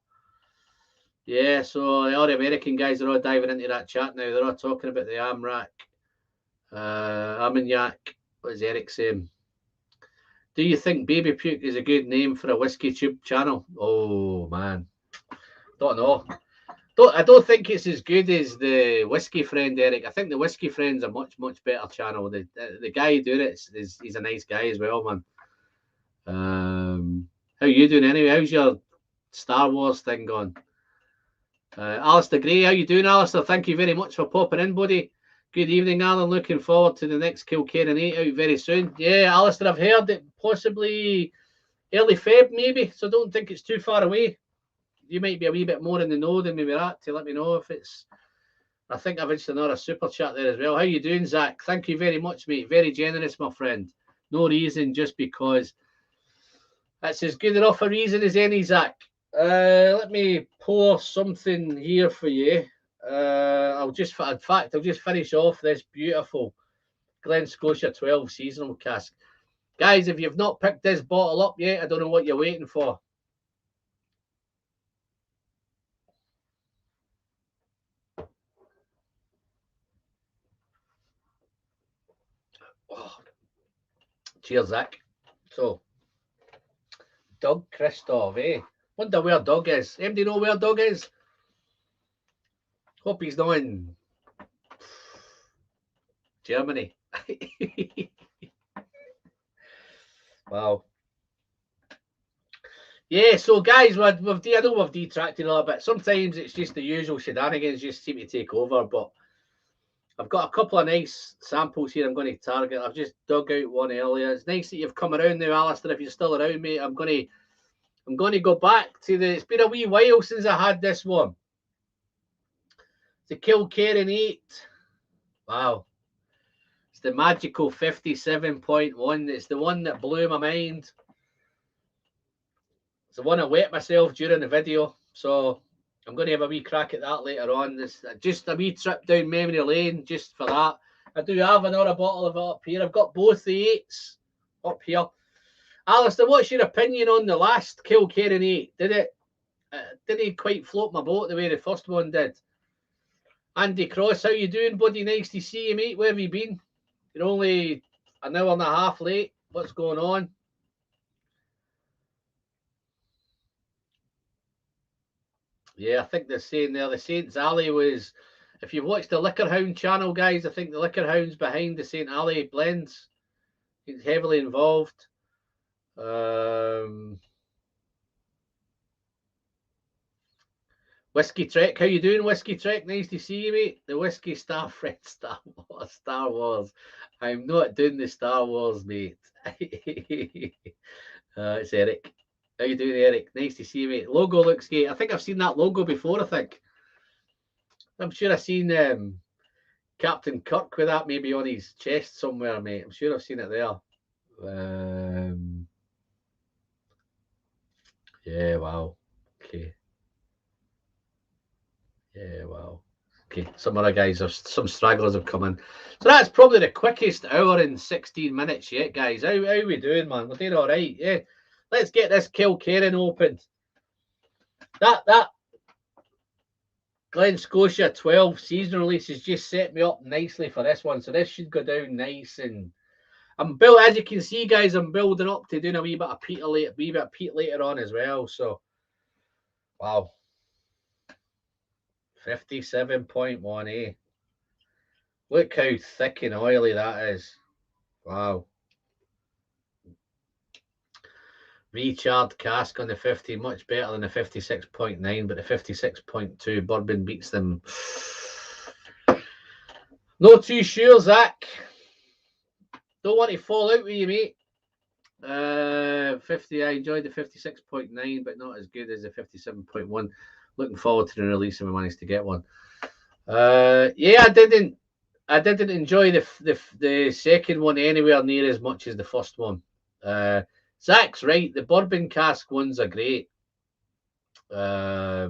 Yeah, so all the American guys are all diving into that chat now. They're all talking about the Armagnac. What is Eric saying? Do you think Baby Puke is a good name for a whiskey tube channel? Oh man, don't know. I don't think it's as good as the Whiskey Friend, Eric. I think the Whiskey Friend's a much better channel. The guy doing it he's a nice guy as well, man. How you doing anyway? How's your Star Wars thing going? Alistair Gray, how you doing, Alistair? Thank you very much for popping in, buddy. Good evening, Alan. Looking forward to the next Kilkenny 8 out very soon. Yeah, Alistair, I've heard it possibly early Feb, maybe. So I don't think it's too far away. You might be a wee bit more in the know than we were at to let me know if it's. I think I've just another super chat there as well. How you doing, Zach? Thank you very much, mate. Very generous, my friend. No reason, just because. That's as good enough a reason as any, Zach. Let me pour something here for you. I'll just finish off this beautiful Glen Scotia 12 seasonal cask. Guys, if you've not picked this bottle up yet, I don't know what you're waiting for. Oh. Cheers, Zach. So, Doug Christoph, eh? Wonder where Doug is. Anybody know where Doug is? Hope he's not in Germany. Wow. Yeah, so guys, I know we've detracted a little bit. Sometimes it's just the usual shenanigans just seem to take over, but I've got a couple of nice samples here I'm going to target. I've just dug out one earlier. It's nice that you've come around now, Alistair. If you're still around, mate, I'm going to go back to the... It's been a wee while since I had this one. The Kilkerran 8. Wow. It's the magical 57.1. It's the one that blew my mind. It's the one I wet myself during the video. So I'm going to have a wee crack at that later on. This just a wee trip down memory lane just for that. I do have another bottle of it up here. I've got both the 8s up here. Alistair, what's your opinion on the last Kilkerran 8? Didn't quite float my boat the way the first one did? Andy Cross, how you doing, buddy? Nice to see you, mate. Where have you been? You're only an hour and a half late. What's going on? Yeah, I think they're saying there the Saints Alley was... If you've watched the Liquor Hound channel, guys, I think the Liquor Hound's behind the Saint Alley blends. He's heavily involved. Whiskey Trek, how you doing, Whiskey Trek? Nice to see you, mate. The Whiskey Star Friend Star Wars. I'm not doing the Star Wars, mate. It's Eric. How you doing, Eric? Nice to see you, mate. Logo looks great. I think I've seen that logo before, I think. I'm sure I've seen Captain Kirk with that maybe on his chest somewhere, mate. I'm sure I've seen it there. Yeah, wow. Okay. Yeah, wow. Okay, some other guys, some stragglers have come in. So that's probably the quickest hour and 16 minutes yet, guys. How we doing, man? We're doing all right, yeah. Let's get this Kilkerran opened. That Glen Scotia 12 season release has just set me up nicely for this one. So this should go down nice, and I'm built, as you can see, guys, I'm building up to doing a wee bit of peat later on as well. So wow. 57.1, eh? Look how thick and oily that is. Wow. Recharred cask on the 50, much better than the 56.9, but the 56.2 bourbon beats them. Not too sure, Zach. Don't want to fall out with you, mate. 50, I enjoyed the 56.9, but not as good as the 57.1. Looking forward to the release if we manage to get one. Yeah, I didn't enjoy the second one anywhere near as much as the first one. Zach's right. The bourbon cask ones are great. I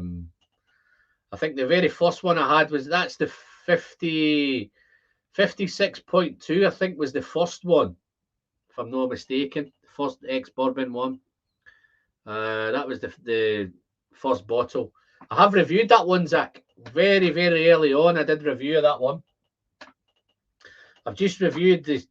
think the very first one I had that's the 56.2. I think was the first one, if I'm not mistaken. The first ex-bourbon one. That was the first bottle. I have reviewed that one, Zach. Very, very early on, I did review that one. I've just reviewed the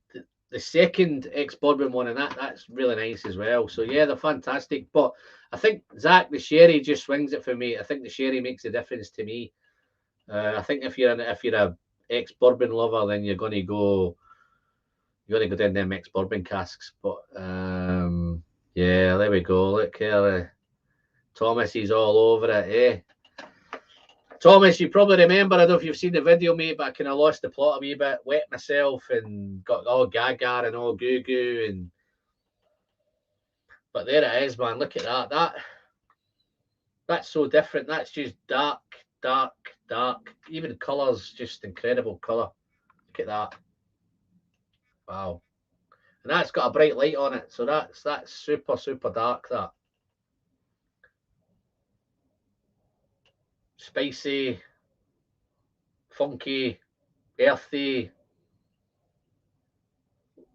second ex-bourbon one, and that's really nice as well. So yeah, they're fantastic. But I think, Zach, the sherry just swings it for me. I think the sherry makes a difference to me. I think if you're a ex-bourbon lover, then you're going to go down them ex-bourbon casks. But yeah, there we go. Look here, Thomas is all over it, eh? Thomas, you probably remember, I don't know if you've seen the video, mate, but I kind of lost the plot a wee bit, wet myself and got all gaga and all goo-goo. But there it is, man. Look at that. That's so different. That's just dark, dark, dark. Even colours, just incredible colour. Look at that. Wow. And that's got a bright light on it. So that's super, super dark, that. Spicy, funky, earthy,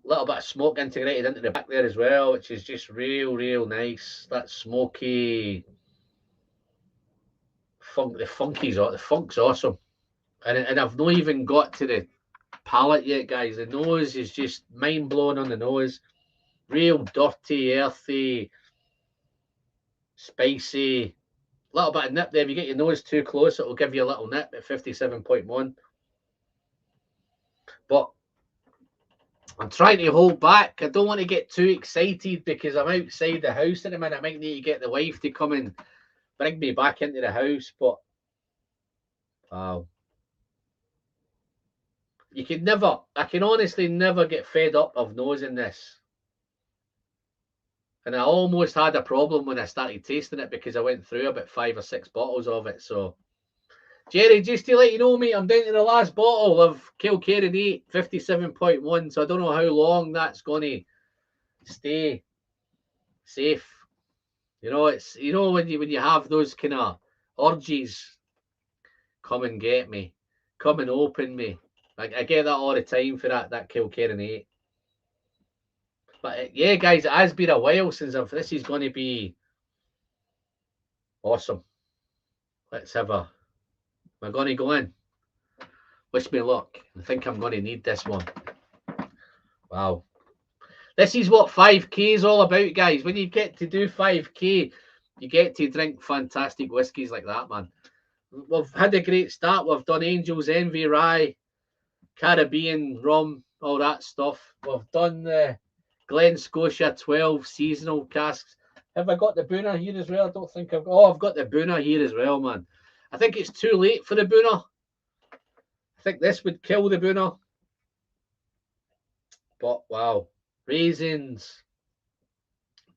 little bit of smoke integrated into the back there as well, which is just real nice. That smoky funk, the funk's awesome. And I've not even got to the palate yet, guys. The nose is just mind blowing on the nose. Real dirty, earthy, spicy. Little bit of nip there. If you get your nose too close, it will give you a little nip at 57.1. But I'm trying to hold back. I don't want to get too excited because I'm outside the house at the minute. I might need to get the wife to come and bring me back into the house. But wow. You can never, I can honestly never get fed up of nosing this. And I almost had a problem when I started tasting it because I went through about 5 or 6 bottles of it. So, Jerry, just to let you know, mate, I'm down to the last bottle of Kilkerran 8, 57.1. So I don't know how long that's going to stay safe. You know, it's, you know, when you have those kind of orgies, come and get me, come and open me. Like, I get that all the time for that Kilkerran 8. But yeah, guys, it has been a while since this is going to be awesome. Let's have a. We're going to go in. Wish me luck. I think I'm going to need this one. Wow. This is what 5K is all about, guys. When you get to do 5K, you get to drink fantastic whiskies like that, man. We've had a great start. We've done Angel's Envy Rye, Caribbean rum, all that stuff. We've done the Glen Scotia 12 seasonal casks. Have I got the Boona here as well? I don't think I've got. Oh, I've got the Boona here as well, man. I think it's too late for the Boona. I think this would kill the Boona. But wow. Raisins,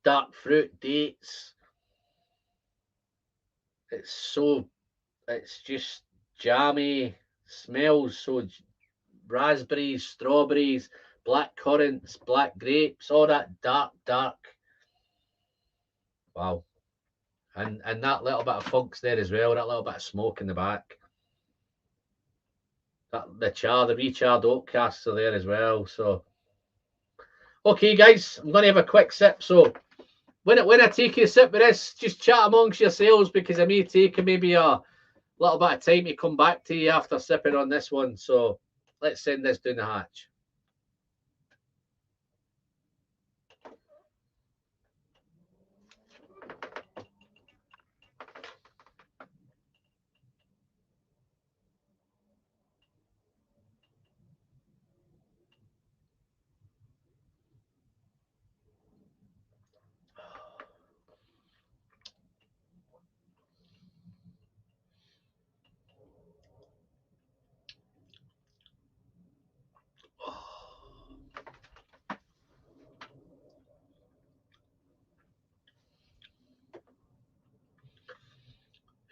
dark fruit, dates. It's just jammy. Smells so raspberries, strawberries, black currants, black grapes, all that dark. Wow. And that little bit of funk's there as well, that little bit of smoke in the back. The recharred oak casks are there as well. So okay, guys, I'm going to have a quick sip. So when I take a sip of this, just chat amongst yourselves because I may take maybe a little bit of time to come back to you after sipping on this one. So let's send this down the hatch.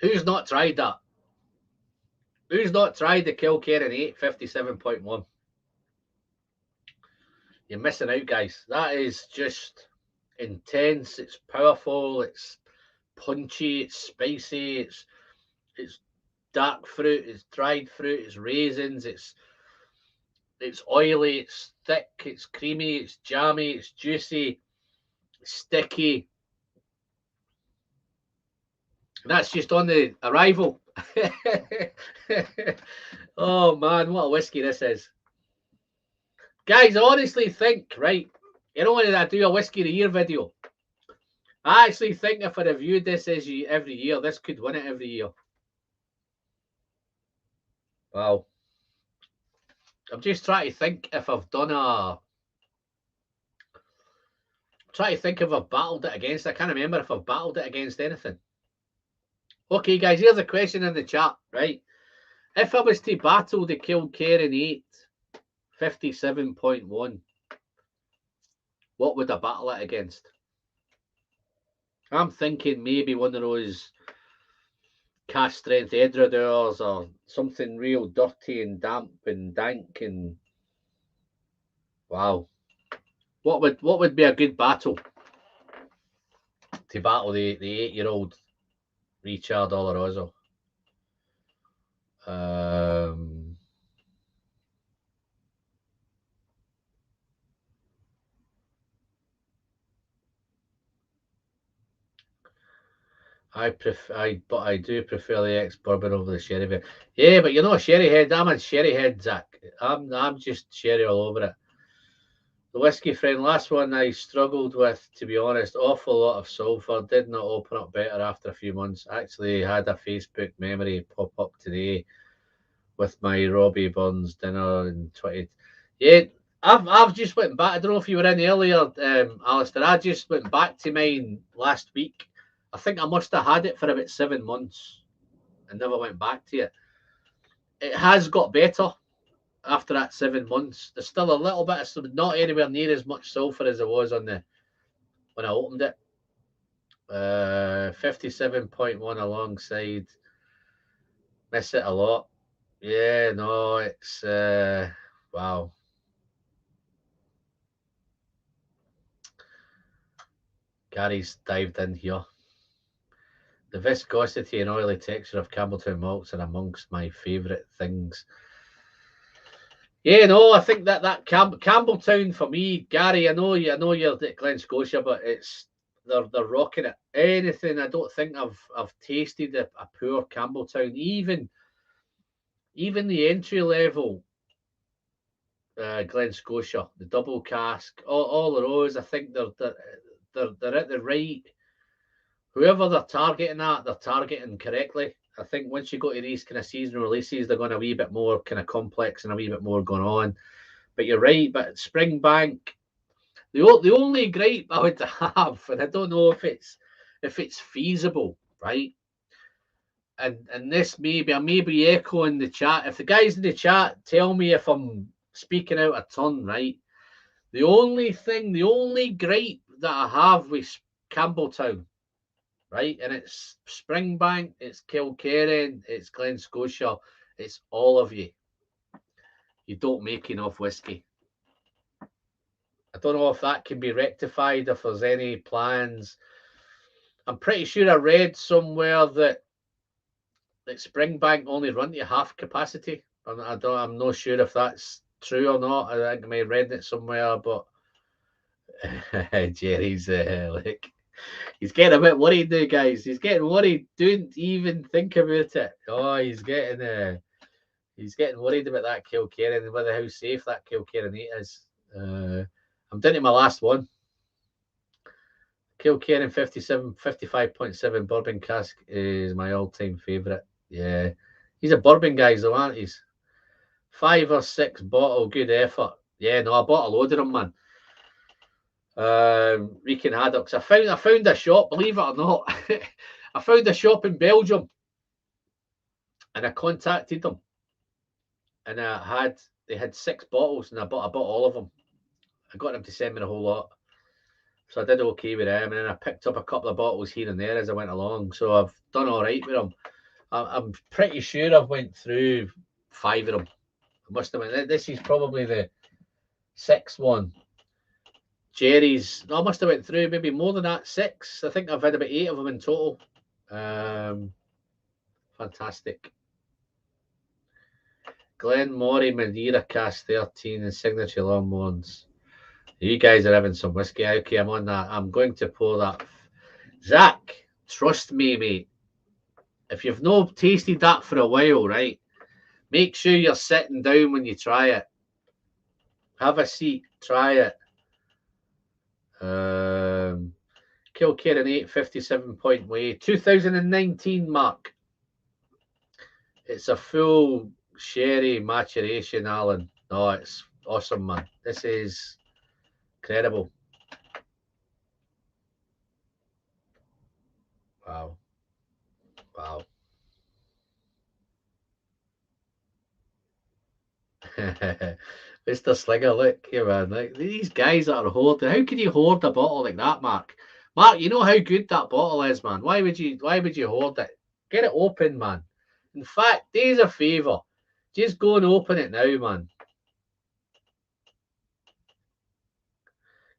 Who's not tried that? Who's not tried the Kilkerran 8 57.1? You're missing out, guys. That is just intense. It's powerful. It's punchy. It's spicy. It's dark fruit. It's dried fruit. It's raisins. It's oily. It's thick. It's creamy. It's jammy. It's juicy. It's sticky. And that's just on the arrival. Oh man, what a whiskey this is. Guys, I honestly think, right, you know when I do a whiskey of the year video, I actually think if I reviewed this every year, this could win it every year. Wow. I'm just trying to think if I've done trying to think if I've battled it against. I can't remember if I've battled it against anything. Okay, guys, here's a question in the chat, right? If I was to battle the Kilkerran 8 57.1, what would I battle it against? I'm thinking maybe one of those cast strength Edredors or something real dirty and damp and dank and wow. What would be a good battle to battle the 8-year-old Richard Oloroso? I do prefer the ex-bourbon over the sherry head. Yeah, but you're not a sherry head. I'm a sherry head, Zach. I'm just sherry all over it. The whiskey friend, last one I struggled with, to be honest. Awful lot of sulphur. Did not open up better after a few months. Actually had a Facebook memory pop up today with my Robbie Burns dinner in 20. Yeah, I've just went back. I don't know if you were in earlier, Alistair. I just went back to mine last week. I think I must have had it for about 7 months and never went back to it. It has got better. after that 7 months, there's still a little bit of, not anywhere near as much sulfur as there was on the when I opened it. 57.1 alongside. Miss it a lot. Yeah, no, it's wow. Gary's dived in here. The viscosity and oily texture of Campbelltown malts are amongst my favourite things. Yeah, no, I think that Campbelltown for me, Gary. I know you're at Glen Scotia, but they're rocking it. Anything I don't think I've tasted a poor Campbelltown, even the entry level Glen Scotia, the double cask, all of those. I think they're at the right. Whoever they're targeting correctly. I think once you go to these kind of seasonal releases, they're going a wee bit more kind of complex and a wee bit more going on. But you're right. But Springbank, the only gripe I would have, and I don't know if it's feasible, right? And this I may be echoing the chat. If the guys in the chat tell me if I'm speaking out of turn, right? The only gripe that I have with Campbelltown, right? And it's Springbank, it's Kilkerran, it's Glen Scotia, it's all of you. You don't make enough whiskey. I don't know if that can be rectified, if there's any plans. I'm pretty sure I read somewhere that Springbank only run to half capacity. I'm not sure if that's true or not. I think I may have read it somewhere, but Jerry's like, he's getting a bit worried now, guys. He's getting worried. Don't even think about it. Oh, he's getting worried about that Kilkerran and whether how safe that Kilkerran 8 is. I'm down to my last one. Kilkerran 55.7 bourbon cask is my all-time favourite. Yeah. He's a bourbon guy, though, aren't he? 5 or 6 bottle, good effort. Yeah, no, I bought a load of them, man. Wreaking Haddocks. I found a shop, believe it or not. I found a shop in Belgium and I contacted them. And they had 6 bottles and I bought all of them. I got them to send me the whole lot. So I did okay with them, and then I picked up a couple of bottles here and there as I went along. So I've done all right with them. I'm pretty sure I've went through 5 of them. I must have went. This is probably the 6th one. Jerry's. No, I must have went through maybe more than that. 6. I think I've had about 8 of them in total. Fantastic. Glenmorangie Madeira Cask 13 and Signature Longmorns. You guys are having some whiskey. Okay, I'm on that. I'm going to pour that. Zach, trust me, mate. If you've not tasted that for a while, right, make sure you're sitting down when you try it. Have a seat. Try it. Kilkerran 8, 57.8. 2019 mark. It's a full sherry maturation, Alan. No, it's awesome, man. This is incredible. Wow. Mr. Slinger, look here, man. Like, these guys that are hoarding. How can you hoard a bottle like that, Mark? Mark, you know how good that bottle is, man. Why would you hoard it? Get it open, man. In fact, do us a favour. Just go and open it now, man.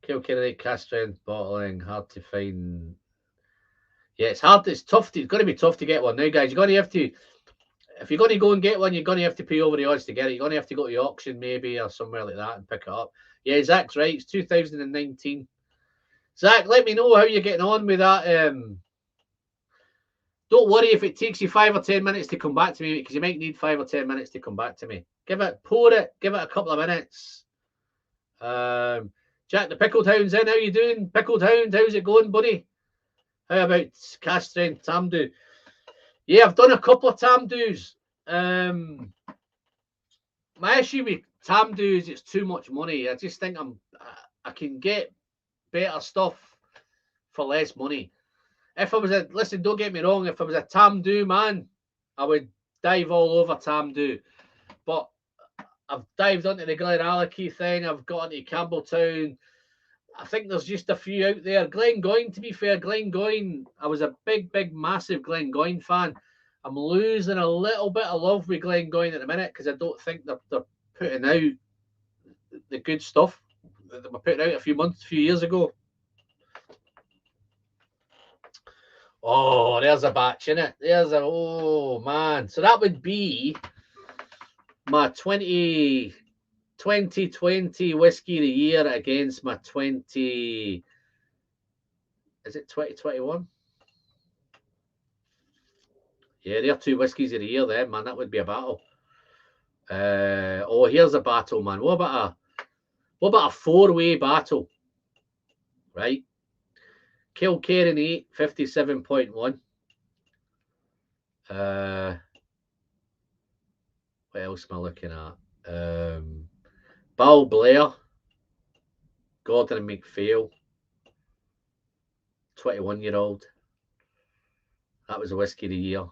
Kilkerran cast strength bottling, hard to find. Yeah, it's hard. It's tough. It's going to be tough to get one now, guys. You're going to have to. If you're going to go and get one, you're going to have to pay over the odds to get it. You're going to have to go to the auction maybe or somewhere like that and pick it up. Yeah, Zach's right. It's 2019. Zach, let me know how you're getting on with that. Don't worry if it takes you 5 or 10 minutes to come back to me, because you might need 5 or 10 minutes to come back to me. Pour it, give it a couple of minutes. Jack the Pickled Hound's in. How you doing, Pickled Hound? How's it going, buddy? How about cast strength Tamdu? Yeah, I've done a couple of Tamdus. My issue with Tamdu is it's too much money. I just think I can get better stuff for less money. If I was listen, don't get me wrong, if I was a Tamdu man, I would dive all over Tamdu. But I've dived onto the Glenallachie thing. I've got into Campbelltown. I think there's just a few out there. Glengoyne, to be fair, Glengoyne, I was a big, massive Glengoyne fan. I'm losing a little bit of love with Glengoyne at the minute because I don't think they're putting out the good stuff that they were putting out a few years ago. Oh, there's a batch, innit? Oh, man. So that would be my 2020 whiskey of the year against my 20... Is it 2021? Yeah, they're 2 whiskies of the year then, man. That would be a battle. Oh, here's a battle, man. What about a 4-way battle? Right. Kilkerran 8, 57.1. What else am I looking at? Bal Blair, Gordon and MacPhail, 21-year-old. That was a whiskey of the year.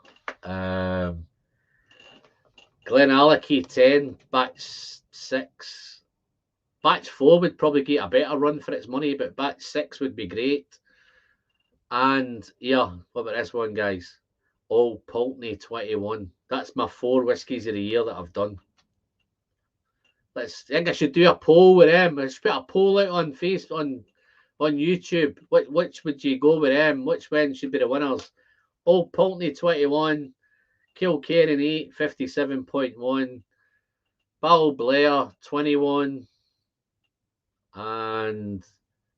Glenallachie 10, batch 6. Batch 4 would probably get a better run for its money, but batch 6 would be great. And yeah, what about this one, guys? Old Pulteney 21. That's my 4 whiskies of the year that I've done. I think I should do a poll with them. I should put a poll out on Facebook, on YouTube. Which would you go with them? Which one should be the winners? Old Pulteney 21, Kilkerran 8, 57.1, Bal Blair 21, and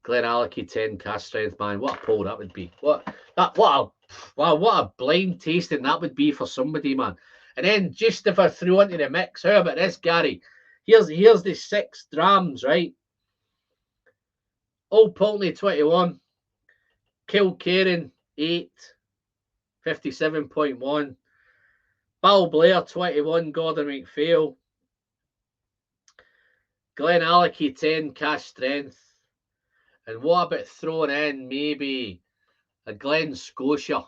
Glenallachie 10 cast strength. Man, what a poll that would be! What a blind tasting that would be for somebody, man. And then just if I threw into the mix, how about this, Gary? Here's the 6 drams, right? Old Pulteney 21, Kilkerran 8, 57.1, Bal Blair 21, Gordon MacPhail, Glenallachie 10 cash strength. And what about throwing in maybe a Glen Scotia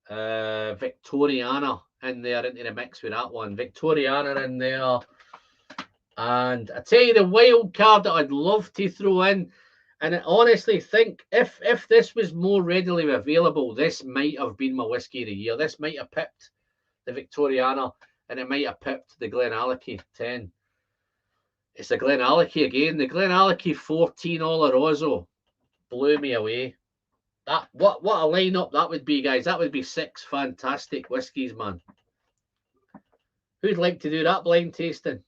Victoriana in there into the mix with that one? Victoriana in there. And I tell you, the wild card that I'd love to throw in, and I honestly think if this was more readily available, this might have been my whiskey of the year. This might have pipped the Victoriana, and it might have pipped the Glenallachie 10. It's the Glenallachie again. The Glenallachie 14 Oloroso blew me away. That what a lineup that would be, guys. That would be 6 fantastic whiskies, man. Who'd like to do that blind tasting?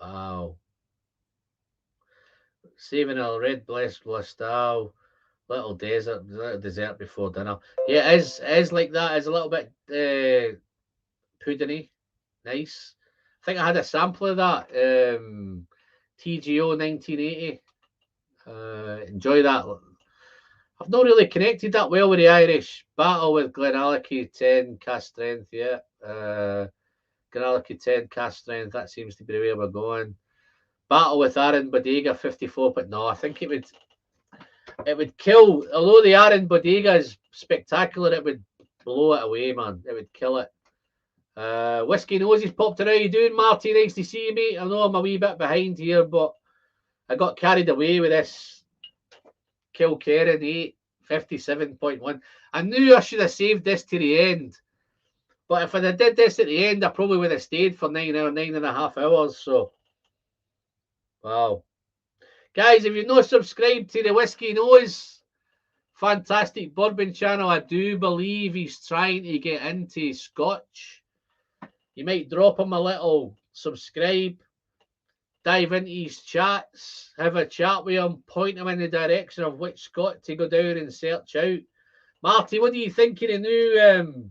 Wow. Saving a red blessed Blastal, little dessert before dinner. Yeah, it is like that. It's a little bit puddingy, nice. I think I had a sample of that. TGO 1980. Enjoy that. I've not really connected that well with the Irish. Battle with Glenallachie 10 cast strength. Yeah. Glenallachie 10 cast strength. That seems to be the way we're going. Battle with Aaron Bodega 54, but no, I think it would kill. Although the Aaron Bodega is spectacular, it would blow it away, man. It would kill it. Whiskey Noses popped in. How you doing, Marty? Nice to see you, mate. I know I'm a wee bit behind here, but I got carried away with this Kilkerran 8, 57.1. I knew I should have saved this to the end, but if I did this at the end, I probably would have stayed for 9.5 hours. So, wow. Guys, if you've not subscribed to the Whiskey Nose fantastic bourbon channel, I do believe he's trying to get into Scotch. You might drop him a little subscribe, dive into his chats, have a chat with him, point him in the direction of which Scot to go down and search out. Marty, what do you think of the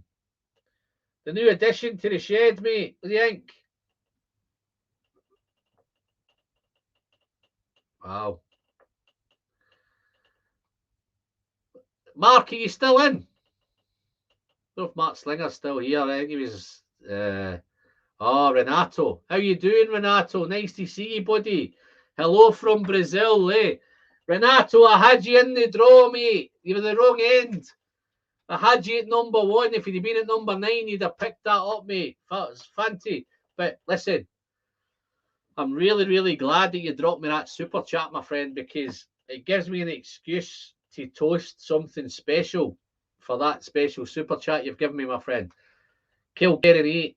new addition to the shed, mate? What do you think? Wow. Mark, are you still in? I don't know if Mark Slinger's still here. I think he was... Oh, Renato. How you doing, Renato? Nice to see you, buddy. Hello from Brazil, eh? Renato, I had you in the draw, mate. You were the wrong end. I had you at number 1. If you'd been at number 9, you'd have picked that up, mate. That was fancy. But listen, I'm really, really glad that you dropped me that super chat, my friend, because it gives me an excuse to toast something special for that special super chat you've given me, my friend. Kilkerran 8.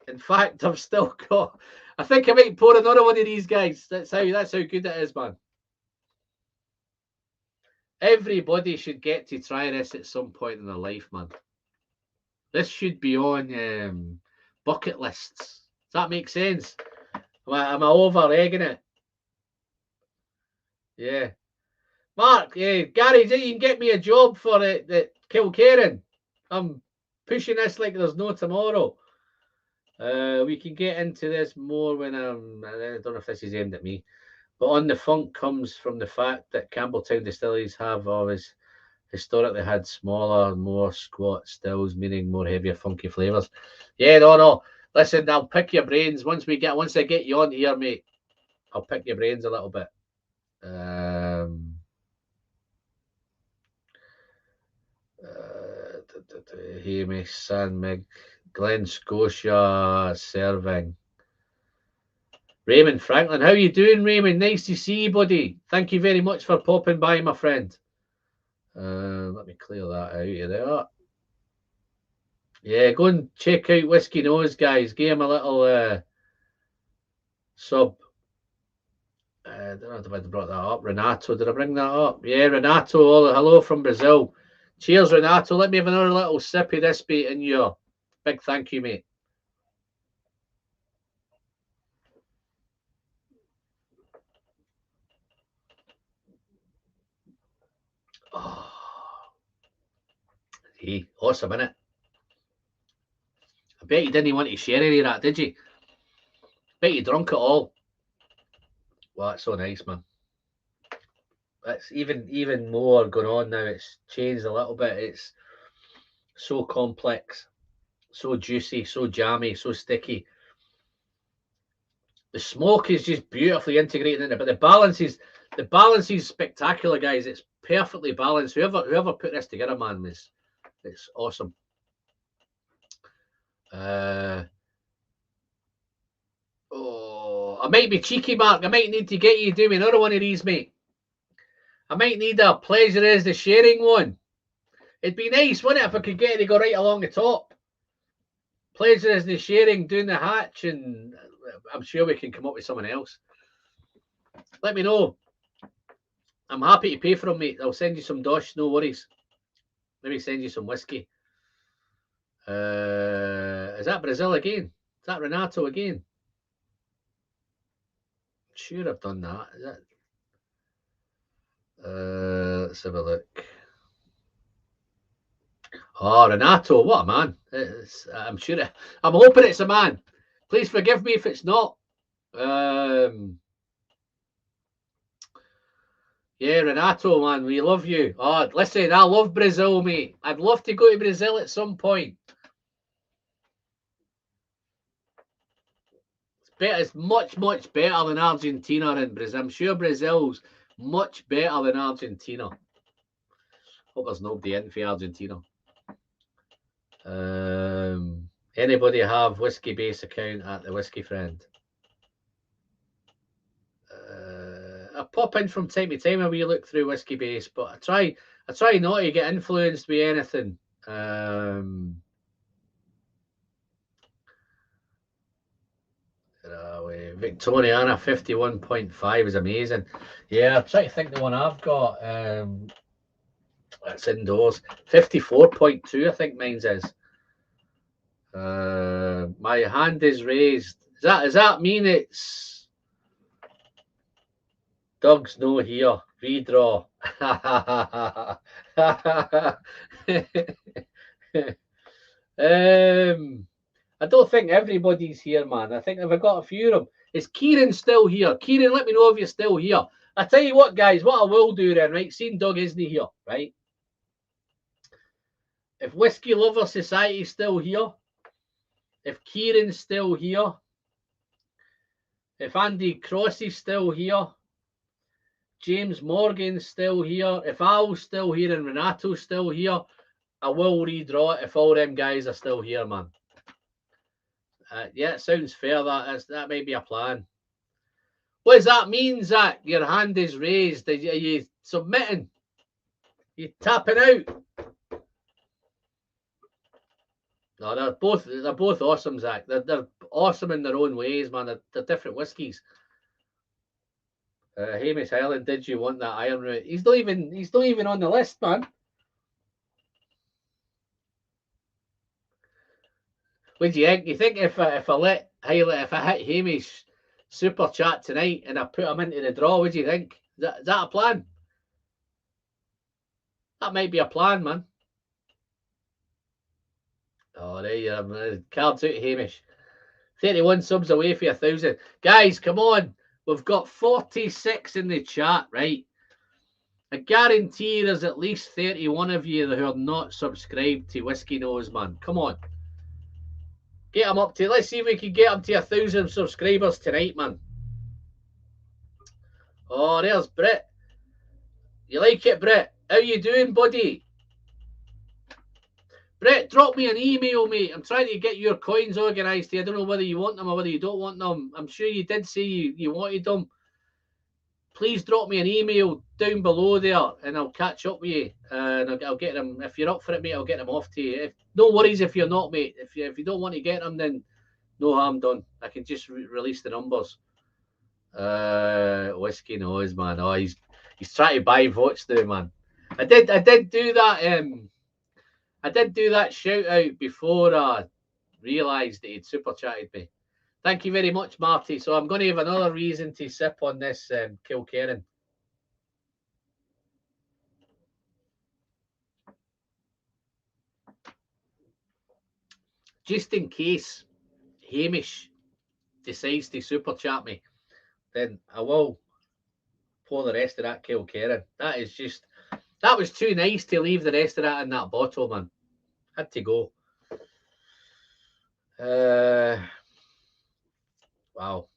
In fact, I've still got. I think I might pour another one of these guys. That's how good it is, man. Everybody should get to try this at some point in their life, man. This should be on bucket lists. Does that make sense? Am I over egging it? Yeah. Mark, Gary, you can get me a job for the Kilkerran. I'm pushing this like there's no tomorrow. We can get into this more when I don't know if this is aimed at me, but on the funk comes from the fact that Campbelltown distilleries have always historically had smaller, more squat stills, meaning more heavier, funky flavours. Yeah, no. Listen, I'll pick your brains once I get you on here, mate. I'll pick your brains a little bit. Hamish, San Mig, Glen Scotia serving. Raymond Franklin, how you doing, Raymond? Nice to see you, buddy. Thank you very much for popping by, my friend. Let me clear that out of there. Yeah, go and check out Whiskey Nose, guys. Give him a little sub. I don't know if I brought that up. Renato, did I bring that up? Yeah, Renato, hello from Brazil. Cheers, Renato. Let me have another little sip of this bit in your big thank you, mate. Oh, hey, awesome, innit? I bet you didn't want to share any of that, did you? Bet you drunk it all. Well, that's so nice, man. It's even more going on now. It's changed a little bit. It's so complex, so juicy, so jammy, so sticky. The smoke is just beautifully integrated in it, but the balance is spectacular, guys. It's perfectly balanced. Whoever put this together, man, it's awesome. I might be cheeky, Mark. I might need to get you doing another one of these, mate. I might need a pleasure is the sharing one. It'd be nice, wouldn't it, if I could get it to go right along the top. Pleasure is the sharing, doing the hatch, and I'm sure we can come up with someone else. Let me know. I'm happy to pay for them, mate. I'll send you some dosh, no worries. Maybe send you some whiskey. Is that Brazil again? Is that Renato again? I'm sure I've done that. Is that? Let's have a look. Oh, Renato, what a man. I'm sure. I'm hoping it's a man. Please forgive me if it's not. Yeah, Renato, man, we love you. Oh, listen, I love Brazil, mate. I'd love to go to Brazil at some point. It's much, much better than Argentina and Brazil. I'm sure Brazil's much better than Argentina. Hope there's nobody in for Argentina. Anybody have Whiskey Base account at the Whiskey Friend? I pop in from time to time and we look through Whiskey Base, but I try not to get influenced by anything. Victoriana 51.5 is amazing. Yeah, I'm trying to think the one I've got. That's indoors. 54.2, I think mine's is. My hand is raised. Does that mean it's Doug's no here? Redraw. I don't think everybody's here, man. I think I've got a few of them. Is Kieran still here? Kieran, let me know if you're still here. I tell you what, guys, what I will do then, right? Seeing Doug isn't here, right? If Whiskey Lover Society's still here, if Kieran's still here, if Andy Cross is still here, James Morgan's still here, if Al's still here and Renato's still here, I will redraw it if all them guys are still here, man. Yeah, it sounds fair. That may be a plan. What does that mean, Zach? Your hand is raised. Are you submitting? You tapping out? No, they're both awesome, Zach. They're awesome in their own ways, man. They're different whiskies. Hamish Highland, did you want that iron root? He's not even on the list, man. What do you think? You think if I hit Hamish super chat tonight and I put him into the draw, what do you think? Is that a plan? That might be a plan, man. Oh, there you are. Cards out, Hamish. 31 subs away for 1,000. Guys, come on. We've got 46 in the chat, right? I guarantee there's at least 31 of you who are not subscribed to Whiskey Nose, man. Come on. Get them up to, let's see if we can get them to 1,000 subscribers tonight, man. Oh, there's Britt. You like it, Britt? How you doing, buddy? Brett, drop me an email, mate. I'm trying to get your coins organised here. I don't know whether you want them or whether you don't want them. I'm sure you did say you wanted them. Please drop me an email down below there and I'll catch up with you. And I'll get them. If you're up for it, mate, I'll get them off to you. No worries if you're not, mate. If you don't want to get them, then no harm done. I can just release the numbers. Whiskey Nose, man. Oh, he's trying to buy votes there, man. I did do that. I did do that shout out before I realised that he'd super chatted me. Thank you very much, Marty. So I'm going to have another reason to sip on this Kilkerran. Just in case Hamish decides to super chat me, then I will pour the rest of that Kilkerran. That was too nice to leave the rest of that in that bottle, man. Had to go. Wow.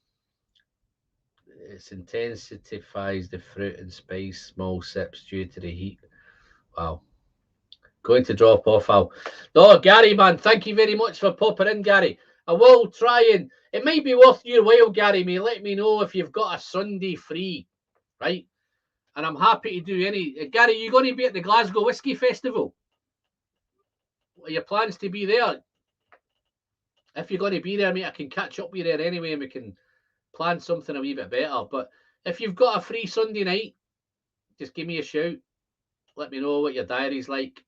It intensifies the fruit and spice, small sips due to the heat. Wow. Going to drop off. No, Gary, man, thank you very much for popping in, Gary. I will try and it might be worth your while, Gary. May let me know if you've got a Sunday free, right? And I'm happy to do any. Gary, you going to be at the Glasgow Whiskey Festival? What are your plans to be there? If you're going to be there, mate, I can catch up with you there anyway and we can plan something a wee bit better. But if you've got a free Sunday night, just give me a shout. Let me know what your diary's like.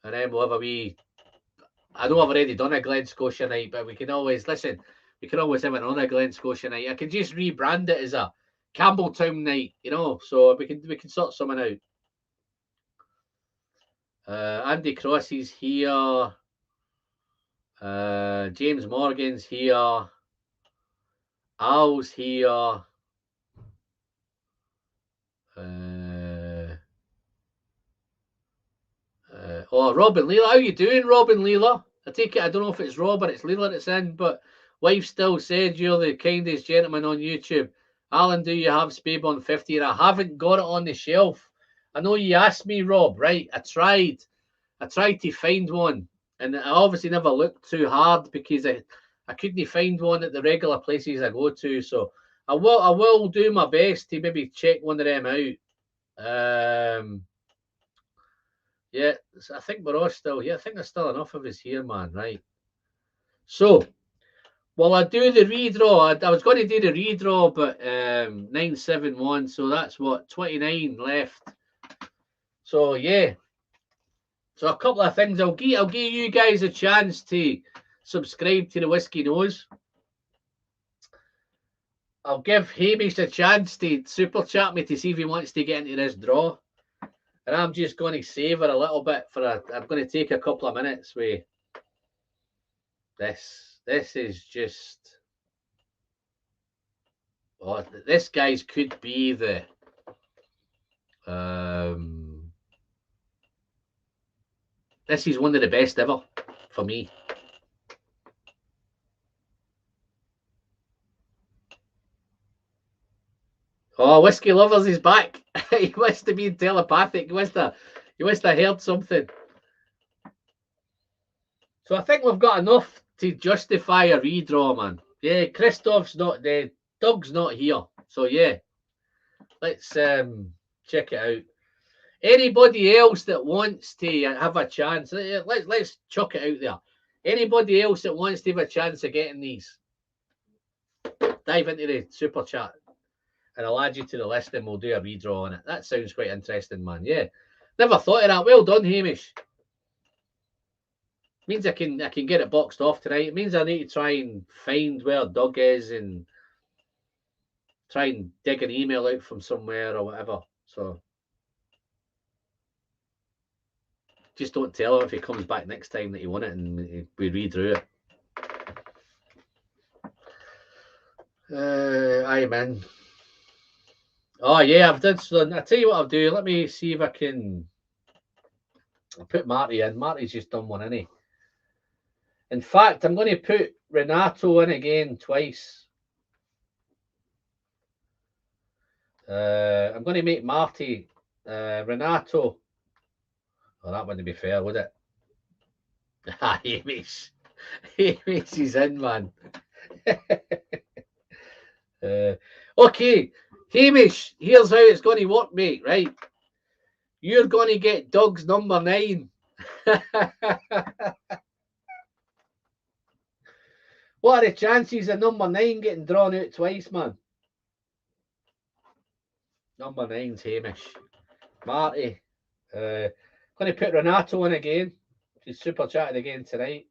And then we'll have a wee... I know I've already done a Glen Scotia night, but we can always have another Glen Scotia night. I can just rebrand it as a Campbelltown night, you know, so we can sort something out. Andy Crossy's here. James Morgan's here. Al's here. Robin Leela. How you doing, Robin Leela? I take it, I don't know if it's Rob or it's Leela that's in, but wife still said you're the kindest gentleman on YouTube. Alan, do you have Speyburn 50? I haven't got it on the shelf. I know you asked me, Rob, right? I tried to find one, and I obviously never looked too hard because I couldn't find one at the regular places I go to. So I will do my best to maybe check one of them out. Yeah, I think we're all still here. I think there's still enough of us here, man, right? So, well, I do the redraw. I was going to do the redraw, but 971, so that's what, 29 left. So, yeah. So a couple of things. I'll give you guys a chance to subscribe to the Whiskey Nose. I'll give Hamish a chance to super chat me to see if he wants to get into this draw. And I'm just going to savour a little bit I'm going to take a couple of minutes with this. This is just... Oh, this guys could be the... This is one of the best ever for me. Oh, Whiskey Lovers is back. He must have been telepathic. He must have heard something. So I think we've got enough to justify a redraw, man. Yeah, Christoph's not there. Doug's not here. So yeah, let's check it out. Anybody else that wants to have a chance, let's chuck it out there. Anybody else that wants to have a chance of getting these, dive into the super chat and I'll add you to the list and we'll do a redraw on it. That sounds quite interesting, man. Yeah, never thought of that. Well done, Hamish. Means I can get it boxed off tonight. It means I need to try and find where Doug is and try and dig an email out from somewhere or whatever. So just don't tell him if he comes back next time that he won it and we redrew it. Aye, man. Oh yeah, I've done. So I tell you what I'll do. Let me see if I can. I'll put Marty in. Marty's just done one, innit? In fact, I'm going to put Renato in again twice. I'm going to make Marty Renato. Oh, that wouldn't be fair, would it? Hamish. Hamish is in, man. Okay, Hamish, here's how it's going to work, mate, right? You're going to get Doug's number 9. What are the chances of number 9 getting drawn out twice, man? Number 9's Hamish. Marty. Going to put Renato in again. He's super chatted again tonight.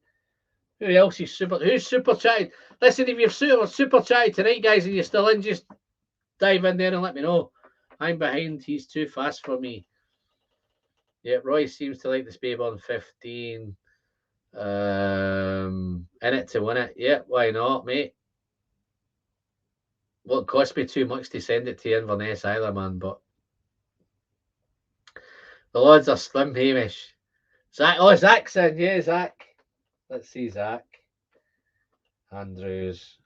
Who else is who's super chatted? Listen, if you're super chatted tonight, guys, and you're still in, just dive in there and let me know. I'm behind. He's too fast for me. Yeah, Roy seems to like this babe on 15. In it to win it. Yeah, why not, mate? Won't cost me too much to send it to Inverness either, man, but the odds are slim, Hamish. Zach, oh, Zach's in. Yeah, Zach. Let's see, Zach. Andrews.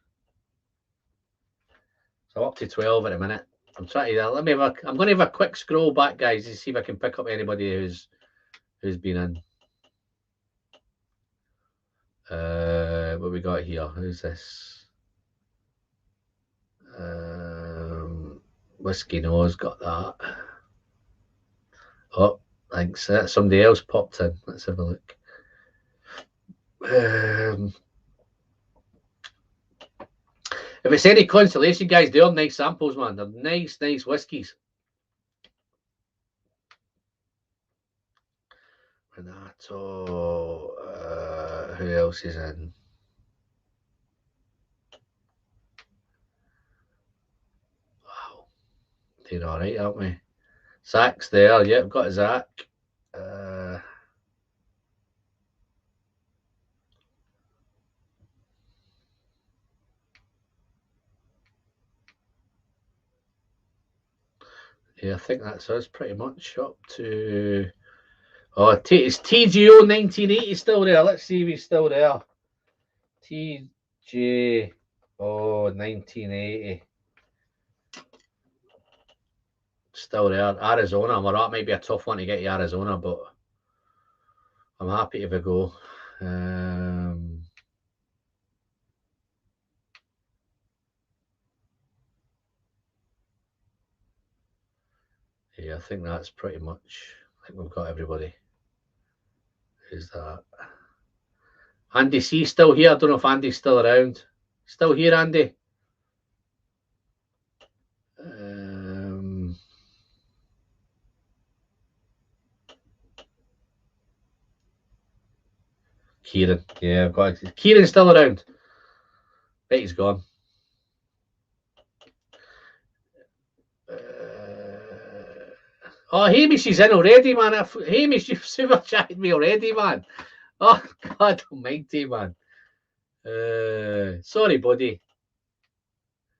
So up to 12 in a minute. I'm trying to. I'm going to have a quick scroll back, guys, to see if I can pick up anybody who's been in. What we got here? Who's this? Whiskey Nose got that. Oh, thanks. Somebody else popped in. Let's have a look. If it's any consolation, guys, they're nice samples, man. They're nice whiskies. Renato. Who else is in? Wow. They're all right, aren't we? Zach's there. Yep, got Zach. Yeah, I think that's us pretty much up to. Oh, it's TGO 1980 still there. Let's see if he's still there. TGO 1980. Still there. Arizona. Well, that might be a tough one to get you Arizona, but I'm happy if I go. Yeah, I think that's pretty much. I think we've got everybody. Who's that? Andy C still here. I don't know if Andy's still around. Still here, Andy? Kieran. Yeah, I've got it. Kieran's still around. Bet he's gone. Oh, Hamish is in already, man. Hamish, you've super chatted me already, man. Oh, God almighty, man. Sorry, buddy.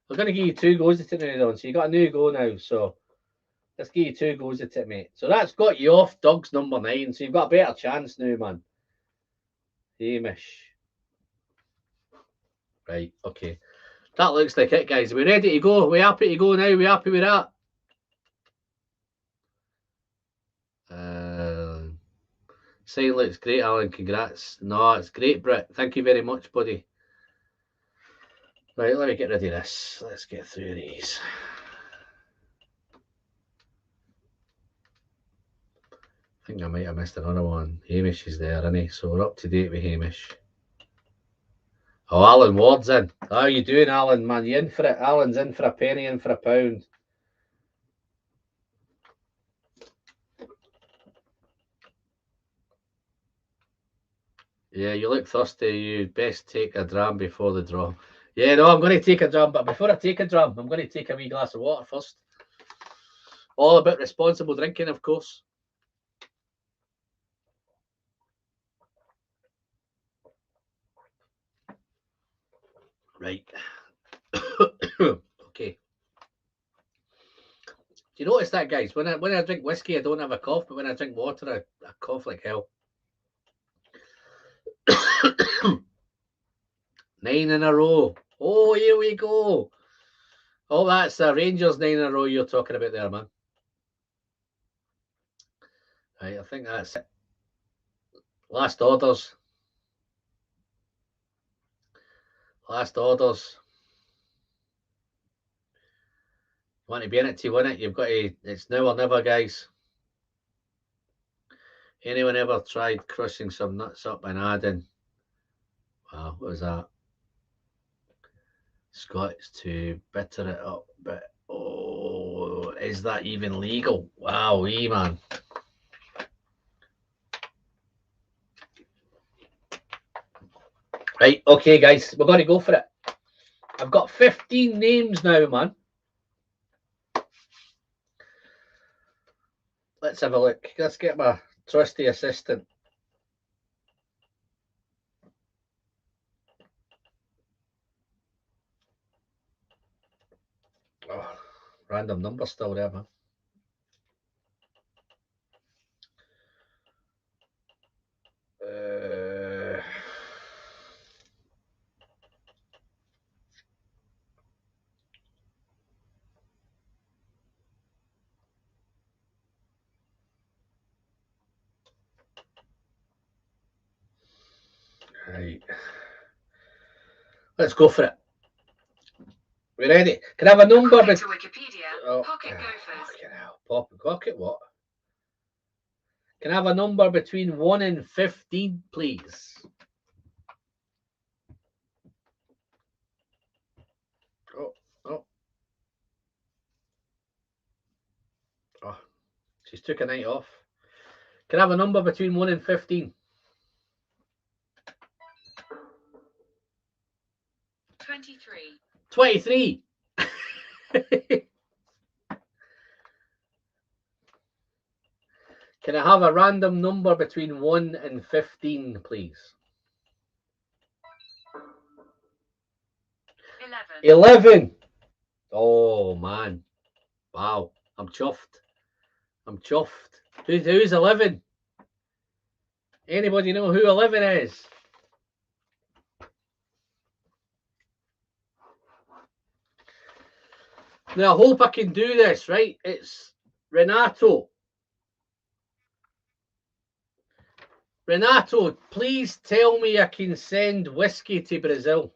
I'm going to give you 2 goes at it now, so you got a new go now, so let's give you 2 goes at it, mate. So that's got you off Doug's number 9, so you've got a better chance now, man. Hamish. Right, okay. That looks like it, guys. Are we ready to go? Are we happy to go now? Are we happy with that? Saying looks great, Alan. Congrats. No, it's great, Britt. Thank you very much, buddy. Right, let me get rid of this. Let's get through these. I think I might have missed another one. Hamish is there, isn't he? So we're up to date with Hamish. Oh, Alan Ward's in. How you doing, Alan? Man, you in for it? Alan's in for a penny, in for a pound. Yeah, you look thirsty. You best take a dram before the draw. Yeah, no, I'm going to take a dram, but before I take a dram, I'm going to take a wee glass of water first. All about responsible drinking, of course. Right. Okay. Do you notice that, guys? When I drink whiskey, I don't have a cough, but when I drink water, I cough like hell. 9 in a row. Oh, here we go. Oh, that's the Rangers 9 in a row you're talking about there, man. Right, I think that's it. Last orders. Last orders. You want to be in it to win it, you've got to, it's now or never, guys. Anyone ever tried crushing some nuts up and adding, wow, what was that? Scotch to bitter it up, but oh, is that even legal? Wow, man. Right, okay, guys, we're going to go for it. I've got 15 names now, man. Let's have a look. Let's get my trusty assistant. Oh, random number still there, man. Right. Let's go for it. We ready? Can I have a number? According to Wikipedia, pocket gophers. Pocket what? Can I have a number between 1 and 15, please? Oh. She's took a night off. Can I have a number between 1 and 15? 23. 23. Can I have a random number between 1 and 15, please? 11. Oh, man. Wow. I'm chuffed. Who's 11? Anybody know who 11 is? Now, I hope I can do this, right? It's Renato. Renato, please tell me I can send whiskey to Brazil.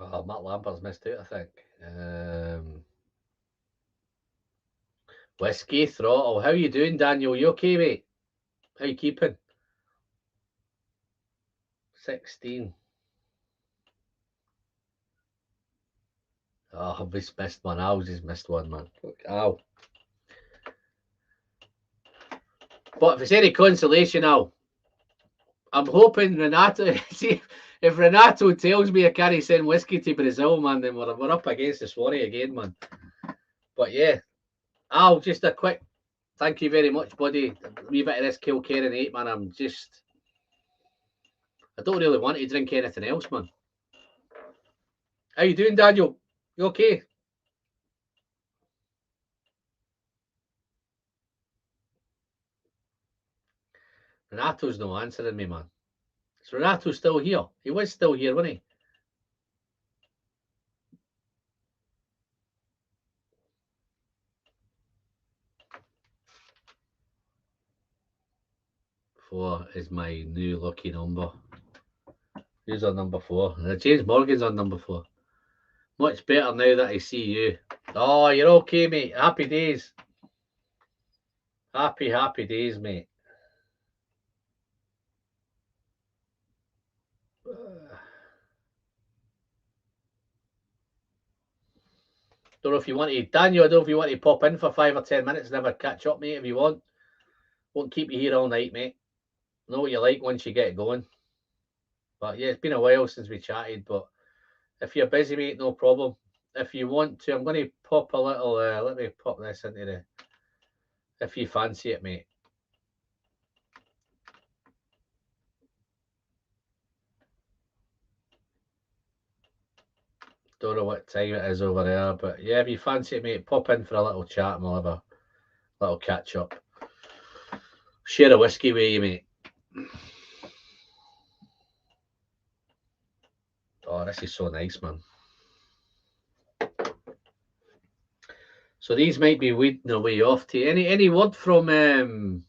Oh, Matt Lambert's missed out, I think. Whiskey throttle. How you doing, Daniel? You okay, mate? How you keeping? 16. Oh, I've just missed one. Al's just missed one, man. Look, Al. But if it's any consolation, Al, I'm hoping Renato. See, if Renato tells me I can't send whiskey to Brazil, man, then we're up against the Swarry again, man. But yeah, Al, just a quick thank you very much, buddy. A wee bit of this Kilkerran 8, man. I don't really want to drink anything else, man. How you doing, Daniel? You okay? Renato's no answering me, man. Is Renato still here? He was still here, wasn't he? Four is my new lucky number. Who's on number 4? James Morgan's on number 4. Much better now that I see you. Oh, you're okay, mate. Happy days. Happy days, mate. Don't know if you want to, Daniel, I don't know if you want to pop in for 5 or 10 minutes and have a catch up, mate, if you want. Won't keep you here all night, mate. Know what you like once you get going. But yeah, it's been a while since we chatted, but if you're busy, mate, no problem. If you want to, I'm going to pop a little, let me pop this into the, if you fancy it, mate. Don't know what time it is over there, but yeah, if you fancy it, mate, pop in for a little chat and we'll have a little catch up. Share a whiskey with you, mate. Oh, this is so nice, man. So these might be weeding their way off to you. Any word from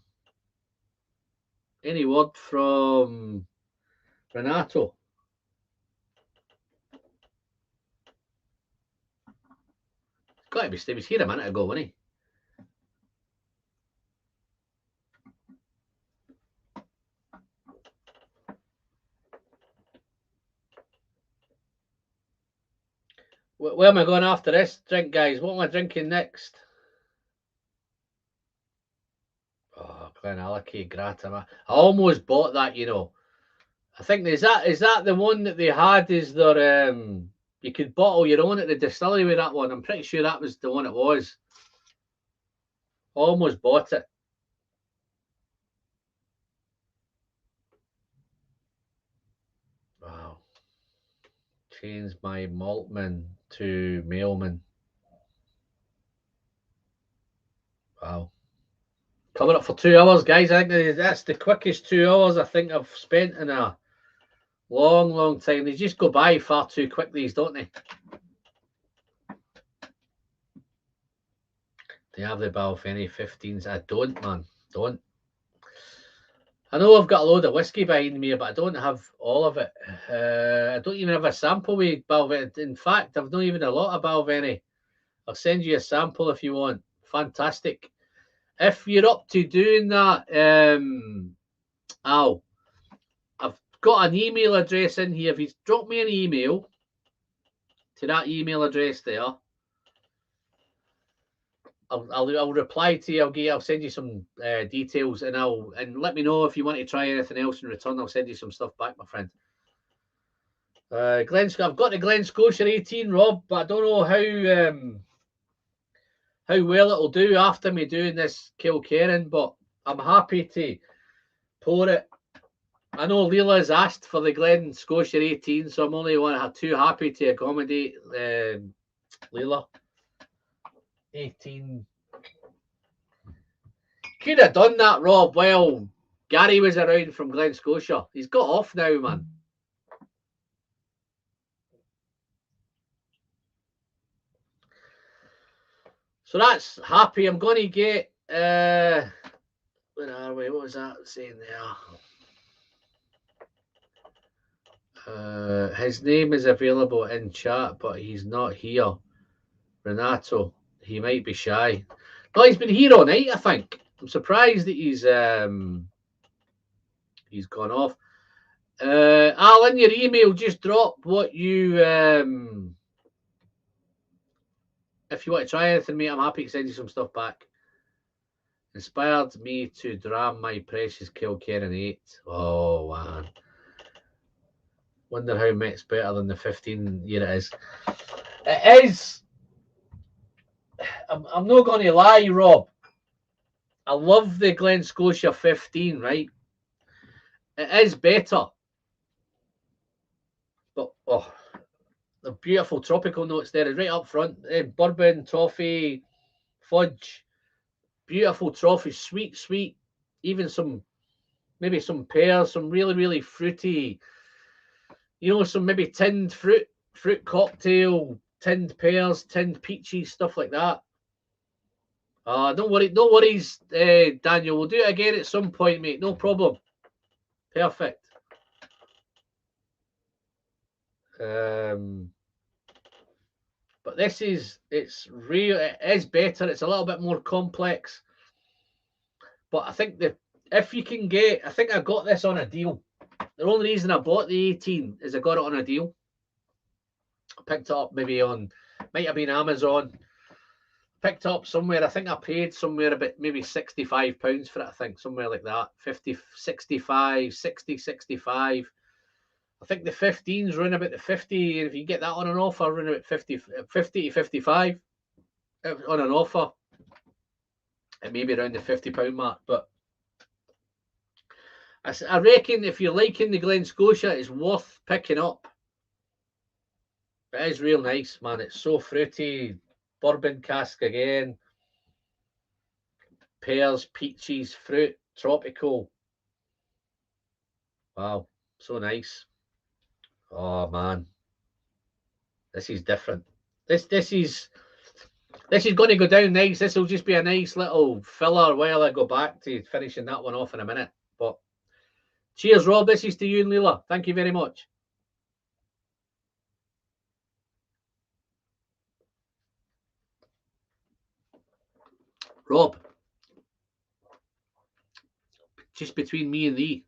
Renato? Got to be. He was here a minute ago, wasn't he? Where am I going after this drink, guys? What am I drinking next? Oh, Glenallachie Grata. I almost bought that, you know. I think is that the one that they had? Is there you could bottle your own at the distillery with that one? I'm pretty sure that was the one it was. Almost bought it. Wow. Changed my maltman to mailman. Wow. Coming up for 2 hours, guys. I think that's the quickest 2 hours I think I've spent in a long time. They just go by far too quick, these, don't they? Do you have the Balvenie 15s? I don't, man. Don't. I know I've got a load of whiskey behind me, but I don't have all of it. I don't even have a sample with Balvenie. In fact, I've not even a lot of Balvenie. I'll send you a sample if you want. Fantastic. If you're up to doing that, Al, I've got an email address in here. If you drop me an email to that email address there, I'll reply to you. I'll send you some details, and let me know if you want to try anything else in return. I'll send you some stuff back, my friend. I've got the Glen Scotia 18, Rob, but I don't know how well it'll do after me doing this Kilkerran, but I'm happy to pour it. I know Leela's asked for the Glen Scotia 18, so I'm only too happy to accommodate Leela. 18. Could have done that, Rob. Well, Gary was around from Glen Scotia. He's got off now, man. So that's happy. I'm going to get... where are we? What was that saying there? His name is available in chat, but he's not here. Renato. He might be shy. No, he's been here all night, I think. I'm surprised that he's gone off. Al, in your email, just drop what you if you want to try anything, mate. I'm happy to send you some stuff back. Inspired me to dram my precious Kilkerran 8. Oh man. Wonder how much better than the 15 year it is. It is. I'm not going to lie, Rob. I love the Glen Scotia 15, right? It is better. But, oh, the beautiful tropical notes there right up front. Bourbon, toffee, fudge. Beautiful toffee, sweet. Even some maybe some pears, some really fruity, you know, some maybe tinned fruit cocktail, tinned pears, tinned peaches, stuff like that. Don't worry, no worries, Daniel. We'll do it again at some point, mate. No problem. Perfect. But this is, it's real. It is better. It's a little bit more complex. But I think that if you can get, I think I got this on a deal. The only reason I bought the 18 is I got it on a deal. I picked it up maybe on, might have been Amazon. Picked up somewhere. I think I paid somewhere about maybe £65 for it. I think somewhere like that. 50, 65, 60, 65. I think the 15s run about the 50. If you get that on an offer, run about 50 to 55 on an offer. It may be around the £50 mark, but I reckon if you're liking the Glen Scotia, it's worth picking up. It is real nice, man. It's so fruity. Bourbon cask again. Pears, peaches, fruit, tropical. Wow, so nice. Oh man, this is different. This is going to go down nice. This will just be a nice little filler while I go back to finishing that one off in a minute. But cheers, Rob. This is to you and Leela. Thank you very much. Rob, just between me and thee,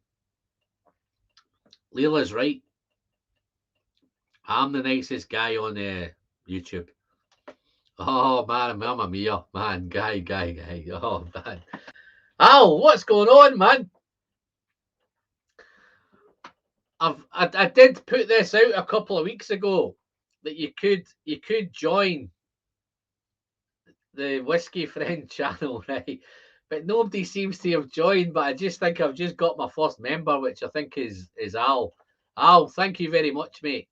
Leela's right. I'm the nicest guy on YouTube. Oh man, mamma mia, man, guy. Oh man, Al, what's going on, man? I did put this out a couple of weeks ago that you could join the Whiskey Friend channel, right? But nobody seems to have joined. But I just think I've just got my first member, which I think is Al. Al, thank you very much, mate.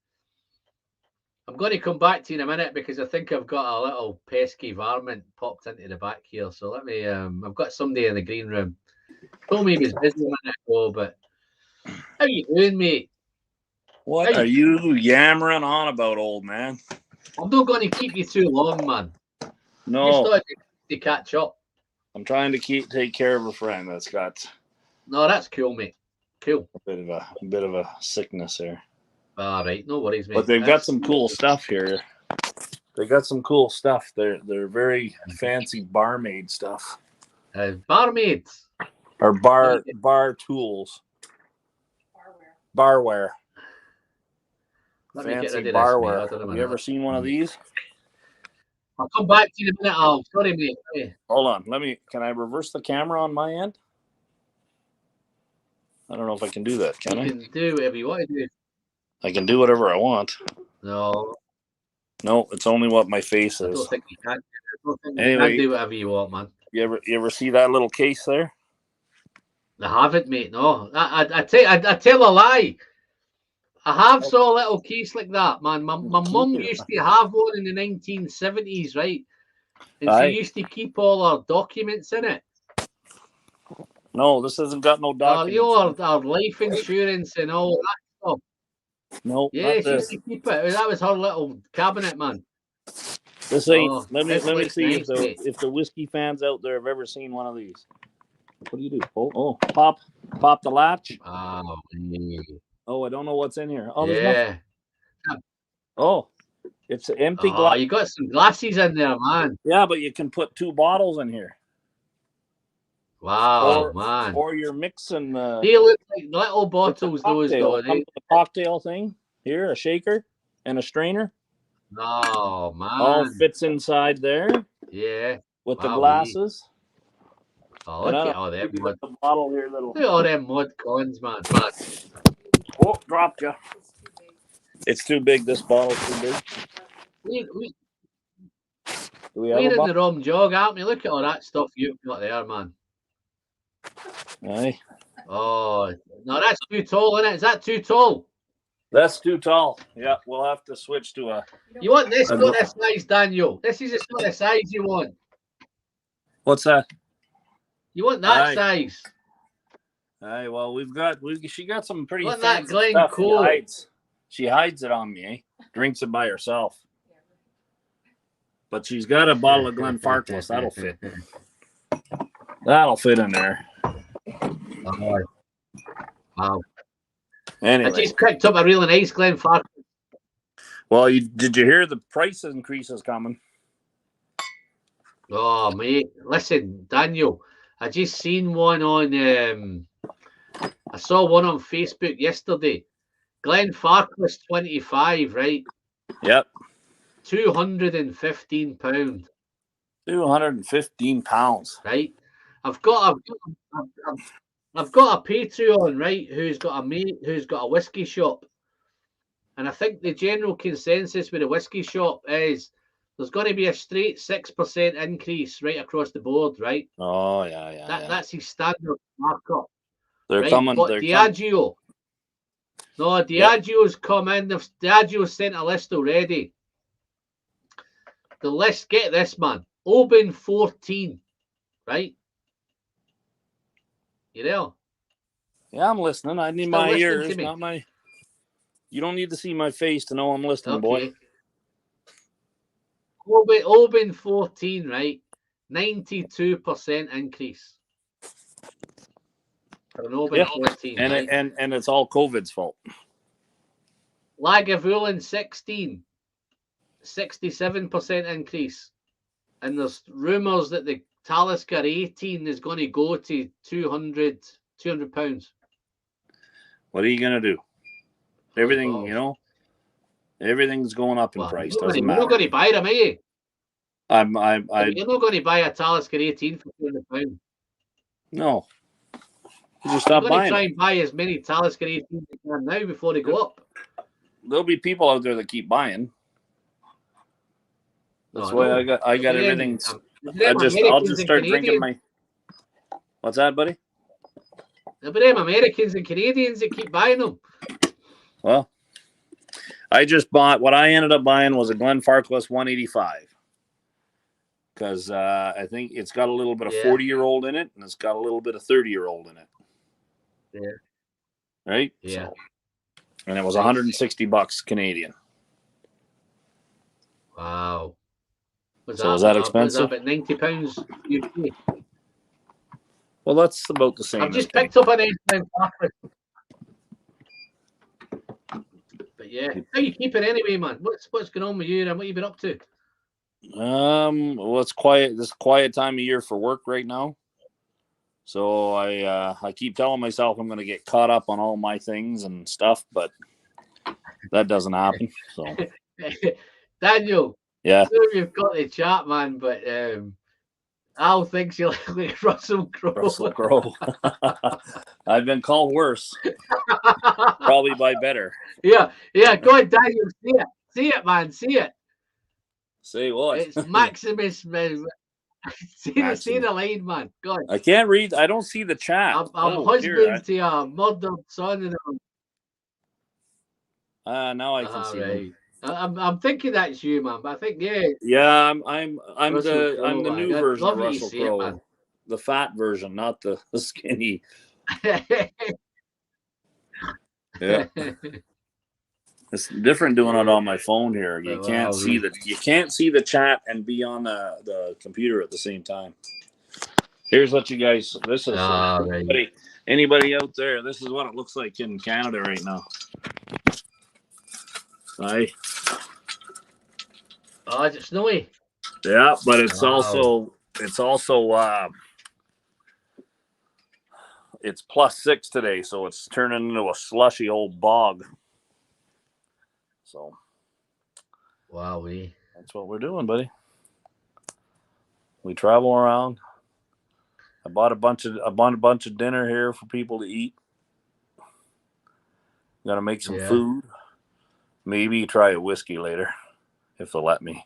I'm going to come back to you in a minute because I think I've got a little pesky varmint popped into the back here. So let me, I've got somebody in the green room. Told me he was busy a minute ago, but how you doing, mate? What are you yammering on about, old man? I'm not going to keep you too long, man. No. Just thought to catch up. I'm trying to take care of a friend that's got. No, that's cool, mate. Cool. A bit of a sickness there. All right, no worries, mate. But they've got some cool stuff here. They got some cool stuff. They're very fancy barmaid stuff. Barmaids. Or bar tools. Barware. Fancy barware. Have you ever seen one of these? I'll come back to you in a minute, Al. Sorry, mate. Hey. Hold on. Can I reverse the camera on my end? I don't know if I can do that. Can I? You can do whatever you want to do. I can do whatever I want. No, it's only what my face is. I don't think you can. Anyway, you can do whatever you want, man. You ever see that little case there? I haven't, mate. No, I tell a lie. I have saw a little case like that, man. My mum used to have one in the 1970s, right? And she used to keep all her documents in it. No, this hasn't got no documents. You know, our life insurance and all that stuff. No, yeah, she used to keep it. That was her little cabinet, man. This ain't. Let me see nice, if the whiskey fans out there have ever seen one of these. What do you do? Oh, pop the latch. Oh, yeah. Oh, I don't know what's in here. Oh, yeah. Oh, it's an empty glass. You got some glasses in there, man. Yeah, but you can put 2 bottles in here. Wow, man. Or you're mixing. They look like little bottles, those though. A cocktail thing. Here, a shaker and a strainer. Oh, man. All fits inside there. Yeah. With the glasses. Oh, look at all them mud. The bottle here, look at all them mud cons, man. Oh, dropped you. It's too big. This bottle's too big. We're in the wrong jog, aren't we? Look at all that stuff you've got there, man. Aye. Oh, no, that's too tall, isn't it? Is that too tall? That's too tall. Yeah, we'll have to switch to a... You want this sort of size, Daniel? This is the sort of size you want. What's that? You want that size? Hey, well, she got some pretty What fancy that stuff. Glencoe? She hides it on me, eh? Drinks it by herself. But she's got a bottle of Glenfarclas. That'll fit. That'll fit in there. Oh, wow. Anyway. I just picked up a really nice Glenfarclas. Well, did you hear the price increase is coming? Oh, mate. Listen, Daniel, I just seen one on, I saw one on Facebook yesterday. Glenfarclas 25, right? Yep. £215. £215. Right? I've got a Patreon, right, who's got a mate who's got a whiskey shop. And I think the general consensus with a whiskey shop is there's going to be a straight 6% increase right across the board, right? Oh, yeah. That's his standard markup. They're right? coming. But Diageo. No, Diageo's come in. Diageo's sent a list already. The list, get this, man. Oban 14, right? You there? Yeah, I'm listening. I need Still my listening ears, to me? not my... You don't need to see my face to know I'm listening, boy. Oban 14, right? 92% increase. For an Oban 14, and right? and it's all COVID's fault. Lagavulin 16, 67% increase. And there's rumours that the Talisker 18 is going to go to £200. What are you going to do? Everything, everything's going up in price. Doesn't matter. You're not going to buy them, are you? You're not going to buy a Talisker 18 for £200. No. You just stop buying. Try and buy as many Talisker 18 as you can now before they go up. There'll be people out there that keep buying. That's why I got everything. I'll just start drinking my. What's that, buddy? There'll be them Americans and Canadians that keep buying them. Well, I just bought. What I ended up buying was a Glenfarclas 185. Because I think it's got a little bit of 40-year-old in it, and it's got a little bit of 30-year-old in it. Yeah. Right? Yeah. So, and it was $160 Canadian. Wow. Was that expensive? Was that about £90 UK? Well, that's about the same. I've just picked up an Glenfarclas. But yeah, how you keeping anyway, man? What's going on with you and what you been up to? Well, it's quiet. This quiet time of year for work right now. So I keep telling myself I'm going to get caught up on all my things and stuff, but that doesn't happen. So Daniel, yeah, I know you've got the chat, man, but Al thinks you look like Russell Crowe. Russell Crowe. I've been called worse, probably by better. Yeah. Go on, Daniel. See it, man. See it. Say what? It's Maximus. See the line, man. Go on. I can't read. I don't see the chat. I'm husband to a murdered son. Now I can see. Right. I'm thinking that's you, man. But I think Yeah, I'm the new version of Russell Crowe, the fat version, not the skinny. Yeah. It's different doing it on my phone here. You can't see the chat and be on the computer at the same time. Here's what you guys. This is anybody out there. This is what it looks like in Canada right now. Right. Oh, is it snowy? Yeah, but it's also it's +6 today, so it's turning into a slushy old bog. So, that's what we're doing, buddy. We travel around. I bought a bunch of dinner here for people to eat. Gonna make some food. Maybe try a whiskey later, if they'll let me.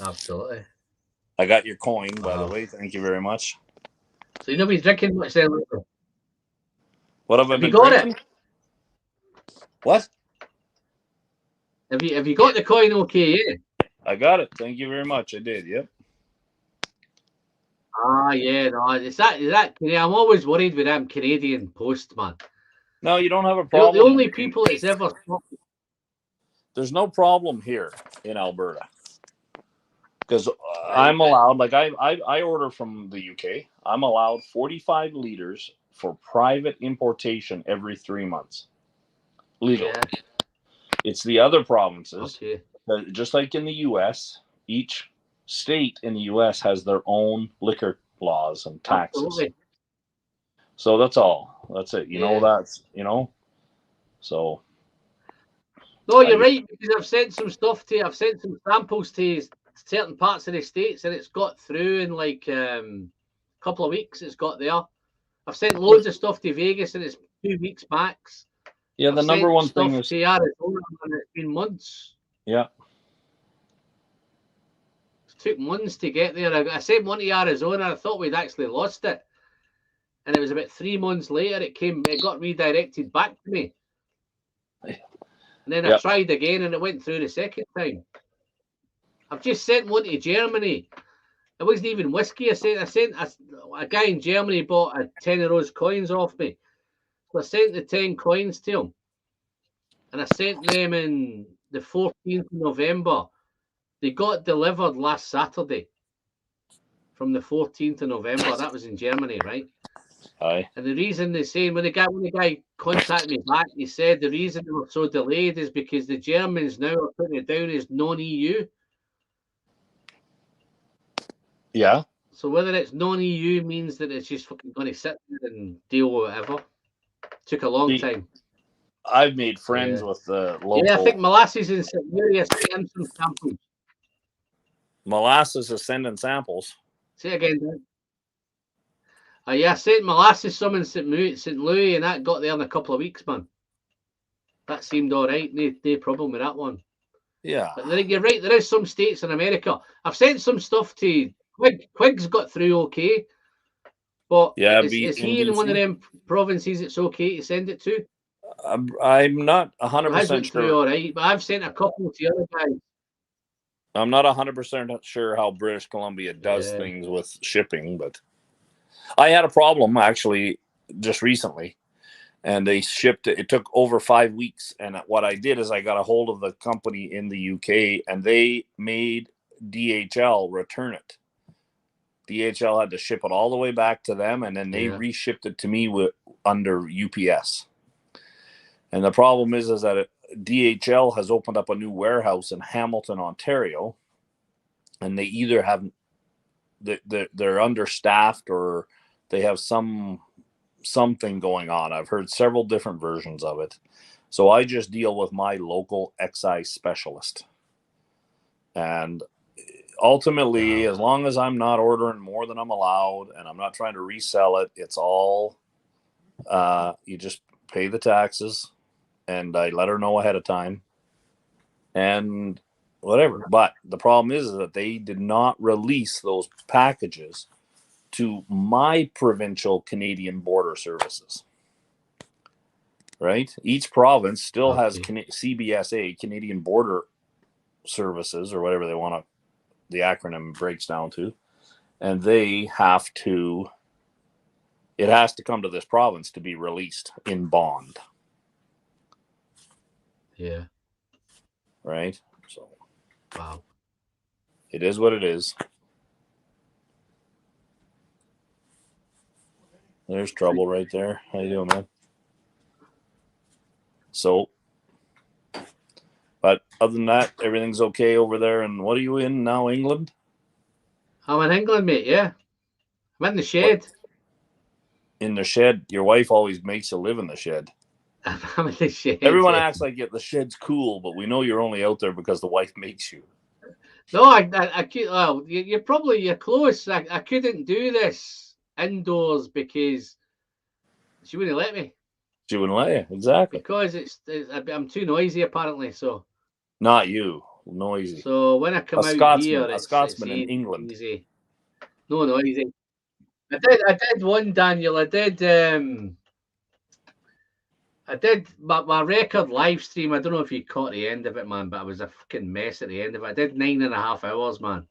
Absolutely. I got your coin, by the way. Thank you very much. So you nobody's drinking much then? What have I been drinking? It? What? Have you got the coin? Okay, yeah. I got it. Thank you very much. I did. Yep. Yeah, no, is that I'm always worried with them Canadian Post, man. No, you don't have a The problem. only people that's ever There's no problem here in Alberta because I'm allowed. Like I order from the UK. I'm allowed 45 liters for private importation every 3 months, legally. Yeah. It's the other provinces, Okay. just like in the U.S. Each state in the U.S. has their own liquor laws and taxes. Absolutely. So that's all. That's it. You know, that's, so. No, you're right, because I've sent some stuff to, I've sent some samples to certain parts of the States, and it's got through in like a couple of weeks. It's got there. I've sent loads of stuff to Vegas, and it's 2 weeks max. Yeah, the I've number sent one stuff thing is to Arizona, and it's been months. Yeah. It took months to get there. I sent one to Arizona. I thought we'd actually lost it, and it was about 3 months later. It got redirected back to me. And then I tried again, and it went through the second time. I've just sent one to Germany. It wasn't even whiskey. I sent a guy in Germany bought a 10 of those coins off me. So I sent the 10 coins to him. And I sent them in the 14th of November. They got delivered last Saturday from the 14th of November. That was in Germany, right? Aye. And the reason they're saying, when the guy contacted me back, he said the reason they were so delayed is because the Germans now are putting it down as non-EU. Yeah. So whether it's non-EU means that it's just fucking going to sit there and deal with whatever. Took a long time. I've made friends with the local. Yeah, I think Molasses in St. Louis is sending some samples. Molasses is sending samples. Say it again, Dan. Yeah, I sent Molasses some in St. Louis, and that got there in a couple of weeks, man. That seemed all right. No problem with that one. Yeah. But you're right. There is some states in America. I've sent some stuff to Quig's got through okay. But is he in one of them provinces it's okay to send it to? I'm not 100% sure. All right, but I've sent a couple to other guys. I'm not 100% sure how British Columbia does things with shipping, but I had a problem actually just recently, and they shipped it. It took over 5 weeks, and what I did is I got a hold of the company in the UK, and they made DHL return it. DHL had to ship it all the way back to them, and then they reshipped it to me under UPS. And the problem is that DHL has opened up a new warehouse in Hamilton, Ontario, and they either have they're understaffed or they have something going on. I've heard several different versions of it. So I just deal with my local excise specialist. And ultimately, as long as I'm not ordering more than I'm allowed and I'm not trying to resell it, it's all you just pay the taxes, and I let her know ahead of time and whatever. But the problem is that they did not release those packages to my provincial Canadian border services. Right? Each province still has CBSA, Canadian Border Services, or whatever they want to, the acronym breaks down to, and they have to, it has to come to this province to be released in bond. Yeah. Right? So. Wow. It is what it is. There's trouble right there. How you doing, man? So, but other than that, everything's okay over there. And what are you in now, England? I'm in England, mate, yeah. I'm in the shed. What? In the shed? Your wife always makes you live in the shed. I'm in the shed. Everyone acts like the shed's cool, but we know you're only out there because the wife makes you. No, I could. Well, you're close. I couldn't do this indoors because she wouldn't let me. She wouldn't let you, exactly. Because I'm too noisy, apparently. So. Not you, noisy. So when I come out here, a Scotsman in England. Easy. No noisy. I did one, Daniel. I did my record live stream. I don't know if you caught the end of it, man, but I was a fucking mess at the end of it. I did 9.5 hours, man.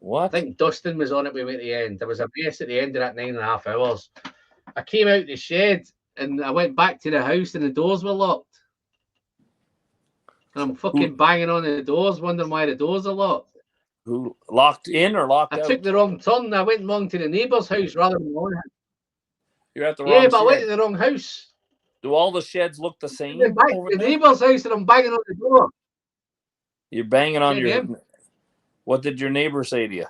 What? I think Dustin was on it with me at the end. There was a mess at the end of that 9.5 hours. I came out the shed and I went back to the house and the doors were locked. And I'm fucking banging on the doors, wondering why the doors are locked. Who locked in or locked out? I took the wrong turn. I went wrong to the neighbour's house rather than my own house. You're at the wrong Yeah, but shed. I went to the wrong house. Do all the sheds look the same? I went back to the neighbour's house and I'm banging on the door. You're banging on your... What did your neighbour say to you?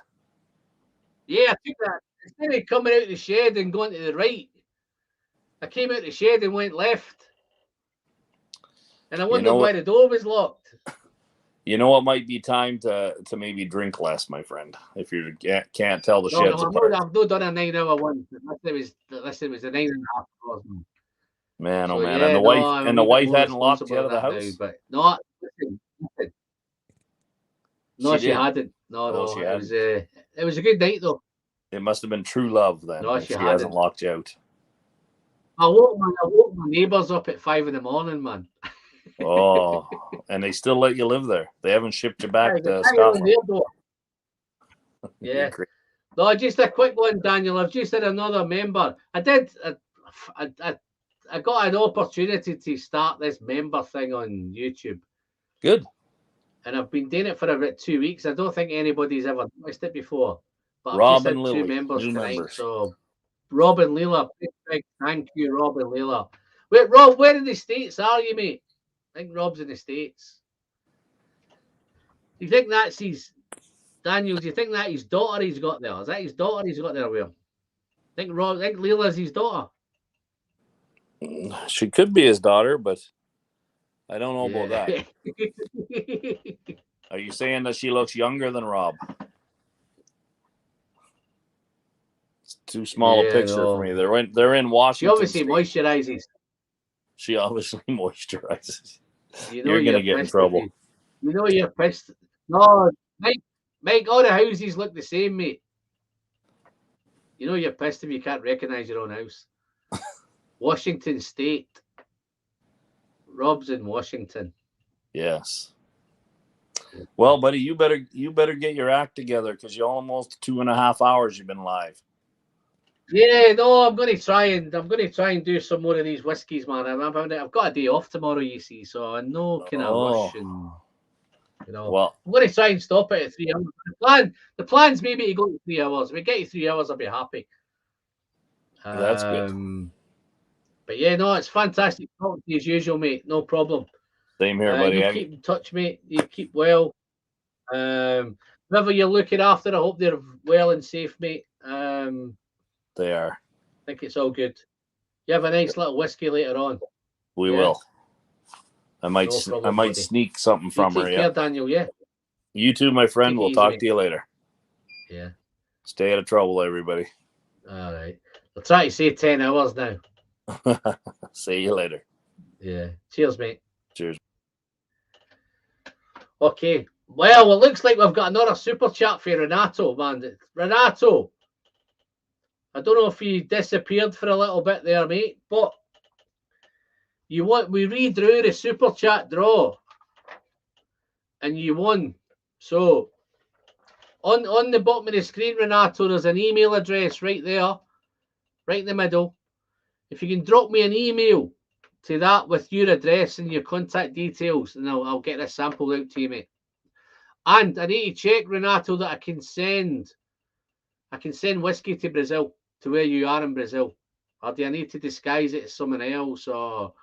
Yeah, I took that. Instead of coming out the shed and going to the right, I came out the shed and went left. And I wondered why the door was locked. You know, it might be time to maybe drink less, my friend, if you can't tell the sheds apart. I've not done a 9-hour one. Unless it was a 9.5 hours. Man, oh man. Yeah, and the wife hadn't locked you out of the house? Now, but no, listen. No, she hadn't. No, she hadn't. hadn't. It was a good night though. It must have been true love then. No, she hasn't locked you out. I woke my neighbours up at 5 a.m, man. Oh, and they still let you live there. They haven't shipped you back to Scotland. Yeah. No, just a quick one, Daniel. I've just had another member. I got an opportunity to start this member thing on YouTube. Good. And I've been doing it for about 2 weeks. I don't think anybody's ever noticed it before. But Rob I've just and had Lily, 2 members tonight. members. So Rob and Leela, big thank you, Rob and Leela. Wait, Rob, where in the States are you, mate? I think Rob's in the States. Do you think that's his... Daniel, do you think that's his daughter he's got there? Is that his daughter he's got there with him? I think Leela's his daughter. She could be his daughter, but I don't know about that. Are you saying that she looks younger than Rob? It's too small a picture for me. They're in Washington. She obviously moisturizes. She obviously moisturizes. You know you're gonna get in trouble. You know you're pissed. No, Mike, all the houses look the same, mate. You know you're pissed if you can't recognize your own house. Washington State. Rob's in Washington. Yes. Well, buddy, you better get your act together because you almost 2.5 hours you've been live. Yeah, no, I'm gonna try and do some more of these whiskeys, man. I've got a day off tomorrow, you see, so I'm no kind of rush and well, I'm gonna try and stop it at 3 hours. The plan's maybe to go to 3 hours. If we get to 3 hours, I'll be happy. That's good. But yeah, no, it's fantastic talking to you as usual, mate. No problem. Same here, buddy. You keep in touch, mate. You keep well. Whoever you're looking after, I hope they're well and safe, mate. They are. I think it's all good. You have a nice little whiskey later on. We will. I might sneak something from her. Take care, Daniel. Yeah. You too, my friend. We'll talk to you later. Yeah. Stay out of trouble, everybody. All right. I'll try to say 10 hours now. See you later. Yeah. Cheers, mate. Cheers. Okay. Well, it looks like we've got another super chat for Renato, man. Renato, I don't know if you disappeared for a little bit there, mate, but we redrew the super chat draw and you won. So on the bottom of the screen, Renato, there's an email address right there, right in the middle. If you can drop me an email to that with your address and your contact details, and I'll get this sample out to you, mate. And I need to check, Renato, that I can send whiskey to Brazil, to where you are in Brazil. Or do I need to disguise it as someone else? Or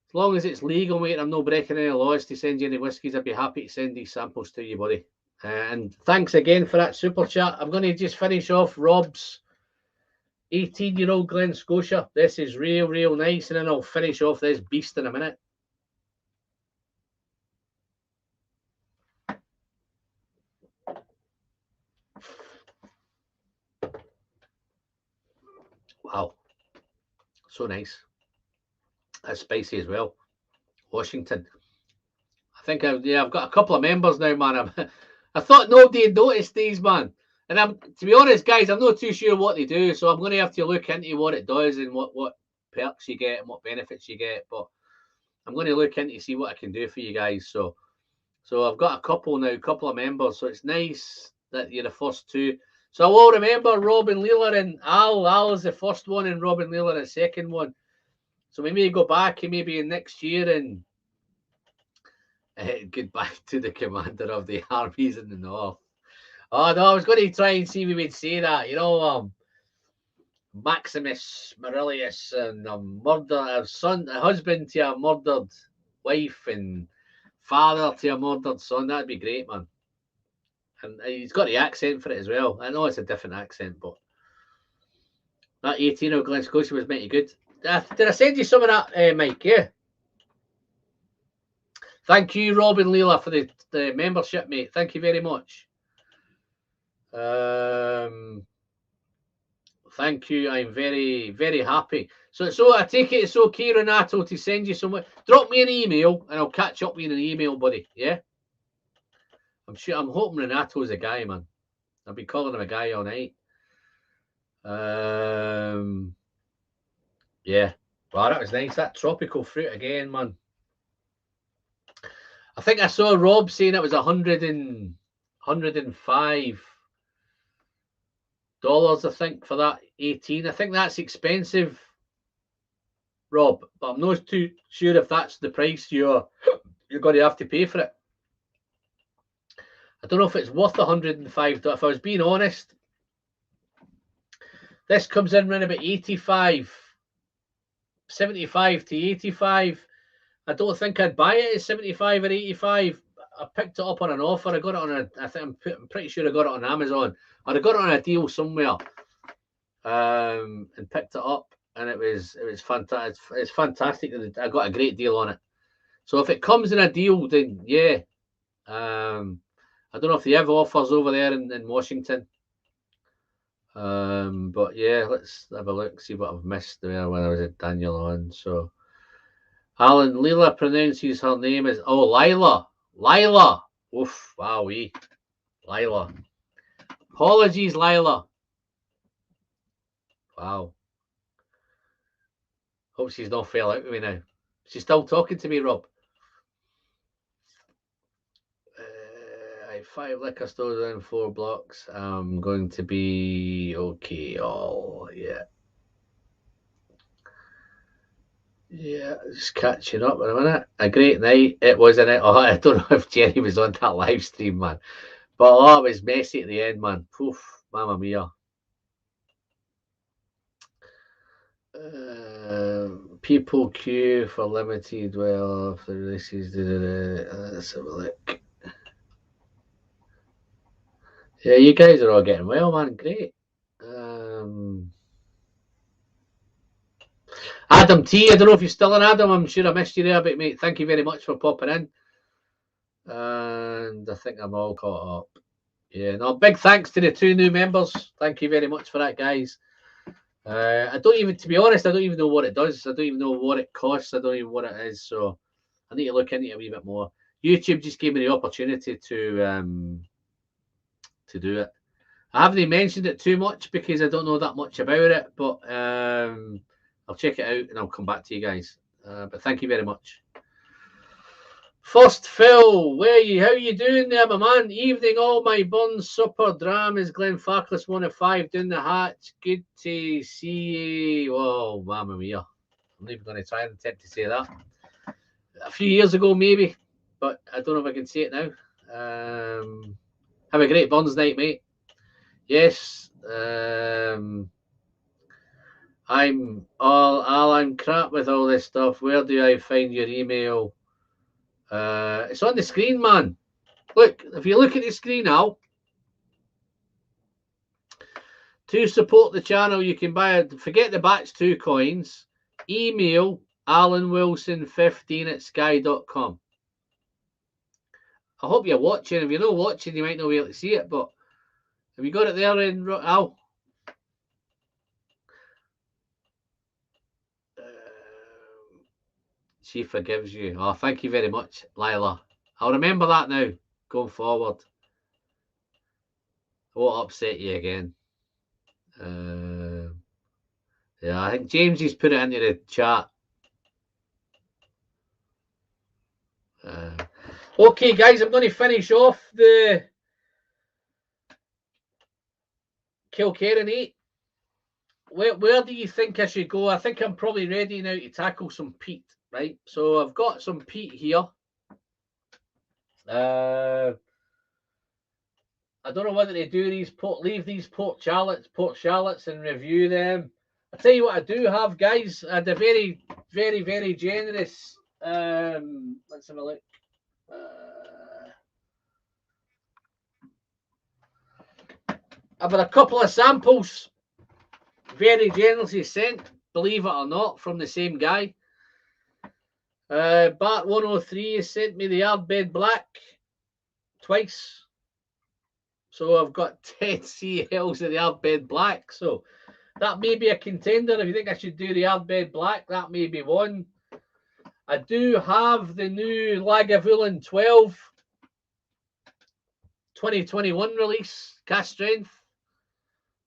as long as it's legal, mate, I'm not breaking any laws to send you any whiskies, I'd be happy to send these samples to you, buddy. And thanks again for that super chat. I'm going to just finish off Rob's 18-year-old Glen Scotia. This is real, real nice. And then I'll finish off this beast in a minute. Wow. So nice. That's spicy as well. Washington. I think I've got a couple of members now, man. I thought nobody had noticed these, man. And to be honest, guys, I'm not too sure what they do, so I'm going to have to look into what it does and what perks you get and what benefits you get. But I'm going to look into see what I can do for you guys. So I've got a couple now, a couple of members. So it's nice that you're the first two. So I will remember Rob and Leela and Al. Al is the first one and Rob and Leela the second one. So we may go back and maybe in next year and goodbye to the commander of the armies in the north. Oh no, I was going to try and see if we would say that. You know, Maximus Aurelius and a husband to a murdered wife and father to a murdered son. That'd be great, man. And he's got the accent for it as well. I know it's a different accent, but that 18 of Glen Scotia was mighty good. Did I send you some of that, Mike? Yeah. Thank you, Rob and Leela, for the membership, mate. Thank you very much. Thank you. I'm very, very happy. So I take it it's okay, Renato, to send you some. Drop me an email and I'll catch up with you in an email, buddy. Yeah. I'm hoping Renato's a guy, man. I've been calling him a guy all night. Yeah. Wow, that was nice. That tropical fruit again, man. I think I saw Rob saying it was $105, I think, for that 18. I think that's expensive, Rob, but I'm not too sure if that's the price you're going to have to pay for it. I don't know if it's worth $105. If I was being honest, this comes in around about 85, 75 to 85. I don't think I'd buy it at 75 or 85. I picked it up on an offer. I got it on I'm pretty sure I got it on Amazon, or I got it on a deal somewhere, and picked it up, and it was fantastic. It's fantastic. I got a great deal on it. So if it comes in a deal, then yeah. I don't know if they have offers over there in Washington. But yeah, let's have a look, see what I've missed there when I was at Daniel on. So Alan, Leela pronounces her name as Lila. Lila. Oof, wowee. Lila. Apologies, Lila. Wow. Hope she's not fell out with me now. She's still talking to me, Rob. 5 liquor stores and 4 blocks. I'm going to be okay. Oh, yeah. Yeah, just catching up in a minute. A great night. It was, in it. Oh, I don't know if Jerry was on that live stream, man. But it was messy at the end, man. Poof, mamma mia. People queue for limited. Well, if the releases. Let's have a look. Yeah, you guys are all getting well, man. Great. Adam T, I don't know if you're still in, Adam. I'm sure I missed you there, but mate, thank you very much for popping in. And I think I'm all caught up. Yeah, no, big thanks to the 2 new members. Thank you very much for that, guys. I don't even, to be honest, I don't even know what it does. I don't even know what it costs. I don't even know what it is. So I need to look into it a wee bit more. YouTube just gave me the opportunity to do it. I haven't mentioned it too much because I don't know that much about it, but I'll check it out and I'll come back to you guys. But thank you very much. First, Phil, how you doing there, my man? Evening, all my buns, super dram is Glenn Farkless 105 down the hatch. Good to see you. Oh, mamma mia. I'm not even going to try and attempt to say that. A few years ago, maybe, but I don't know if I can say it now. Have a great buns night, mate. Yes. I'm crap with all this stuff. Where do I find your email? It's on the screen, man. Look, if you look at the screen now, to support the channel, you can buy it. Forget the batch 2 coins. Email alanwilson15@sky.com. I hope you're watching. If you're not watching, you might not be able to see it, but have you got it there in Al? She forgives you. Oh, thank you very much, Lila. I'll remember that now, going forward. I won't upset you again. Yeah, I think James has put it into the chat. Okay, guys, I'm going to finish off the Kilkerran 8. Where do you think I should go? I think I'm probably ready now to tackle some peat, right? So I've got some peat here. I don't know whether to do these leave these Port Charlottes and review them. I tell you what I do have, guys. I had a very, very, very generous. Let's have a look. I've had a couple of samples very generously sent, believe it or not, from the same guy. Bart 103 has sent me the Ardbeg Black twice. So I've got 10 CLs of the Ardbeg Black. So that may be a contender. If you think I should do the Ardbeg Black, that may be one. I do have the new Lagavulin 12 2021 release, cast strength.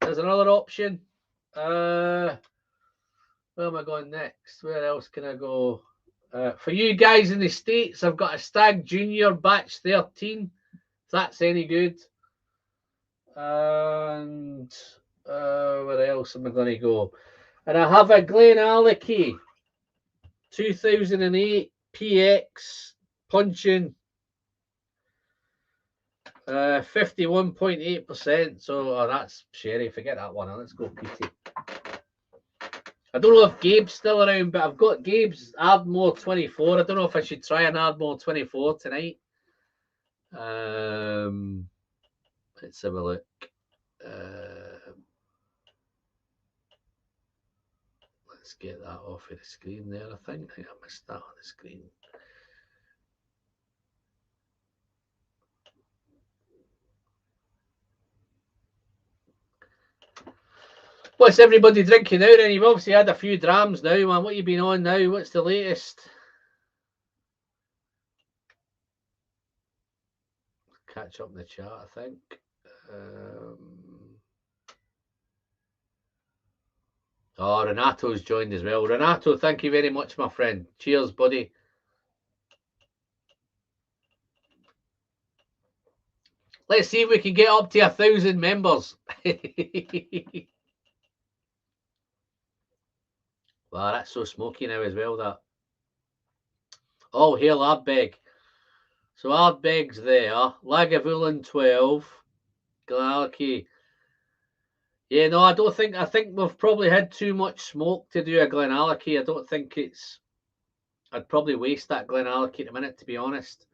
There's another option. Where am I going next? Where else can I go? For you guys in the States, I've got a Stag Junior Batch 13, if that's any good. And where else am I going to go? And I have a Glenallachie 2008 PX punching 51.8%. So that's sherry. Forget that one. Let's go PT. I don't know if Gabe's still around, but I've got Gabe's Ardmore 24. I don't know if I should try an Ardmore 24 tonight. Let's have a look. Let's get that off of the screen there. I think I missed that on the screen. What's everybody drinking now then? You've obviously had a few drams now, man. What you been on now? What's the latest? Catch up in the chat, I think. Oh, Renato's joined as well. Renato, thank you very much, my friend. Cheers, buddy. Let's see if we can get up to 1,000 members. Wow, that's so smoky now as well, that. Oh, hail Ardbeg. So Ardbeg's there. Lagavulin 12. Glenallachie. Yeah, no, I think we've probably had too much smoke to do a Glenallachie. I don't think it's... I'd probably waste that Glenallachie at the minute, to be honest.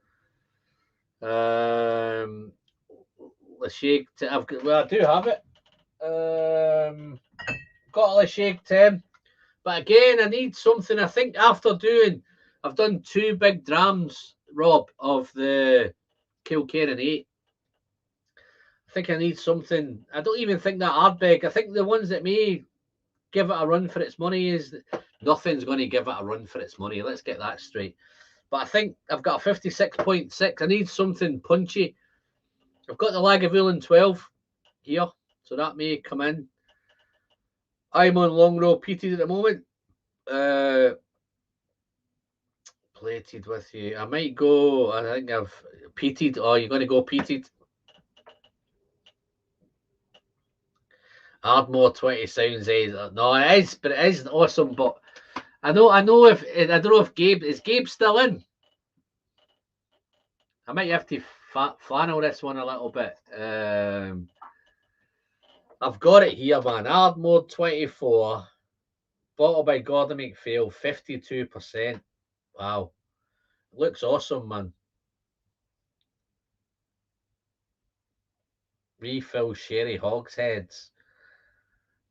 Lasheg, I do have it. Got a Lasheg 10. But again, I need something. I think after I've done 2 big drams, Rob, of the Kilkerran 8. I think I need something. I don't even think that Ardbeg. I think the ones that may give it a run for its money is nothing's going to give it a run for its money. Let's get that straight. But I think I've got a 56.6. I need something punchy. I've got the Lagavulin 12 here, so that may come in. I'm on long row peated at the moment. Plated with you. I might go. I think I've peated. Oh, you're going to go peated. Ardmore 20 sounds no, it is, but it is awesome. But I don't know if Gabe is still in. I might have to flannel this one a little bit. I've got it here, man. Ardmore 24, bottled by Gordon McPhail, 52%. Wow, looks awesome, man. Refill sherry hogsheads.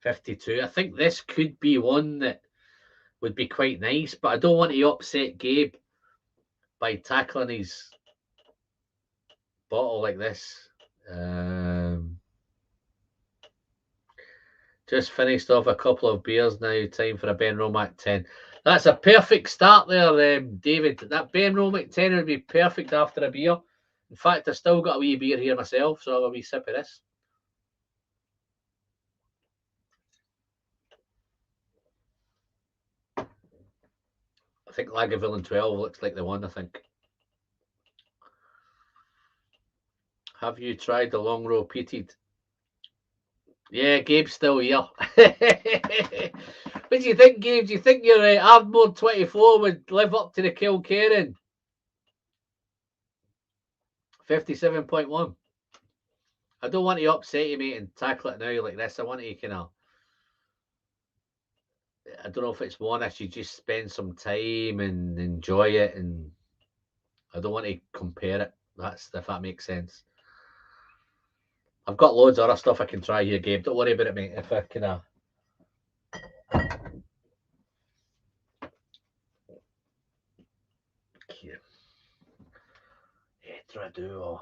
52. I think this could be one that would be quite nice, but I don't want to upset Gabe by tackling his bottle like this. Just finished off a couple of beers now. Time for a Ben Romack 10. That's a perfect start there, David. That Ben Romack 10 would be perfect after a beer. In fact, I've still got a wee beer here myself, so I'll have a wee sip of this. I think Lagavulin 12 looks like the one, I think. Have you tried the long row peated? Yeah, Gabe's still here. What do you think, Gabe? Do you think your Ardmore 24 would live up to the Kilkerran? 57.1. I don't want to upset you, mate, and tackle it now like this. I want to kind of, I don't know if it's one I should just spend some time and enjoy it, and I don't want to compare it. That's if that makes sense. I've got loads of other stuff I can try here, Gabe. Don't worry about it, mate. If I kind of. Duo.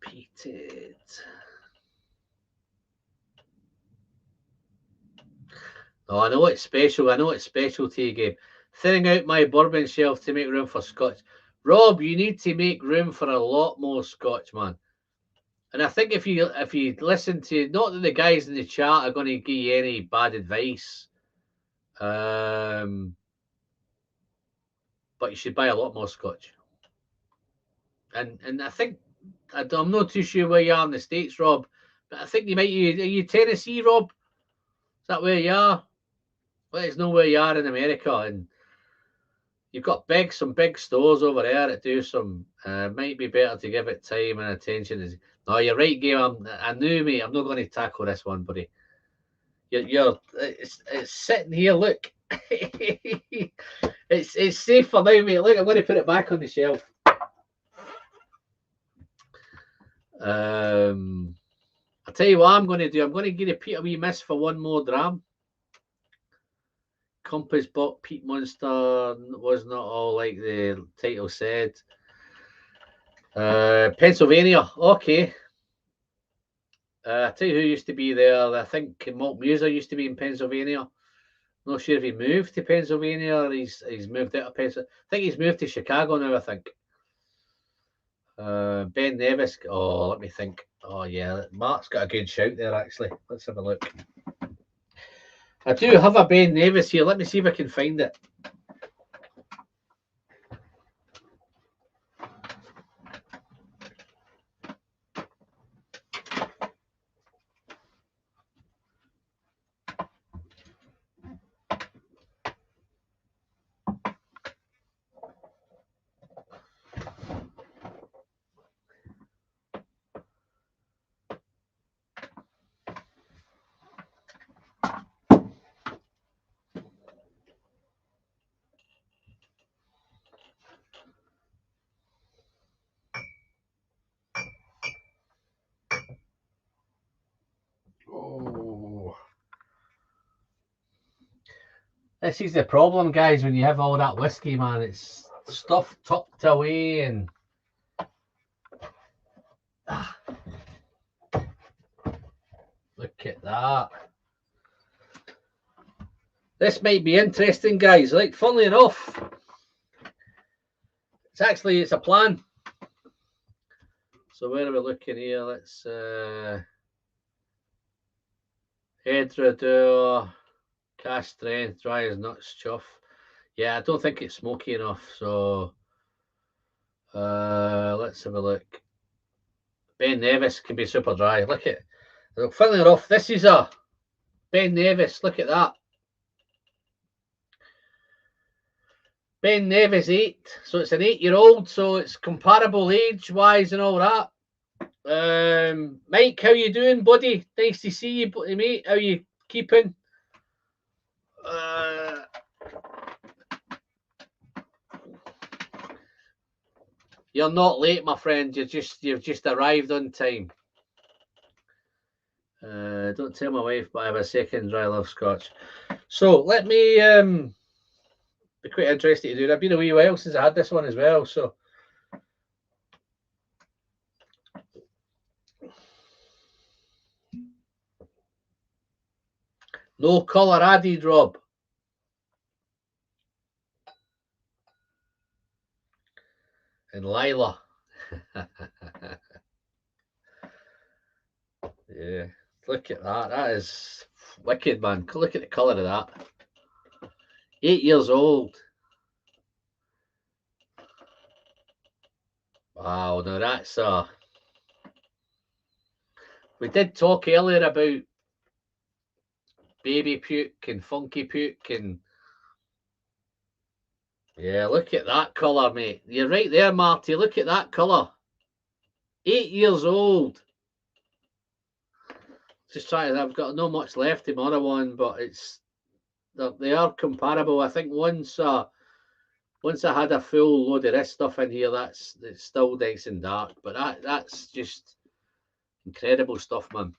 Peated. Oh, I know it's special. I know it's specialty, Gabe. Thinning out my bourbon shelf to make room for Scotch. Rob, you need to make room for a lot more Scotch, man. And I think if you listen to, not that the guys in the chat are going to give you any bad advice, but you should buy a lot more Scotch. And I think I'm not too sure where you are in the States, Rob, but I think you might. Are you Tennessee, Rob? Is that where you are? Let us know where you are in America, and you've got some big stores over there that do some. Might be better to give it time and attention. No, you're right, Gabe. I knew, mate. I'm not going to tackle this one, buddy. It's sitting here. Look, it's safe for now, mate. Look, I'm going to put it back on the shelf. I'll tell you what I'm going to do. I'm going to give Pete a wee miss for one more dram. Compass Buck, Peat Monster was not all like the title said. Pennsylvania, okay. I tell you who used to be there. I think Malt Muser used to be in Pennsylvania. Not sure if he moved to Pennsylvania or he's moved out of Pennsylvania. I think he's moved to Chicago now, I think. Ben Nevis. Oh, let me think. Oh, yeah. Mark's got a good shout there, actually. Let's have a look. I do have a Ben Nevis here. Let me see if I can find it. This is the problem, guys, when you have all that whiskey, man. It's stuff tucked away and... Look at that. This might be interesting, guys. Like, funnily enough, it's a plan. So where are we looking here? Let's Edrador, cast strength, dry as nuts, chuff. Yeah, I don't think it's smoky enough. So let's have a look. Ben Nevis can be super dry. Look at, funnily enough, this is a Ben Nevis. Look at that. Ben Nevis 8, so it's an 8-year-old, so it's comparable age-wise and all that. Mike, how you doing, buddy? Nice to see you, mate. How you keeping? You're not late, my friend. You've just arrived on time. Don't tell my wife, but I have a second dry love Scotch. So let me be quite interested to do that. It's been a wee while since I had this one as well, so. No colour added, Rob. And Lila. Yeah, look at that. That is wicked, man. Look at the colour of that. 8 years old. Wow, now that's we did talk earlier about baby puke and funky puke, and yeah, look at that colour, mate. You're right there, Marty. Look at that colour. 8 years old. Just trying. I've got not much left in my other one, but they are comparable. I think once I had a full load of this stuff in here, it's still nice and dark. But that's just incredible stuff, man.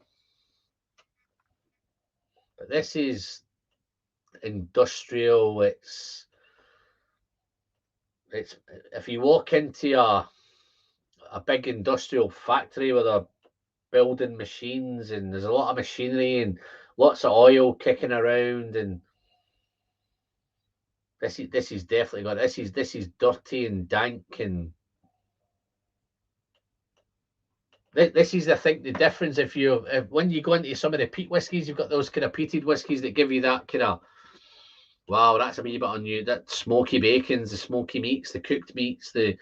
But this is industrial. It's if you walk into a big industrial factory where they're building machines and there's a lot of machinery and lots of oil kicking around, and this is definitely got this is dirty and dank, and this is I think the difference. If when you go into some of the peat whiskies, you've got those kind of peated whiskies that give you that kind of, wow, that's a wee bit on you. That smoky bacons, the smoky meats, the cooked meats, the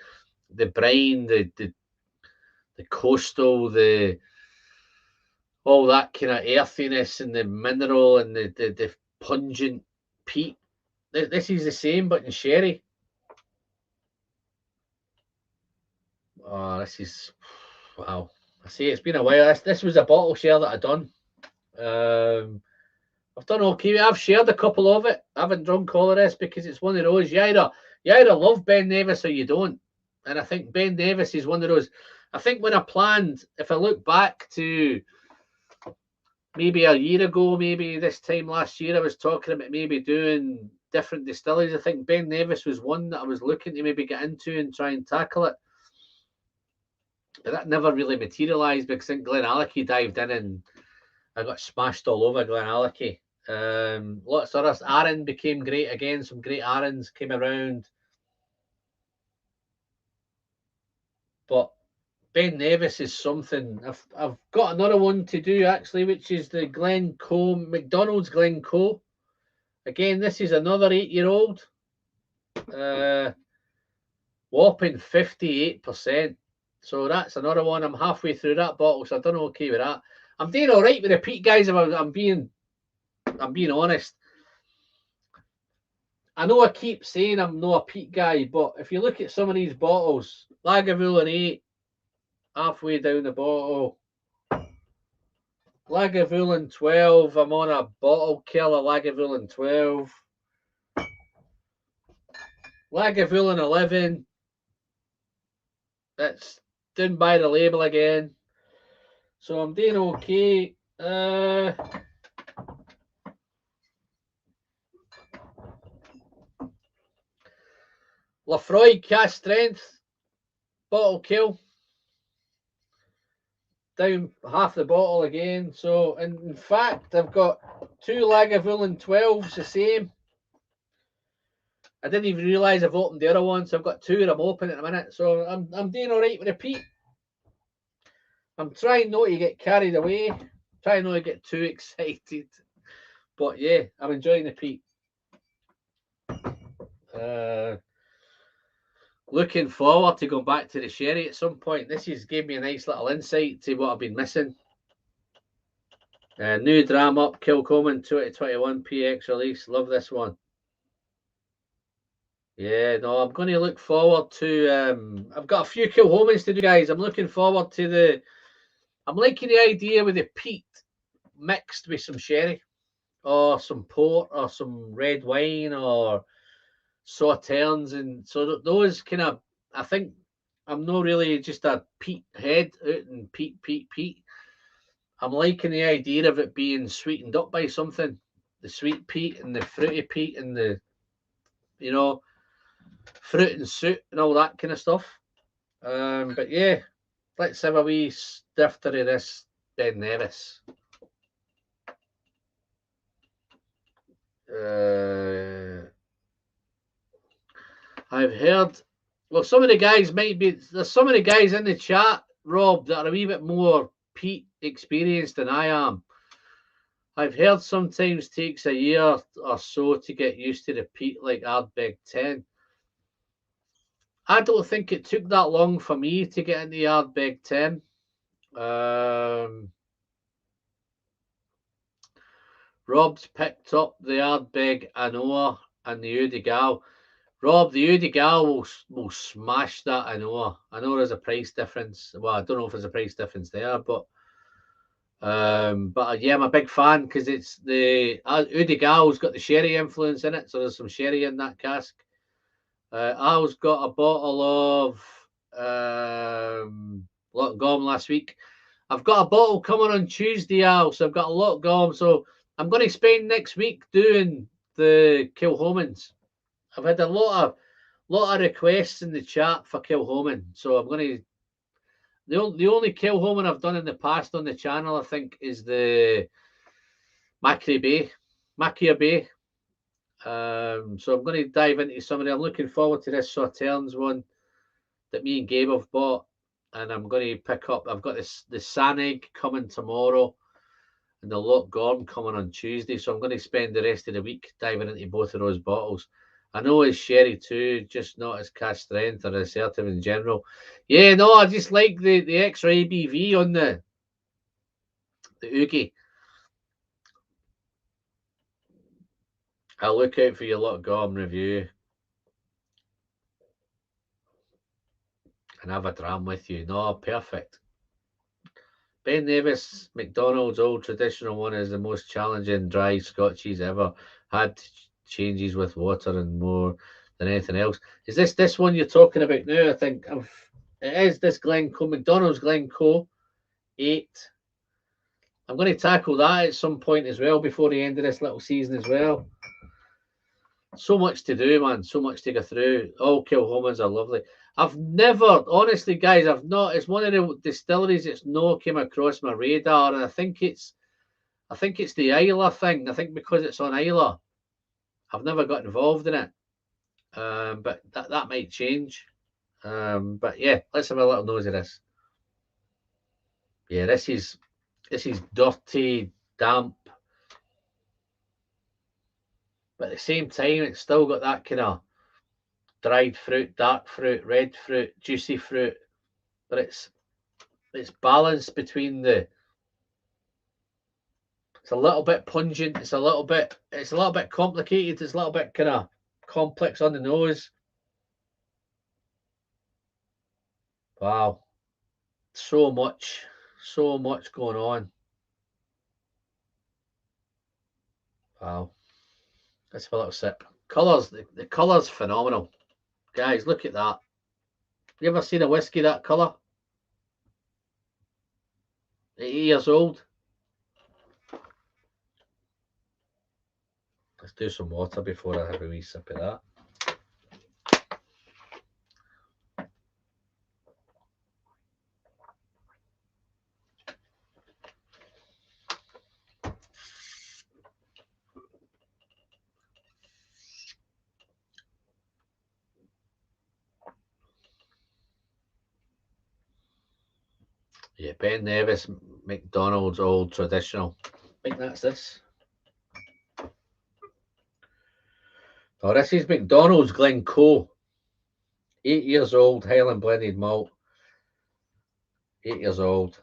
brine, the coastal, all that kind of earthiness and the mineral and the pungent peat. This is the same, but in sherry. Oh, this is, wow. I see it's been a while. This was a bottle share that I've done. I've done okay. I've shared a couple of it. I haven't drunk all of this because it's one of those. You either love Ben Nevis or you don't. And I think Ben Nevis is one of those. I think when I planned, if I look back to maybe a year ago, maybe this time last year, I was talking about maybe doing different distilleries. I think Ben Nevis was one that I was looking to maybe get into and try and tackle it. But that never really materialised because I think Glenallachie dived in and I got smashed all over Glenallachie. Lots of others. Arran became great again. Some great Arrans came around. But Ben Nevis is something. I've got another one to do actually, which is the Glencoe, McDonald's Glencoe. Again, this is another 8-year-old. Whopping 58%. So that's another one. I'm halfway through that bottle, so I don't know okay with that. I'm doing all right with the peat, guys. If I'm being honest. I know I keep saying I'm not a peat guy, but if you look at some of these bottles, Lagavulin 8, halfway down the bottle. Lagavulin 12, I'm on a bottle killer. Lagavulin 12. Lagavulin 11. That's down by the label again. So I'm doing okay. Lafroy Cast Strength, bottle kill. Down half the bottle again. So in fact, I've got 2 Lagavulin 12s the same. I didn't even realise I've opened the other one, so I've got 2 and I'm open at a minute. So I'm doing all right with the peat. I'm trying not to get carried away, trying not to get too excited. But yeah, I'm enjoying the peat. Looking forward to going back to the sherry at some point. This has gave me a nice little insight to what I've been missing. New Dram Up, Kilcoman 2021 PX release. Love this one. Yeah, no, I'm going to look forward to. I've got a few Kilhomans to do, guys. I'm looking forward to I'm liking the idea with the peat mixed with some sherry, or some port, or some red wine, or sauternes, and so those kind of. I think I'm not really just a peat head out and peat. I'm liking the idea of it being sweetened up by something, the sweet peat and the fruity peat and the, fruit and suit and all that kind of stuff. But yeah, let's have a wee snifter of this Ben Nevis. I've heard, well, some of the guys there's some of the guys in the chat, Rob, that are a wee bit more peat experienced than I am. I've heard sometimes takes a year or so to get used to the peat like Ardbeg 10. I don't think it took that long for me to get into Ardbeg 10. Rob's picked up the Ardbeg Anoa and the Udigal. Rob, the Udigal will smash that Anoa. I know there's a price difference. Well, I don't know if there's a price difference there, but yeah, I'm a big fan because it's the Udigal's got the sherry influence in it, so there's some sherry in that cask. Al's got a bottle of Loch Gom last week. I've got a bottle coming on Tuesday, Al, so I've got a Loch Gom. So I'm going to spend next week doing the Kilhomans. I've had a lot of requests in the chat for Kilhoman, so I'm going to. The only Kilhoman I've done in the past on the channel, I think, is the Macquarie Bay. So I'm going to dive into some of them. I'm looking forward to this Sauternes one that me and Gabe have bought, and I'm going to pick up. I've got the Sanig coming tomorrow, and the Loch Gorm coming on Tuesday. So I'm going to spend the rest of the week diving into both of those bottles. I know it's sherry too, just not as cask strength or assertive in general. Yeah, no, I just like the extra ABV on the Oogie. I'll look out for your Loch Gorm review and have a dram with you. No, perfect. Ben Nevis, McDonald's old traditional one is the most challenging dry scotches ever. Had changes with water and more than anything else. Is this one you're talking about now? I think it is this Glencoe, McDonald's Glencoe 8. I'm going to tackle that at some point as well before the end of this little season as well. So much to do, man. So much to go through. All Kilhomans are lovely. I've never, honestly, guys, it's one of the distilleries that's not came across my radar, and I think it's the Isla thing. I think because it's on Isla, I've never got involved in it. But that might change. But yeah, let's have a little nose of this. Yeah, this is dirty, damp, but at the same time, it's still got that kind of dried fruit, dark fruit, red fruit, juicy fruit, but it's balanced between it's a little bit pungent, it's a little bit complicated, it's a little bit kind of complex on the nose. Wow, so much going on. Wow, let's have a little sip. Colours, the colour's phenomenal. Guys, look at that. You ever seen a whiskey that colour? 8 years old. Let's do some water before I have a wee sip of that. Yeah, Ben Nevis, McDonald's old traditional. I think that's this. Oh, this is McDonald's Glencoe. 8 years old, Highland blended malt. 8 years old.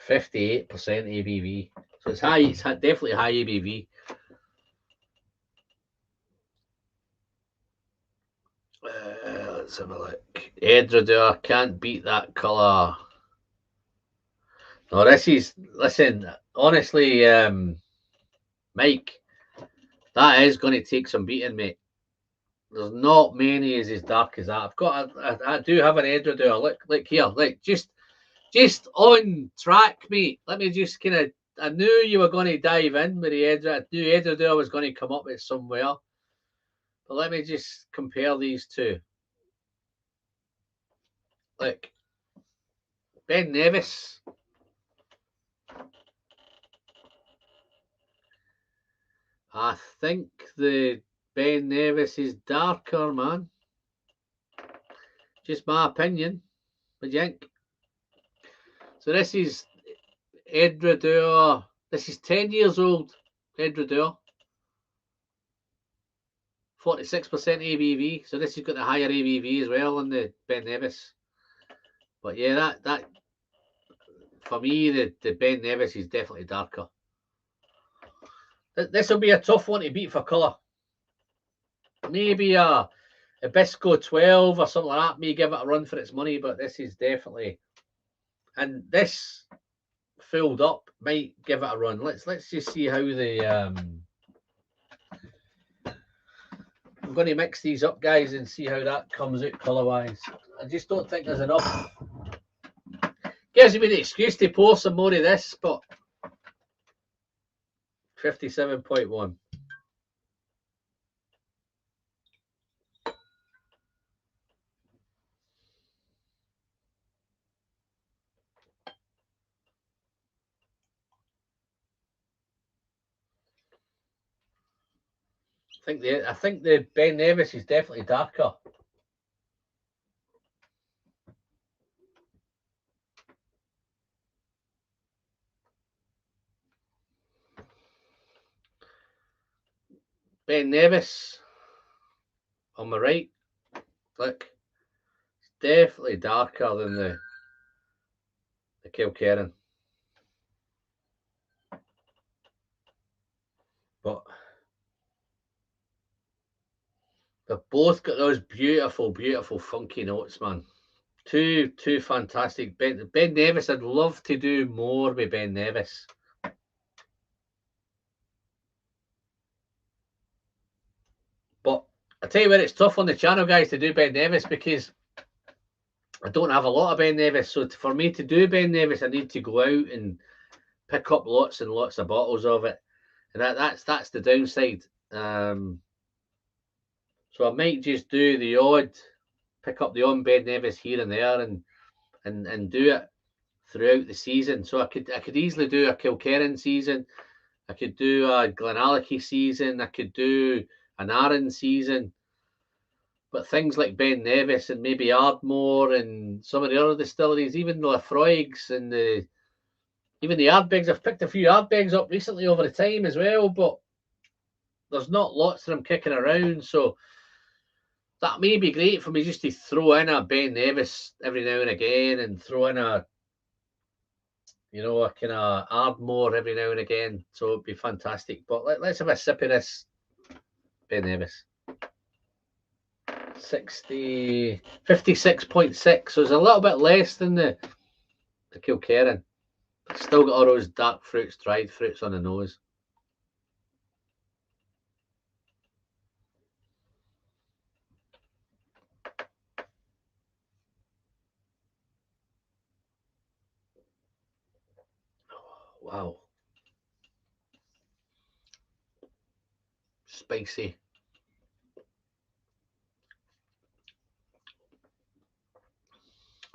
58% ABV. So it's high, it's definitely high ABV. Let's have a look. Edredure, can't beat that colour. No, this is, listen, honestly, Mike, that is going to take some beating, mate. There's not many as dark as that. I do have an Edredure. Look here, like just on track, mate. Let me just kind of, I knew you were going to dive in with the Edredure. I knew Edredure was going to come up with somewhere. But let me just compare these two. Look, Ben Nevis. I think the Ben Nevis is darker, man. Just my opinion. What do you think? So this is Edredure. This is 10 years old. Edredure. 46% ABV. So this has got the higher ABV as well on the Ben Nevis. But yeah, that for me, the Ben Nevis is definitely darker. This will be a tough one to beat for colour. Maybe a Bisco 12 or something like that may give it a run for its money, but this is definitely, and this filled up might give it a run. Let's just see how the I'm going to mix these up, guys, and see how that comes out colour-wise. I just don't think there's enough. Gives me the excuse to pour some more of this, but 57.1. I think the Ben Nevis is definitely darker. Ben Nevis on my right, look, it's definitely darker than the Kilkerran. But they've both got those beautiful, beautiful funky notes, man. Two fantastic. Ben Nevis, I'd love to do more with Ben Nevis. But I tell you where it's tough on the channel, guys, to do Ben Nevis because I don't have a lot of Ben Nevis. So for me to do Ben Nevis, I need to go out and pick up lots and lots of bottles of it. And that's the downside. So I might just do the odd, pick up the odd Ben Nevis here and there and do it throughout the season. So I could easily do a Kilkerran season. I could do a Glenallachie season. I could do an Arran season. But things like Ben Nevis and maybe Ardmore and some of the other distilleries, even the Lafroigs and even the Ardbegs. I've picked a few Ardbegs up recently over the time as well, but there's not lots of them kicking around. So that may be great for me just to throw in a Ben Nevis every now and again and throw in a kind of Ardmore every now and again. So it'd be fantastic. But let's have a sip of this Ben Nevis. 56.6. So it's a little bit less than the Kilkerran. But still got all those dark fruits, dried fruits on the nose. Wow. Spicy.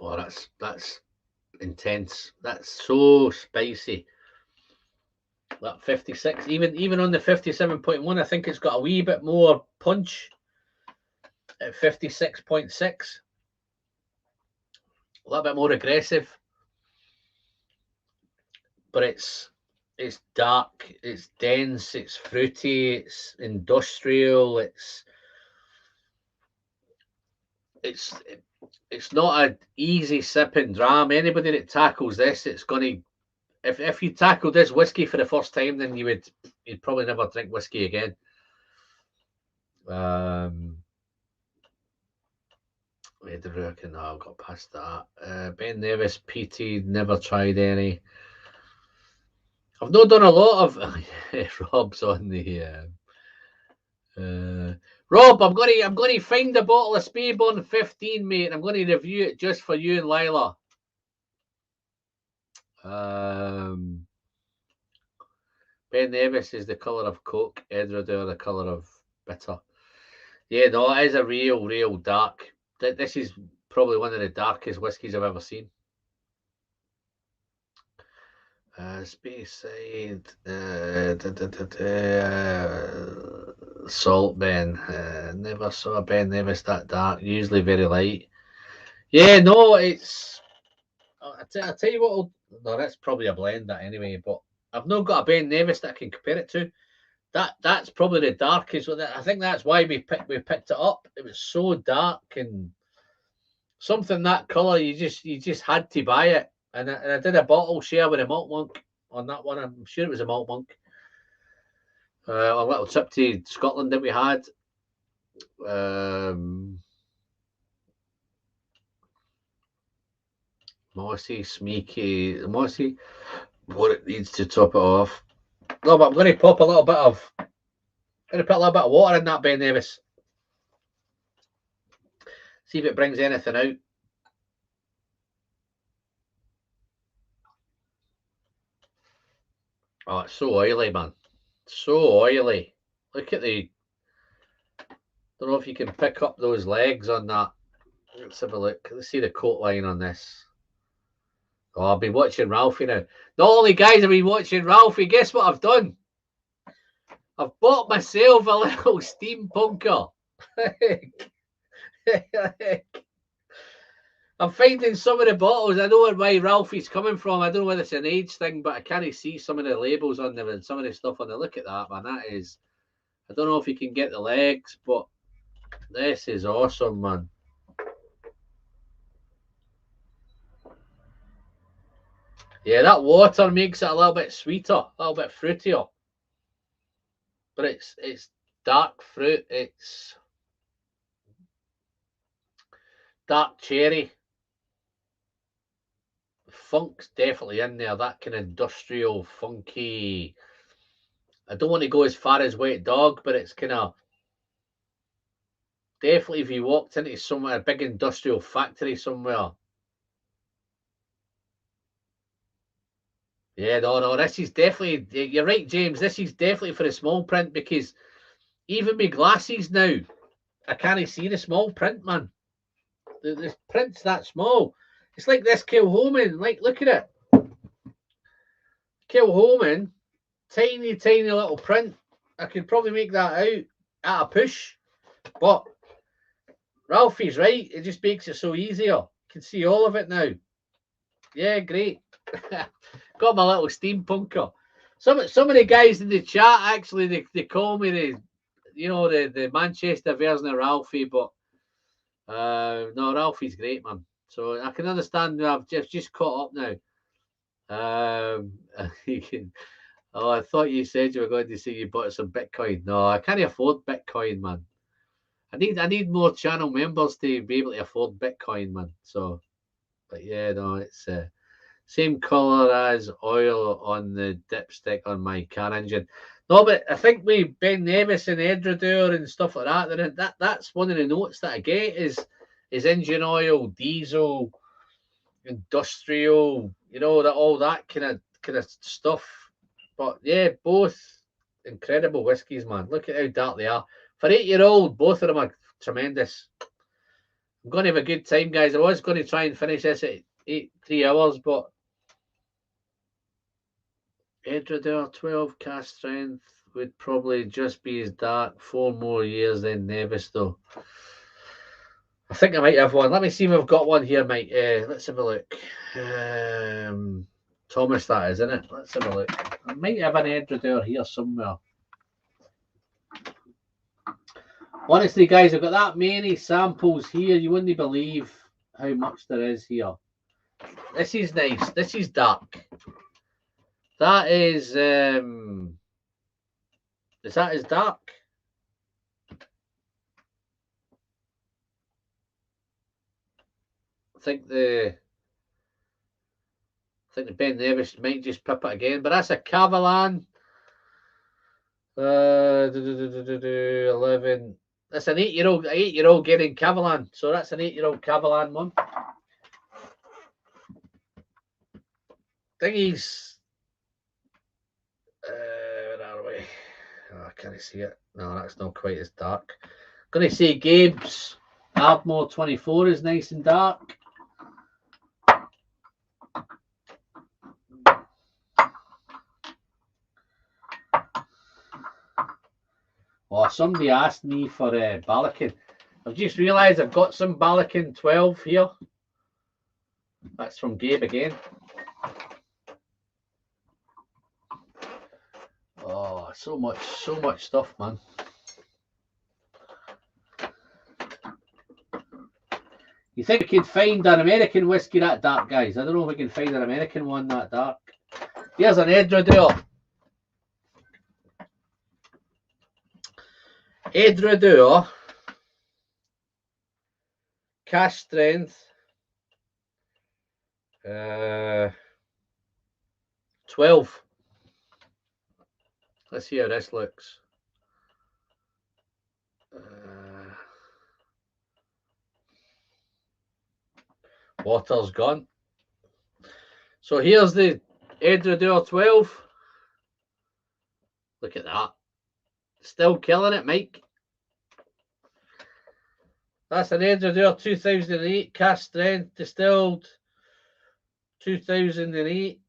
Oh, that's intense. That's so spicy. That 56, even on the 57.1, I think it's got a wee bit more punch at 56.6. A little bit more aggressive. But it's dark, it's dense, it's fruity, it's industrial, it's not an easy sipping dram. Anybody that tackles this, it's gonna, if you tackle this whiskey for the first time, then you'd probably never drink whiskey again. Wait, I reckon I got past that. Ben Nevis, PT, never tried any. I've not done a lot of. Rob's on the. Rob, I'm going to find a bottle of Speyburn 15, mate. And I'm going to review it just for you and Lila. Ben Nevis is the colour of Coke. Edredure the colour of bitter. Yeah, no, it is a real dark. This is probably one of the darkest whiskies I've ever seen. Speyside, Salt Ben. Never saw a Ben Nevis that dark. Usually very light. Yeah, no, it's. I tell you what. No, that's probably a blend that anyway. But I've not got a Ben Nevis that I can compare it to. That's probably the darkest one. I think that's why we picked it up. It was so dark and something that colour. You just had to buy it. And I did a bottle share with a Malt Monk on that one. I'm sure it was a Malt Monk. A little trip to Scotland that we had. Mossy, Smeeky, Mossy. What it needs to top it off. No, but I'm going to pop a little bit of. I'm going to put a little bit of water in that Ben Nevis. See if it brings anything out. Oh, it's so oily, man. So oily. Look at the. Don't know if you can pick up those legs on that. Let's have a look. Let's see the coat line on this. Oh, I've been watching Ralphie now. Not only, guys, I've been watching Ralphie. Guess what I've done? I've bought myself a little steampunker. I'm finding some of the bottles. I know where Ralphie's coming from. I don't know whether it's an age thing, but I can't see some of the labels on them and some of the stuff on there. Look at that, man. That is. I don't know if you can get the legs, but this is awesome, man. Yeah, that water makes it a little bit sweeter, a little bit fruitier. But it's dark fruit. It's dark cherry. Funk's definitely in there. That kind of industrial, funky. I don't want to go as far as Wet Dog, but it's kind of definitely if you walked into somewhere, a big industrial factory somewhere. Yeah, no, this is definitely, you're right, James, this is definitely for the small print because even with glasses now, I can't see the small print, man. The print's that small. It's like this Kilhoman, like, look at it. Kilhoman, tiny, tiny little print. I could probably make that out at a push, but Ralphie's right. It just makes it so easier. You can see all of it now. Yeah, great. Got my little steampunker. Some of the guys in the chat actually they call me the Manchester version of Ralphie, but no, Ralphie's great, man. So I can understand. I've just caught up now. Oh, I thought you said you were going to say you bought some Bitcoin. No, I can't afford Bitcoin, man. I need more channel members to be able to afford Bitcoin, man. So, but yeah, no, it's same color as oil on the dipstick on my car engine. No, but I think with Ben Nevis and Edradour and stuff like that's one of the notes that I get is engine oil, diesel, industrial, all that kind of stuff. But yeah, both incredible whiskies, man. Look at how dark they are. For 8-year-old, both of them are tremendous. I'm going to have a good time, guys. I was going to try and finish this at 3 hours, but Edradour 12 cast strength would probably just be as dark 4 more years than Nevis, though. I think I might have one. Let me see if I've got one here, mate. Let's have a look. Thomas, that is, isn't it? Let's have a look. I might have an Edradour here somewhere. Honestly, guys, I've got that many samples here. You wouldn't believe how much there is here. This is nice. This is dark. That is that as dark? I think the Ben Nevis might just pip it again, but that's a Cavalan. 11. That's an 8-year-old getting Cavalan. So that's an 8-year-old Cavalan one. Thingies. Where are we? Oh, I can't see it. No, that's not quite as dark. I'm going to say Gabe's Ardmore 24 is nice and dark. Oh, somebody asked me for Balakin. I've just realised I've got some Balakin 12 here. That's from Gabe again. Oh, so much stuff, man. You think we could find an American whiskey that dark, guys? I don't know if we can find an American one that dark. Here's an Edredure. Edredure. Cash strength. 12. Let's see how this looks. Water's gone. So here's the Edredure 12. Look at that. Still killing it, Mike. That's an Edredure 2008, cask strength, distilled 2008,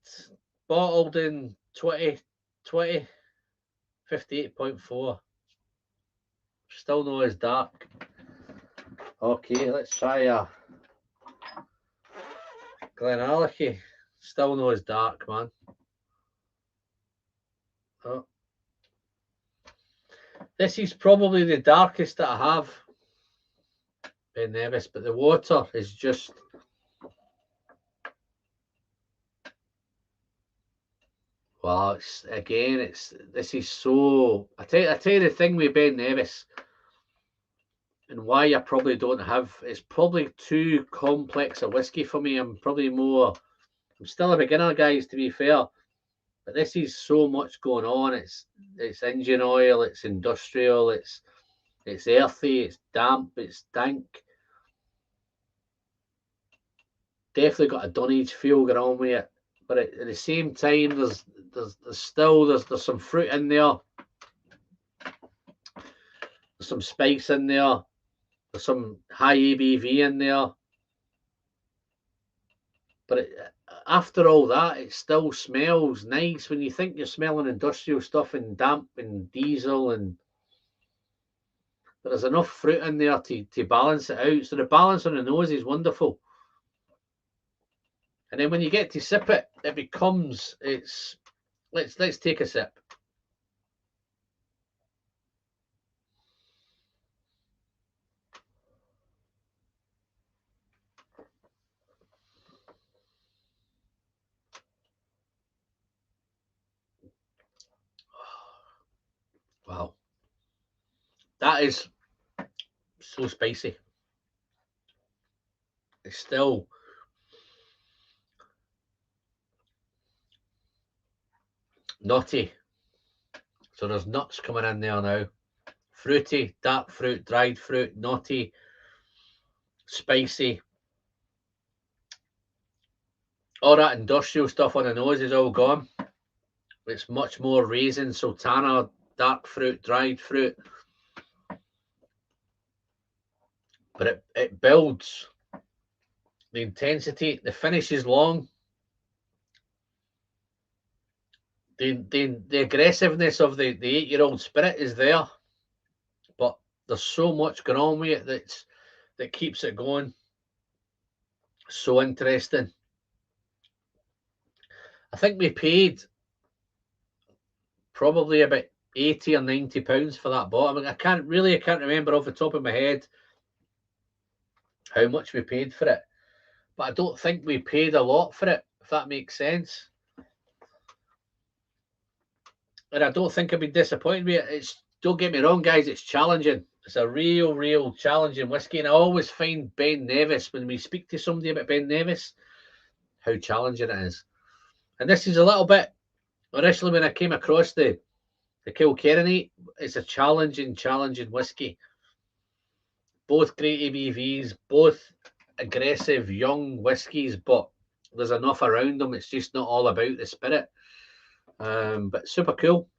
bottled in 2020, 58.4. Still not as dark. Okay, let's try a Glenallachie. Still not as dark, man. Oh. This is probably the darkest that I have. Ben Nevis, but the water is just well. This is so. I tell you the thing with Ben Nevis, and why I probably don't have. It's probably too complex a whiskey for me. I'm still a beginner, guys. To be fair, but this is so much going on. It's engine oil. It's industrial. It's earthy. It's damp. It's dank. Definitely got a Dunnage feel going on with it, but at the same time, there's some fruit in there. There's some spice in there. There's some high ABV in there. But after all that, it still smells nice. When you think you're smelling industrial stuff and damp and diesel, but there's enough fruit in there to balance it out. So the balance on the nose is wonderful. And then when you get to sip it, it becomes let's take a sip. Wow. That is so spicy. It's still nutty. So there's nuts coming in there now. Fruity, dark fruit, dried fruit, nutty, spicy. All that industrial stuff on the nose is all gone. It's much more raisin, sultana, dark fruit, dried fruit. But it builds the intensity. The finish is long. The aggressiveness of the 8-year-old spirit is there, but there's so much going on with it that keeps it going. So interesting. I think we paid probably about £80 or £90 for that bottle. I mean, I can't remember off the top of my head how much we paid for it, but I don't think we paid a lot for it, if that makes sense. And I don't think I'd be disappointed with it. Don't get me wrong, guys, it's challenging. It's a real challenging whiskey. And I always find Ben Nevis, when we speak to somebody about Ben Nevis, how challenging it is. And this is a little bit, initially when I came across the Kilkerran, it's a challenging whiskey. Both great ABVs, both aggressive young whiskies, but there's enough around them. It's just not all about the spirit. But super cool.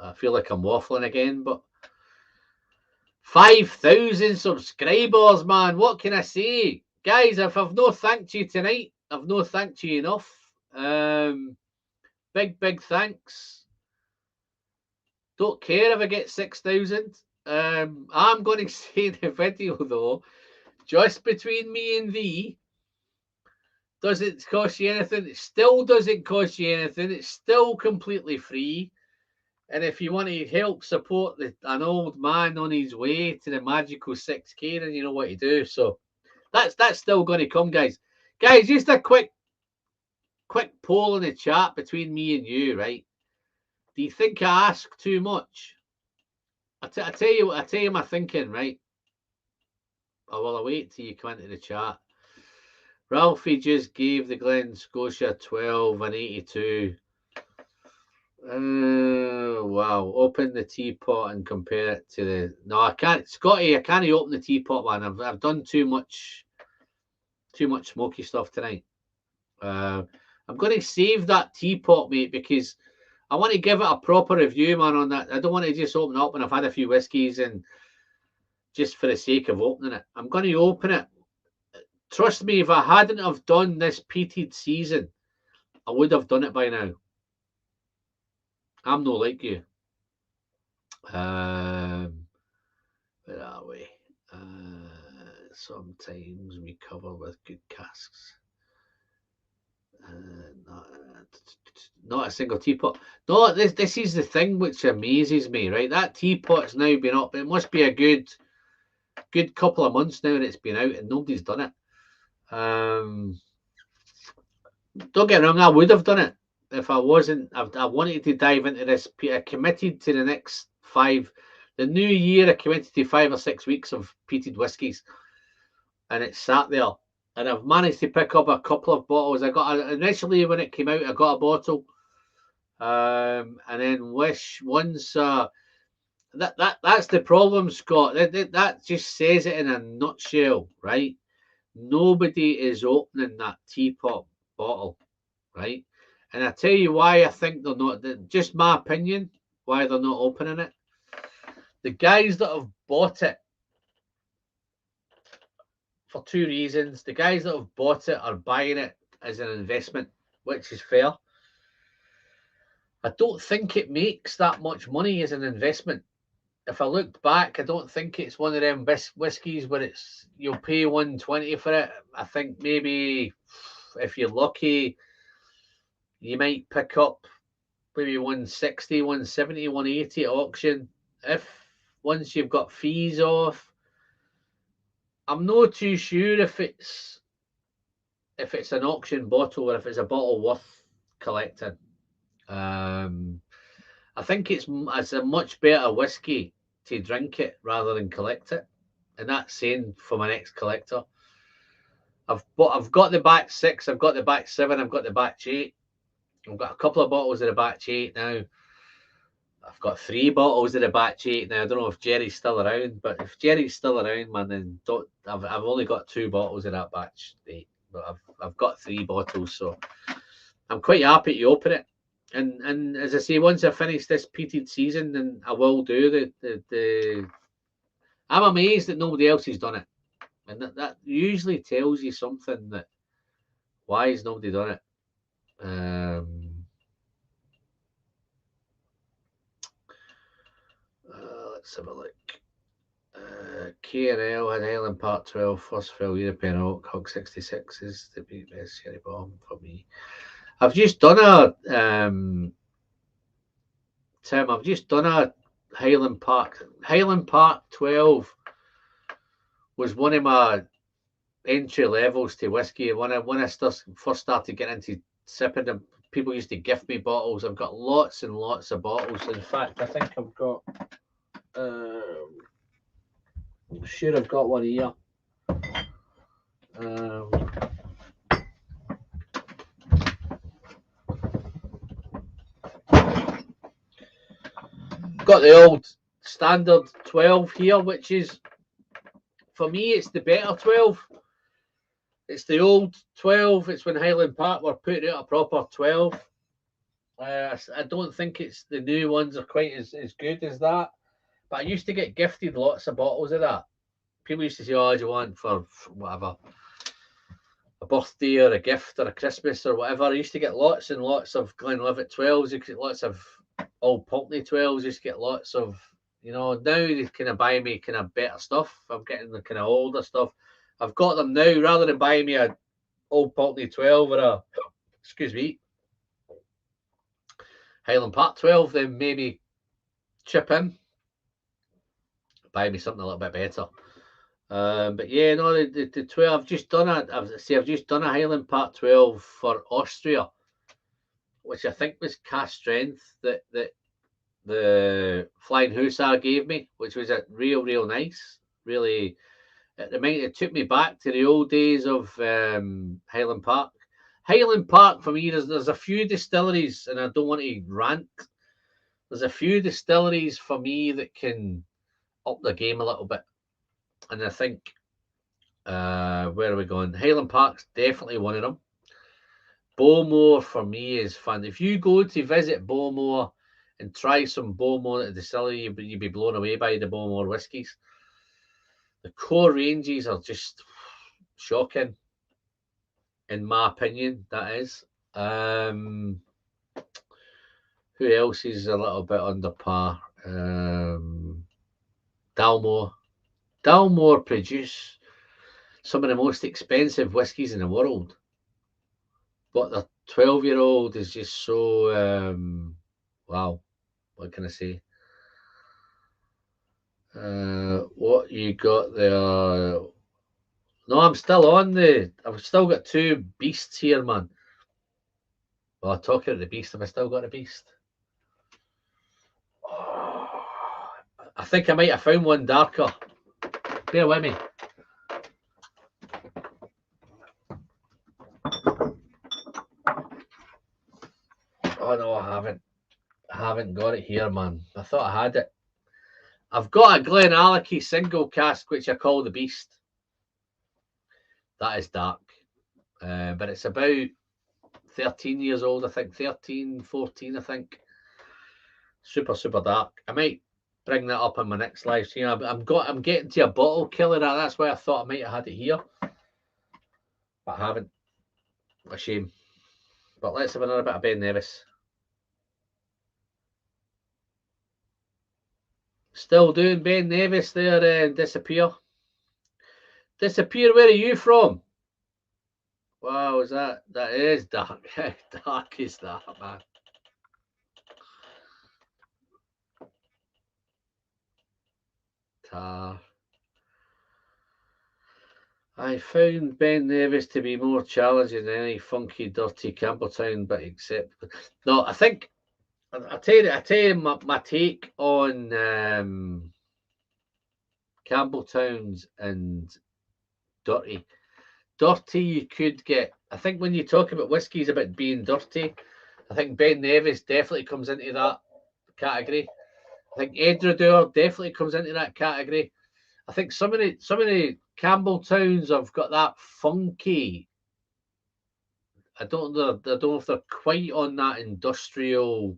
I feel like I'm waffling again, but 5,000 subscribers, man. What can I say? Guys, if I've no thanked you tonight, I've no thanked you enough. Big thanks. Don't care if I get 6,000. I'm going to say in the video, though, just between me and thee, doesn't cost you anything. It still doesn't cost you anything. It's still completely free. And if you want to help support an old man on his way to the magical 6K, then you know what to do. So that's still going to come, guys. Guys, just a quick poll in the chat between me and you, right? Do you think I ask too much? I tell you my thinking, right? I'll wait till you come into the chat. Ralphie just gave the Glen Scotia 12 and 82. Wow. Open the teapot and compare it to the... No, I can't. Scotty, I can't open the teapot, man. I've done too much smoky stuff tonight. I'm going to save that teapot, mate, because I want to give it a proper review, man, on that. I don't want to just open it up when I've had a few whiskies and just for the sake of opening it. I'm going to open it. Trust me, if I hadn't have done this peated season, I would have done it by now. I'm not like you. Where are we? Sometimes we cover with good casks. Not a single teapot. No, this is the thing which amazes me, right? That teapot's now been up. It must be a good couple of months now, and it's been out, and nobody's done it. Don't get me wrong, I would have done it if I wasn't. I wanted to dive into this. I committed to the next 5. The new year, I committed to 5 or 6 weeks of peated whiskies, and it sat there. And I've managed to pick up a couple of bottles. I got initially when it came out, I got a bottle, and then once that's the problem, Scott. That just says it in a nutshell, right? Nobody is opening that teapot bottle, right? And I tell you why I think they're not. Just my opinion, why they're not opening it. The guys that have bought it, for 2 reasons. The guys that have bought it are buying it as an investment, which is fair. I don't think it makes that much money as an investment. If I looked back, I don't think it's one of them whiskies where you'll pay $120 for it. I think maybe if you're lucky, you might pick up maybe $160, $170, $180 at auction. Once you've got fees off, I'm not too sure if it's an auction bottle or if it's a bottle worth collecting. I think it's a much better whiskey to drink it rather than collect it, and that's saying for my next collector. I've got the batch 6, I've got the batch 7, I've got the batch 8. I've got a couple of bottles of the batch 8 now. I've got 3 bottles of the batch 8 now. I don't know if Jerry's still around, but if Jerry's still around, man, then I've only got 2 bottles of that batch 8, but I've got 3 bottles, so I'm quite happy to open it. And as I say, once I finish this peated season, then I will do the. I'm amazed that nobody else has done it, and that usually tells you something. That why has nobody done it? Let's have a look. K&L had Highland Park 12, first fill European Oak, Hog 66 is the best cherry bomb for me. I've just done a Tim. I've just done a Highland Park. Highland Park 12 was one of my entry levels to whiskey. When I first started getting into sipping them, people used to gift me bottles. I've got lots and lots of bottles. In fact, I think I've got. I'm sure I've got one here. Got the old standard 12 here, which is, for me, it's the better 12. It's the old 12. It's when Highland Park were putting out a proper 12. I don't think it's the new ones are quite as good as that. But I used to get gifted lots of bottles of that. People used to say, "Oh, do you want for whatever, a birthday or a gift or a Christmas or whatever?" I used to get lots and lots of Glenlivet 12s. You could get lots of Old Pulteney 12s. You used to get lots of, now they kind of buy me kind of better stuff. I'm getting the kind of older stuff. I've got them now. Rather than buying me a Old Pulteney 12 or a, excuse me, Highland Park 12, then maybe chip in, buy me something a little bit better. But yeah, no, the 12. I've just done a Highland Park 12 for Austria, which I think was cast strength that the Flying Hussar gave me, which was a real nice. Really, it took me back to the old days of Highland Park. Highland Park for me, there's a few distilleries, and I don't want to rant. There's a few distilleries for me that can up the game a little bit, and I think where are we going? Highland Park's definitely one of them. Bowmore for me is fun. If you go to visit Bowmore and try some Bowmore at the distillery, you'd be blown away by the Bowmore whiskies. The core ranges are just shocking, in my opinion. That is. Who else is a little bit under par? Dalmore. Dalmore produce some of the most expensive whiskies in the world, but the 12-year-old is just so wow. What can I say? What you got there? No, I'm still on I've still got two beasts here, man. Well, talking about the beast, have I still got a beast? Oh, I think I might have found one darker. Bear with me. Oh no, I haven't. I haven't got it here, man. I thought I had it. I've got a Glenallachie single cask, which I call the Beast. That is dark. But it's about 13 years old, I think. 13, 14, I think. Super dark. I might bring that up on my next live stream. I'm getting to a bottle killer. That's why I thought I might have had it here. But I haven't. A shame. But let's have another bit of Ben Nevis. Still doing Ben Nevis there, Disappear. Disappear, where are you from? Wow, is that is dark. Dark is that, man. Tar. I found Ben Nevis to be more challenging than any funky, dirty Campbelltown, but except no, I think I tell you my take on Campbelltowns and dirty. Dirty, you could get. I think when you talk about whiskies about being dirty, I think Ben Nevis definitely comes into that category. I think Edradour definitely comes into that category. I think some of the Campbelltowns have got that funky. I don't know if they're quite on that industrial,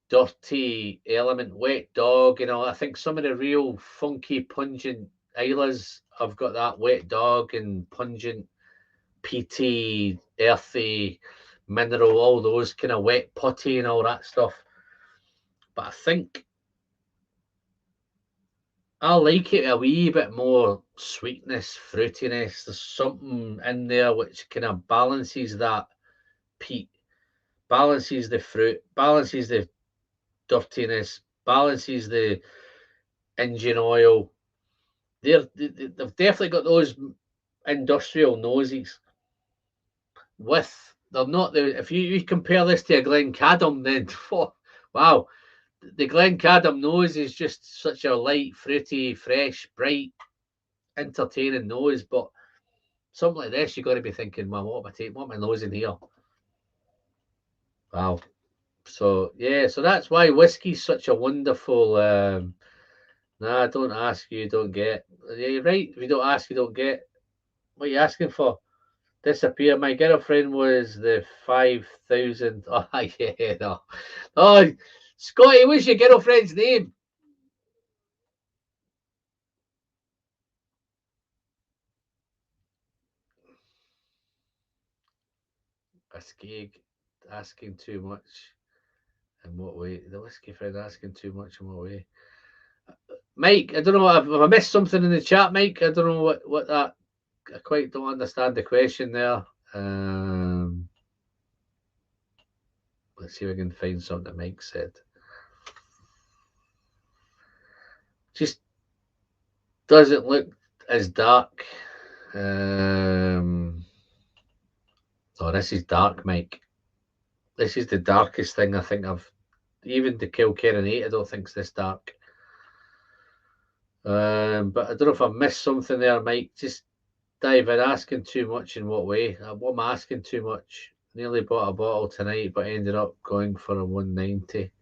dirty element. Wet Dog, I think some of the real funky, pungent Islas have got that Wet Dog and pungent, peaty, earthy, mineral, all those kind of wet putty and all that stuff. But I think I like it a wee bit more sweetness, fruitiness. There's something in there which kind of balances that peat, balances the fruit, balances the dirtiness, balances the engine oil. They've definitely got those industrial noses. They're not if you compare this to a Glencadam, then wow. The Glencadam nose is just such a light, fruity, fresh, bright, entertaining nose. But something like this, you've got to be thinking, well, what am I nosing here? Wow. So, yeah, so that's why whiskey's such a wonderful... Nah, don't ask, you don't get. Yeah, you're right. If you don't ask, you don't get. What are you asking for? Disappear. My girlfriend was the 5,000... Oh, yeah, no. Oh, Scotty, what's your girlfriend's name? A skeg asking too much. In what way? The whiskey friend asking too much in what way? Mike, I don't know. Have I missed something in the chat, Mike? I don't know what that quite don't understand the question there. Let's see if I can find something that Mike said. Just doesn't look as dark. Oh, this is dark, Mike. This is the darkest thing I think I've... Even the Kilkerran 8, I don't think it's this dark. But I don't know if I've missed something there, Mike. Just dive in. Asking too much in what way? What am I asking too much? Nearly bought a bottle tonight, but ended up going for a 190.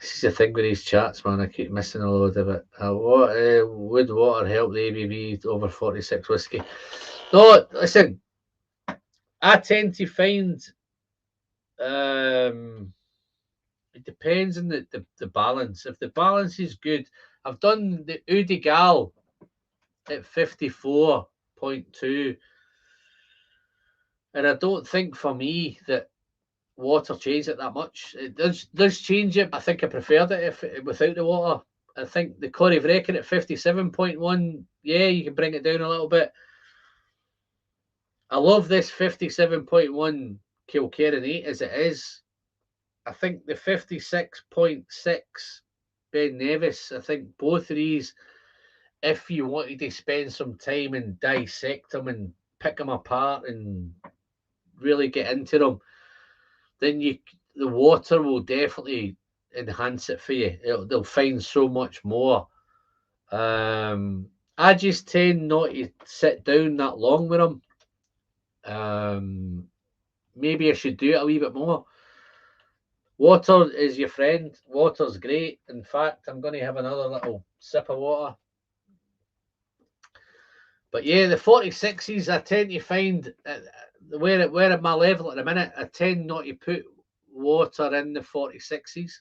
This is the thing with these chats, man. I keep missing a load of it. Would water help the ABV over 46 whiskey? No, listen. I tend to find it depends on the balance. If the balance is good, I've done the Udigal at 54.2, and I don't think for me that water changed it that much. It does change it. I think I preferred it without the water. I think the Corrie Vrecken at 57.1, yeah, you can bring it down a little bit. I love this 57.1 Kilkerran 8 as it is. I think the 56.6 Ben Nevis, I think both of these, if you wanted to spend some time and dissect them and pick them apart and really get into them, then the water will definitely enhance it for you. They'll find so much more. I just tend not to sit down that long with them. Maybe I should do it a wee bit more. Water is your friend. Water's great. In fact, I'm going to have another little sip of water. But yeah, the 46s, I tend to find where at my level at the minute, I tend not to put water in the 46s.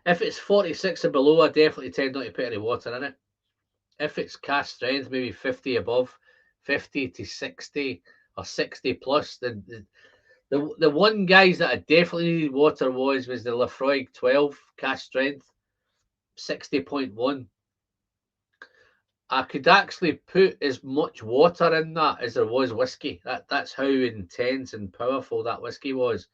If it's 46 and below, I definitely tend not to put any water in it. If it's cask strength, maybe 50 above, 50 to 60 or 60 plus, then the one guys that I definitely needed water was the Lafroig 12 cask strength, 60.1. I could actually put as much water in that as there was whiskey. That's how intense and powerful that whiskey was.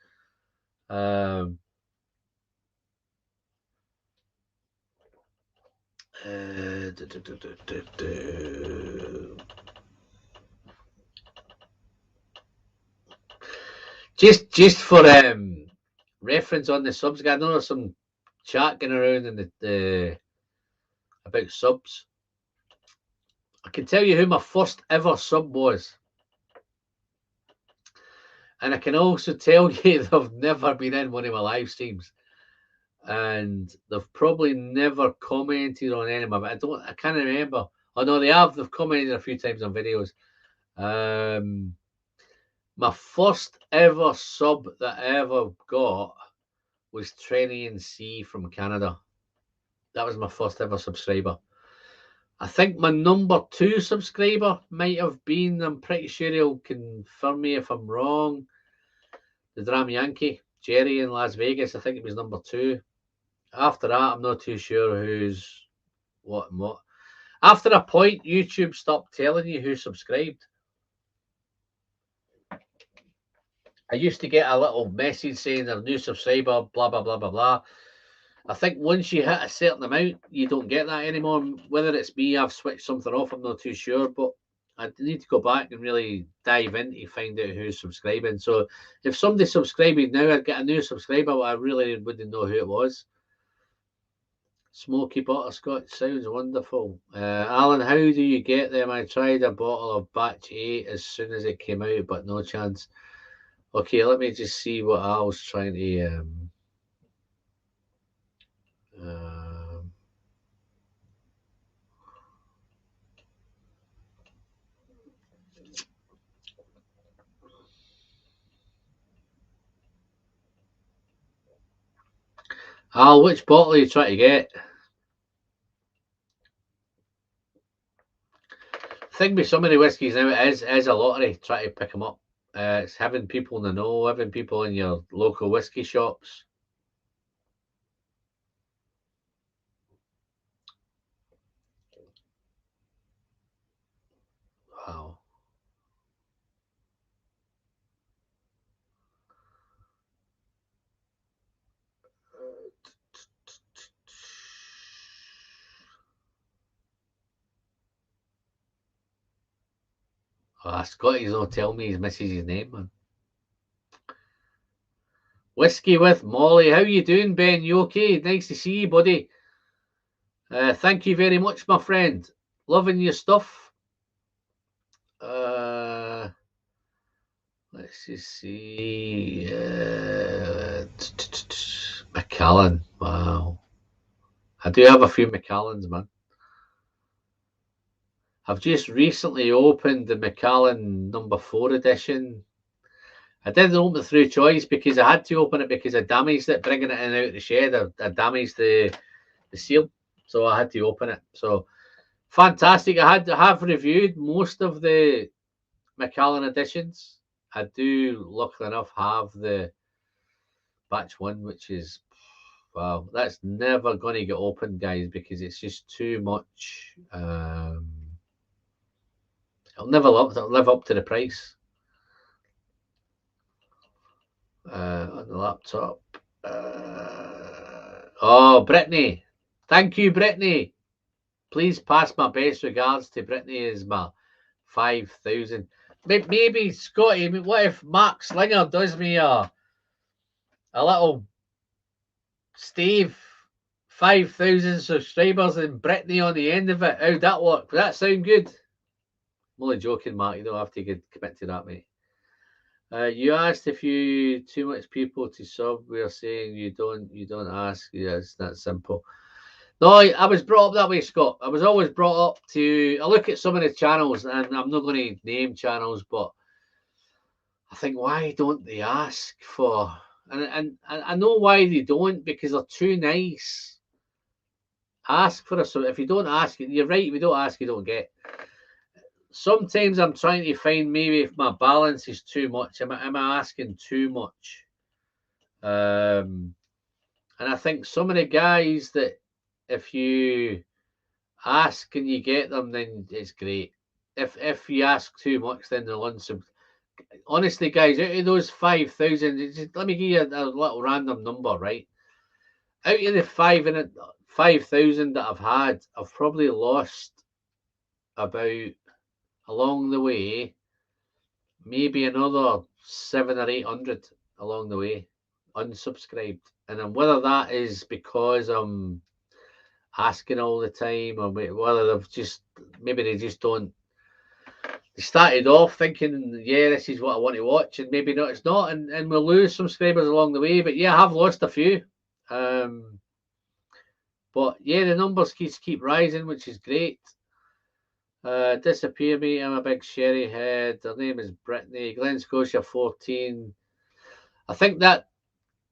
Just for reference on the subs, I know there's some chat going around in the about subs. I can tell you who my first ever sub was. And I can also tell you they've never been in one of my live streams. And they've probably never commented on any of them. I can't remember. Oh no, they've commented a few times on videos. My first ever sub that I ever got was Trenian C from Canada. That was my first ever subscriber. I think my number 2 subscriber might have been, I'm pretty sure he'll confirm me if I'm wrong, the Dram Yankee, Jerry in Las Vegas. I think it was number 2. After that, I'm not too sure who's what and what. After a point, YouTube stopped telling you who subscribed. I used to get a little message saying they're a new subscriber, blah, blah, blah, blah, blah. I think once you hit a certain amount, you don't get that anymore. Whether it's me, I've switched something off, I'm not too sure, but I need to go back and really dive in to find out who's subscribing. So if somebody's subscribing now, I'd get a new subscriber, but I really wouldn't know who it was. Smoky butterscotch sounds wonderful. Alan, how do you get them? I tried a bottle of batch 8 as soon as it came out, but no chance. Okay, let me just see what Al's trying to... Al, which bottle are you trying to get? The thing with some of the whiskies now, it is a lottery trying to pick them up. It's having people in the know, having people in your local whiskey shops. Scotty's not tell me his missus' name, man. Whiskey with Molly. How you doing, Ben? You okay? Nice to see you, buddy. Thank you very much, my friend. Loving your stuff. Let's just see. Macallan. Wow. I do have a few Macallans, man. I've just recently opened the Macallan number 4 edition. I didn't open it through choice because I had to open it because I damaged it bringing it in out of the shed. I damaged the seal, so I had to open it. So fantastic. I have reviewed most of the Macallan editions. I do, luckily enough, have the batch 1, which is, wow, that's never going to get opened, guys, because it's just too much. It'll never live up to the price. On the laptop. Oh, Brittany. Thank you, Brittany. Please pass my best regards to Brittany as my 5,000. Maybe, Scotty, what if Mark Slinger does me a little Steve 5,000 subscribers and Brittany on the end of it? How'd that work? Would that sound good? I'm only joking, Mark. You don't have to commit to that, mate. You asked if you too much people to sub. We are saying you don't ask. Yeah, it's that simple. No, I was brought up that way, Scott. I was always brought up to. I look at some of the channels, and I'm not going to name channels, but I think, why don't they ask for? And I know why they don't, because they're too nice. Ask for us. So if you don't ask, you're right. If you don't ask, you don't get. Sometimes I'm trying to find maybe if my balance is too much. Am I asking too much? And I think some of the guys that if you ask and you get them, then it's great. If you ask too much, then they'll unsub. Honestly, guys, out of those 5,000, let me give you a little random number, right? Out of the 5,000 that I've had, I've probably lost about, along the way, maybe another 700 or 800 along the way, unsubscribed. And then whether that is because I'm asking all the time, or whether they've just, maybe they just don't, they started off thinking, yeah, this is what I want to watch, and maybe not, it's not, and we'll lose subscribers along the way. But yeah, I have lost a few. But yeah, the numbers keep rising, which is great. Disappear me, I'm a big sherry head. Her name is Brittany. Glen Scotia 14. I think that,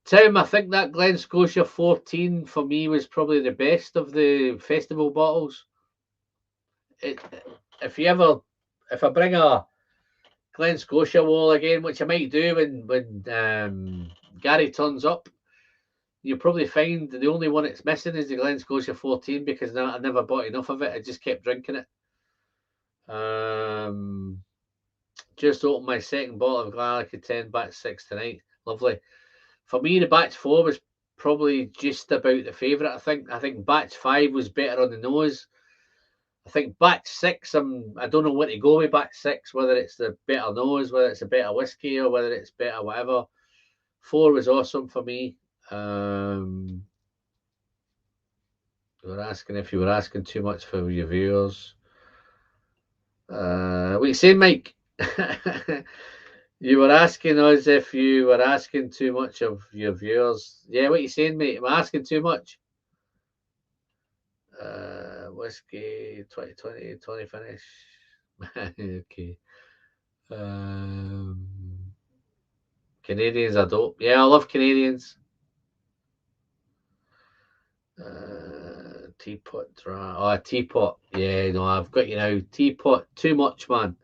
Tim, that Glen Scotia 14 for me was probably the best of the festival bottles. If I bring a Glen Scotia wall again, which I might do when Gary turns up, you'll probably find the only one it's missing is the Glen Scotia 14, because I never bought enough of it. I just kept drinking it. Just opened my second bottle of Glenlivet 10 batch 6 tonight. Lovely. For me, the batch 4 was probably just about the favourite. I think batch 5 was better on the nose. I think batch 6, I don't know what to go with batch 6, whether it's the better nose, whether it's a better whiskey, or whether it's better whatever. 4 was awesome for me. You were asking if you were asking too much for your viewers. What you saying, Mike? You were asking us if you were asking too much of your viewers. Yeah, what you saying, mate? Am I asking too much? Whiskey 2020 20 finish. Okay. Canadians are dope. Yeah, I love Canadians. Teapot dry. Oh, teapot. Yeah, no, I've got you now. Teapot, too much, man.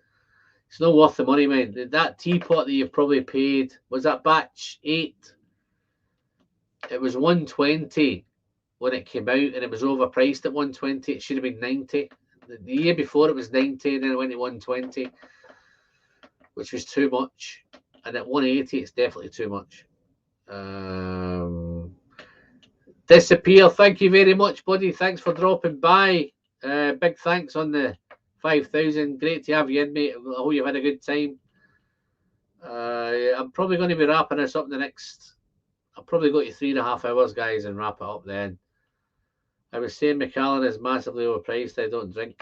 It's not worth the money, man. That teapot that you've probably paid, was that batch 8? It was 120 when it came out, and it was overpriced at 120. It should have been 90. The year before it was 90, and then it went to 120, which was too much. And at 180, it's definitely too much. Disappear. Thank you very much, buddy. Thanks for dropping by. Big thanks on the 5,000. Great to have you in, mate. I hope you've had a good time. I'm probably going to be wrapping this up the next. I'll probably go to 3.5 hours, guys, and wrap it up then. I was saying Macallan is massively overpriced. I don't drink.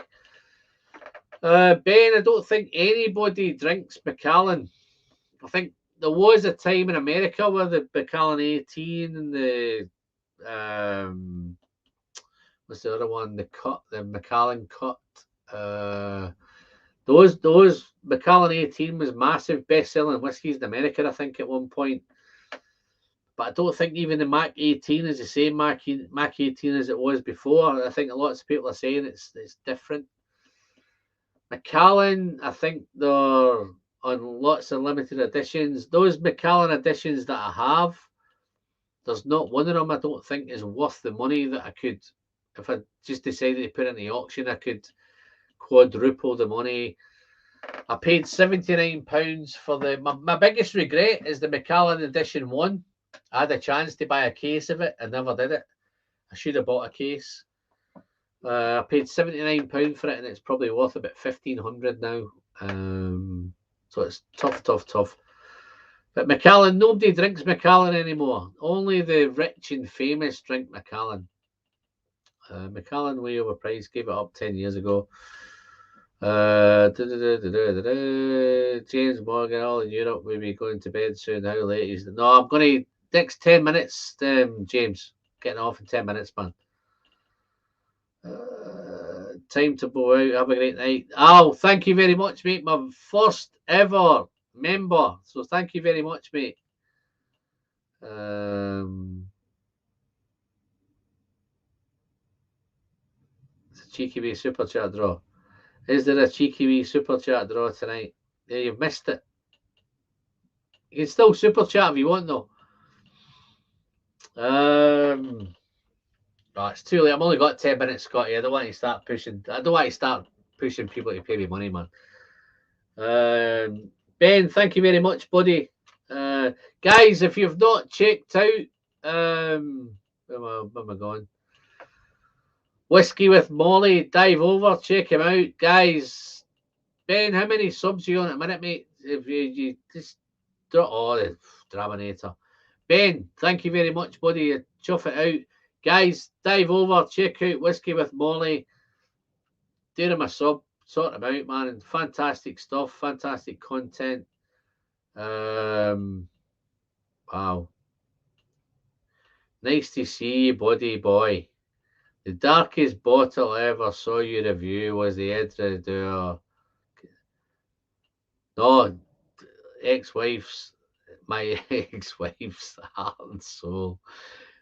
Ben, I don't think anybody drinks Macallan. I think there was a time in America where the Macallan 18 and the what's the other one? The Macallan Cut. Those Macallan 18 was massive best-selling whiskies in America, I think, at one point. But I don't think even the Mac 18 is the same Mac 18 as it was before. I think lots of people are saying it's different. Macallan, I think they're on lots of limited editions. Those Macallan editions that I have, there's not one of them I don't think is worth the money that I could, if I just decided to put it in the auction, I could quadruple the money. I paid £79 for my biggest regret is the Macallan Edition 1. I had a chance to buy a case of it. I never did it. I should have bought a case. I paid £79 for it, and it's probably worth about £1,500 now. So it's tough. But Macallan, nobody drinks Macallan anymore. Only the rich and famous drink Macallan. Macallan way overpriced. Gave it up 10 years ago. James Morgan, all in Europe will be going to bed soon. How late is it? No, I'm going to next 10 minutes, James. Getting off in 10 minutes, man. Time to go out. Have a great night. Al, thank you very much, mate. My first ever member. So thank you very much, mate. It's a cheeky wee super chat draw. Is there a cheeky wee super chat draw tonight? Yeah, you've missed it. You can still super chat if you want, though. Oh, it's too late. I've only got 10 minutes, Scotty. I don't want to start pushing people to pay me money, man. Ben, thank you very much, buddy. Guys, if you've not checked out, where am I going? Whiskey with Molly, dive over, check him out, guys. Ben, how many subs are you on at a minute, mate? If you just drop, the Draminator. Ben, thank you very much, buddy. Chuff it out. Guys, dive over, check out Whiskey with Molly. Do him a sub, sort him out, man. And fantastic stuff, fantastic content. Wow. Nice to see you, buddy boy. The darkest bottle I ever saw you review was the Edredure. No, my ex-wife's heart and soul.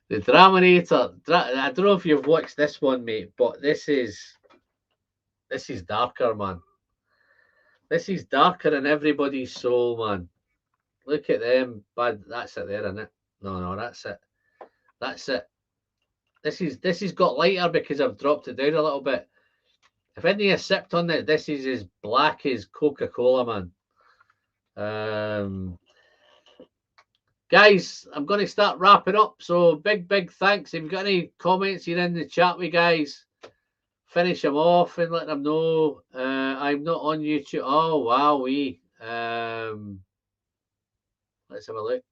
The Draminator. I don't know if you've watched this one, mate, but this is darker, man. This is darker than everybody's soul, man. Look at them, bad. That's it there, isn't it? No, that's it. That's it. This has got lighter because I've dropped it down a little bit. If any of you sipped on it, this is as black as Coca-Cola, man. Guys, I'm going to start wrapping up. So big thanks. If you've got any comments, you're in the chat with guys. Finish them off and let them know. I'm not on YouTube. Oh, wow. Let's have a look.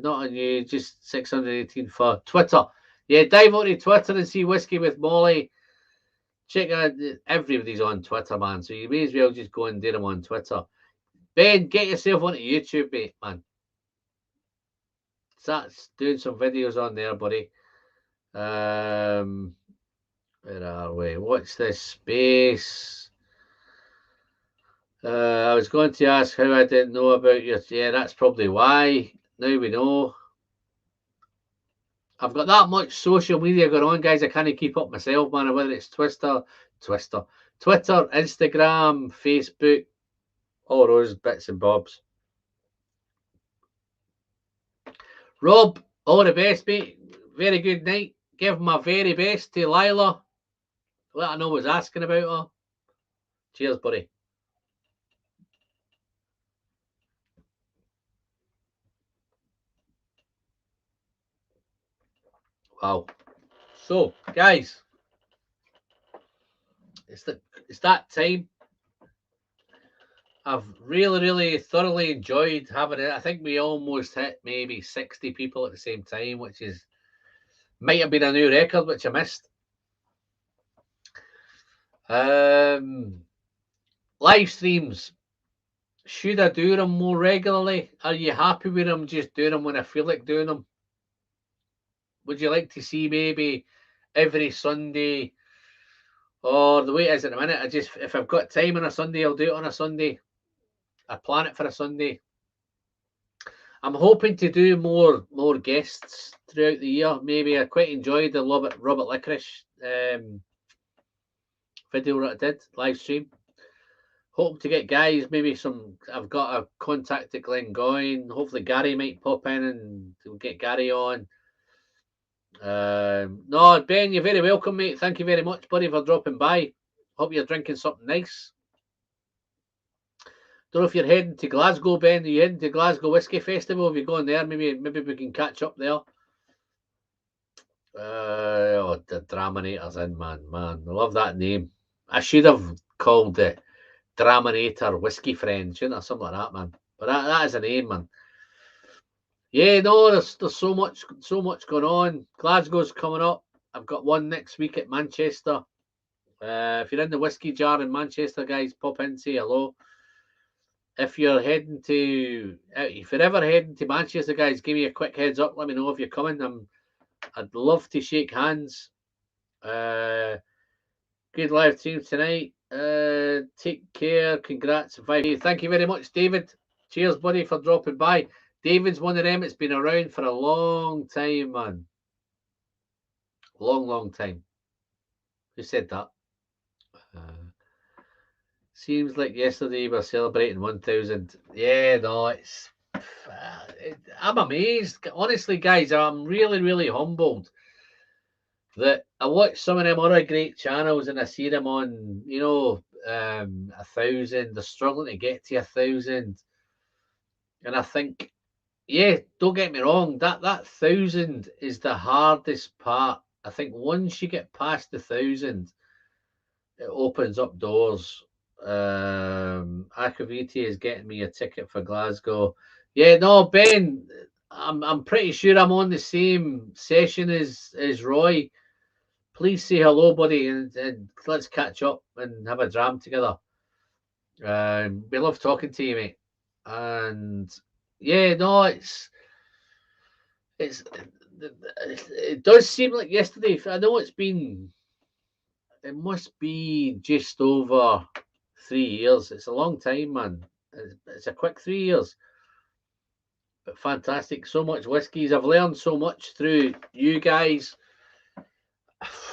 Not on you, just 618 for Twitter. Yeah, dive onto Twitter and see Whiskey with Molly. Check out, everybody's on Twitter, man. So you may as well just go and do them on Twitter. Ben, get yourself onto YouTube, mate, man. Start doing some videos on there, buddy. Where are we? What's this space? I was going to ask how I didn't know about your... Yeah, that's probably why. Now we know. I've got that much social media going on, guys. I can't keep up myself, man. Whether it's Twitter, Instagram, Facebook, all those bits and bobs. Rob, all the best, mate. Very good night. Give my very best to Lila. Let her know what's asking about her. Cheers, buddy. Wow. So, guys, it's that time. I've really thoroughly enjoyed having it. I think we almost hit maybe 60 people at the same time, which is might have been a new record, which I missed. Live streams. Should I do them more regularly? Are you happy with them just doing them when I feel like doing them? Would you like to see maybe every Sunday? Or the way it is at the minute, if I've got time on a Sunday, I'll do it on a Sunday. I plan it for a Sunday. I'm hoping to do more guests throughout the year. Maybe I quite enjoyed the Robert Licorice video that I did, live stream. Hope to get guys, maybe I've got a contact at Glengoyne. Hopefully Gary might pop in and we'll get Gary on. No, Ben, you're very welcome, mate. Thank you very much, buddy, for dropping by. Hope you're drinking something nice. Don't know if you're heading to Glasgow, Ben. Are you heading to Glasgow Whiskey Festival? If you're going there, maybe we can catch up there. The Draminator's in, man. I love that name. I should have called it Draminator Whiskey Friend, shouldn't I? Something like that, man. But that is a name, man. Yeah, no, there's so much going on. Glasgow's coming up. I've got one next week at Manchester. If you're in the Whiskey Jar in Manchester, guys, pop in, say hello. If you're ever heading to Manchester, guys, give me a quick heads up. Let me know if you're coming. I'd love to shake hands. Good live stream tonight. Take care. Congrats. Thank you very much, David. Cheers, buddy, for dropping by. David's one of them. It's been around for a long time, man. Long time. Who said that? Seems like yesterday we were celebrating 1,000. Yeah, no, I'm amazed. Honestly, guys, I'm really humbled that I watch some of them other great channels and I see them on, 1,000. They're struggling to get to 1,000. And I think, yeah, don't get me wrong, that 1,000 is the hardest part. I think once you get past the 1,000, it opens up doors. Akaviti is getting me a ticket for Glasgow. Yeah, no, Ben, I'm pretty sure I'm on the same session as Roy. Please say hello, buddy, and let's catch up and have a dram together. We love talking to you, mate. And yeah, no, it does seem like yesterday. I know it must be just over 3 years. It's a long time, man. It's a quick 3 years. But fantastic. So much whiskies. I've learned so much through you guys.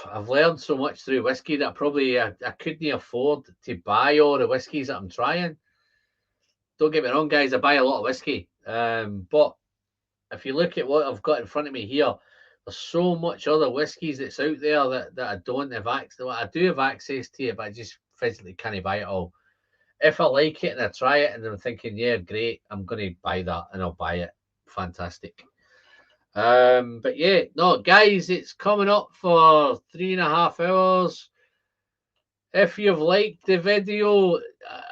I've learned so much through whiskey that I couldn't afford to buy all the whiskies that I'm trying. Don't get me wrong, guys. I buy a lot of whiskey. But if you look at what I've got in front of me here, there's so much other whiskies that's out there that I don't have access to. I do have access to it, but I just physically can't buy it all. If I like it and I try it and I'm thinking, yeah, great, I'm going to buy that and I'll buy it. Fantastic. But yeah, no, guys, it's coming up for 3.5 hours. If you've liked the video,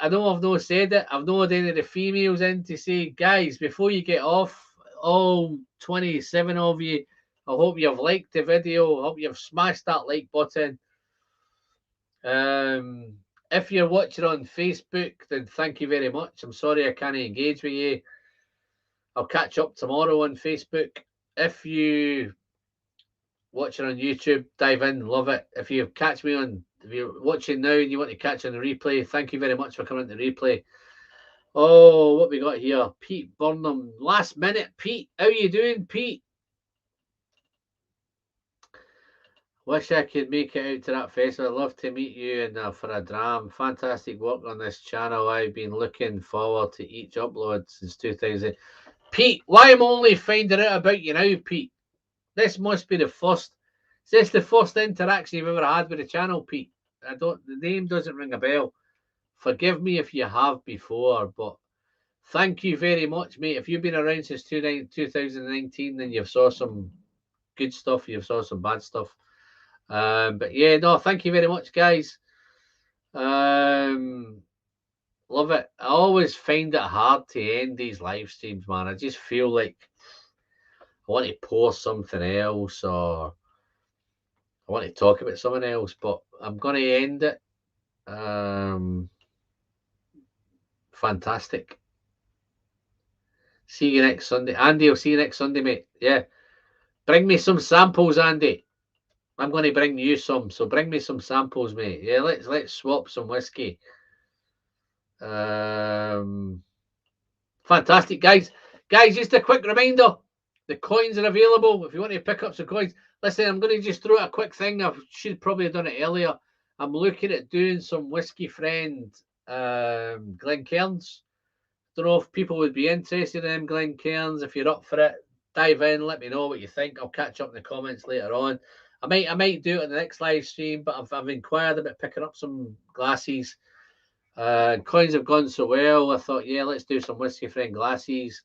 I know I've not said it. I've not had any of the females in to say, guys, before you get off, all 27 of you, I hope you've liked the video. I hope you've smashed that like button. If you're watching on Facebook, then thank you very much. I'm sorry I can't engage with you. I'll catch up tomorrow on Facebook. If you watching on YouTube, dive in, love it. If you're watching now and you want to catch on the replay, thank you very much for coming to the replay. Oh, what we got here? Pete Burnham. Last minute, Pete. How you doing, Pete? Wish I could make it out to that festival. I'd love to meet you and for a dram. Fantastic work on this channel. I've been looking forward to each upload since 2000. Pete, why am I only finding out about you now, Pete? This must be the first. Is this the first interaction you've ever had with the channel, Pete? The name doesn't ring a bell. Forgive me if you have before, but thank you very much, mate. If you've been around since 2019, then you've saw some good stuff. You've saw some bad stuff. But yeah, no, thank you very much, guys. Love it. I always find it hard to end these live streams, man. I just feel like I want to post something else, or I want to talk about someone else, but I'm going to end it. Fantastic. See you next Sunday. Andy, I'll see you next Sunday, mate. Yeah. Bring me some samples, Andy. I'm going to bring you some, so bring me some samples, mate. Yeah, let's swap some whiskey. Fantastic, guys. Guys, just a quick reminder. The coins are available if you want to pick up some coins. Listen, I'm going to just throw out a quick thing. I should probably have done it earlier. I'm looking at doing some Whiskey Friend Glencairns. Don't know if people would be interested in them Glencairns. If you're up for it, dive in. Let me know what you think. I'll catch up in the comments later on. I might do it in the next live stream, but I've inquired about picking up some glasses. Coins have gone so well. I thought, yeah, let's do some Whiskey Friend glasses.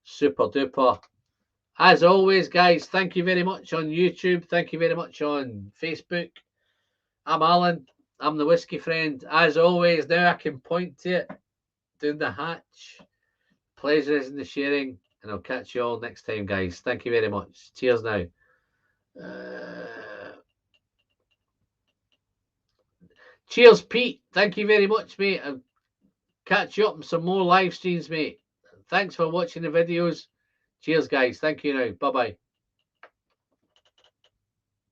Super duper. As always, guys, thank you very much on YouTube. Thank you very much on Facebook. I'm Alan. I'm the Whiskey Friend. As always, now I can point to it. Doing the hatch. Pleasure is in the sharing. And I'll catch you all next time, guys. Thank you very much. Cheers now. Cheers, Pete. Thank you very much, mate. I'll catch you up in some more live streams, mate. Thanks for watching the videos. Cheers, guys. Thank you now. Bye-bye.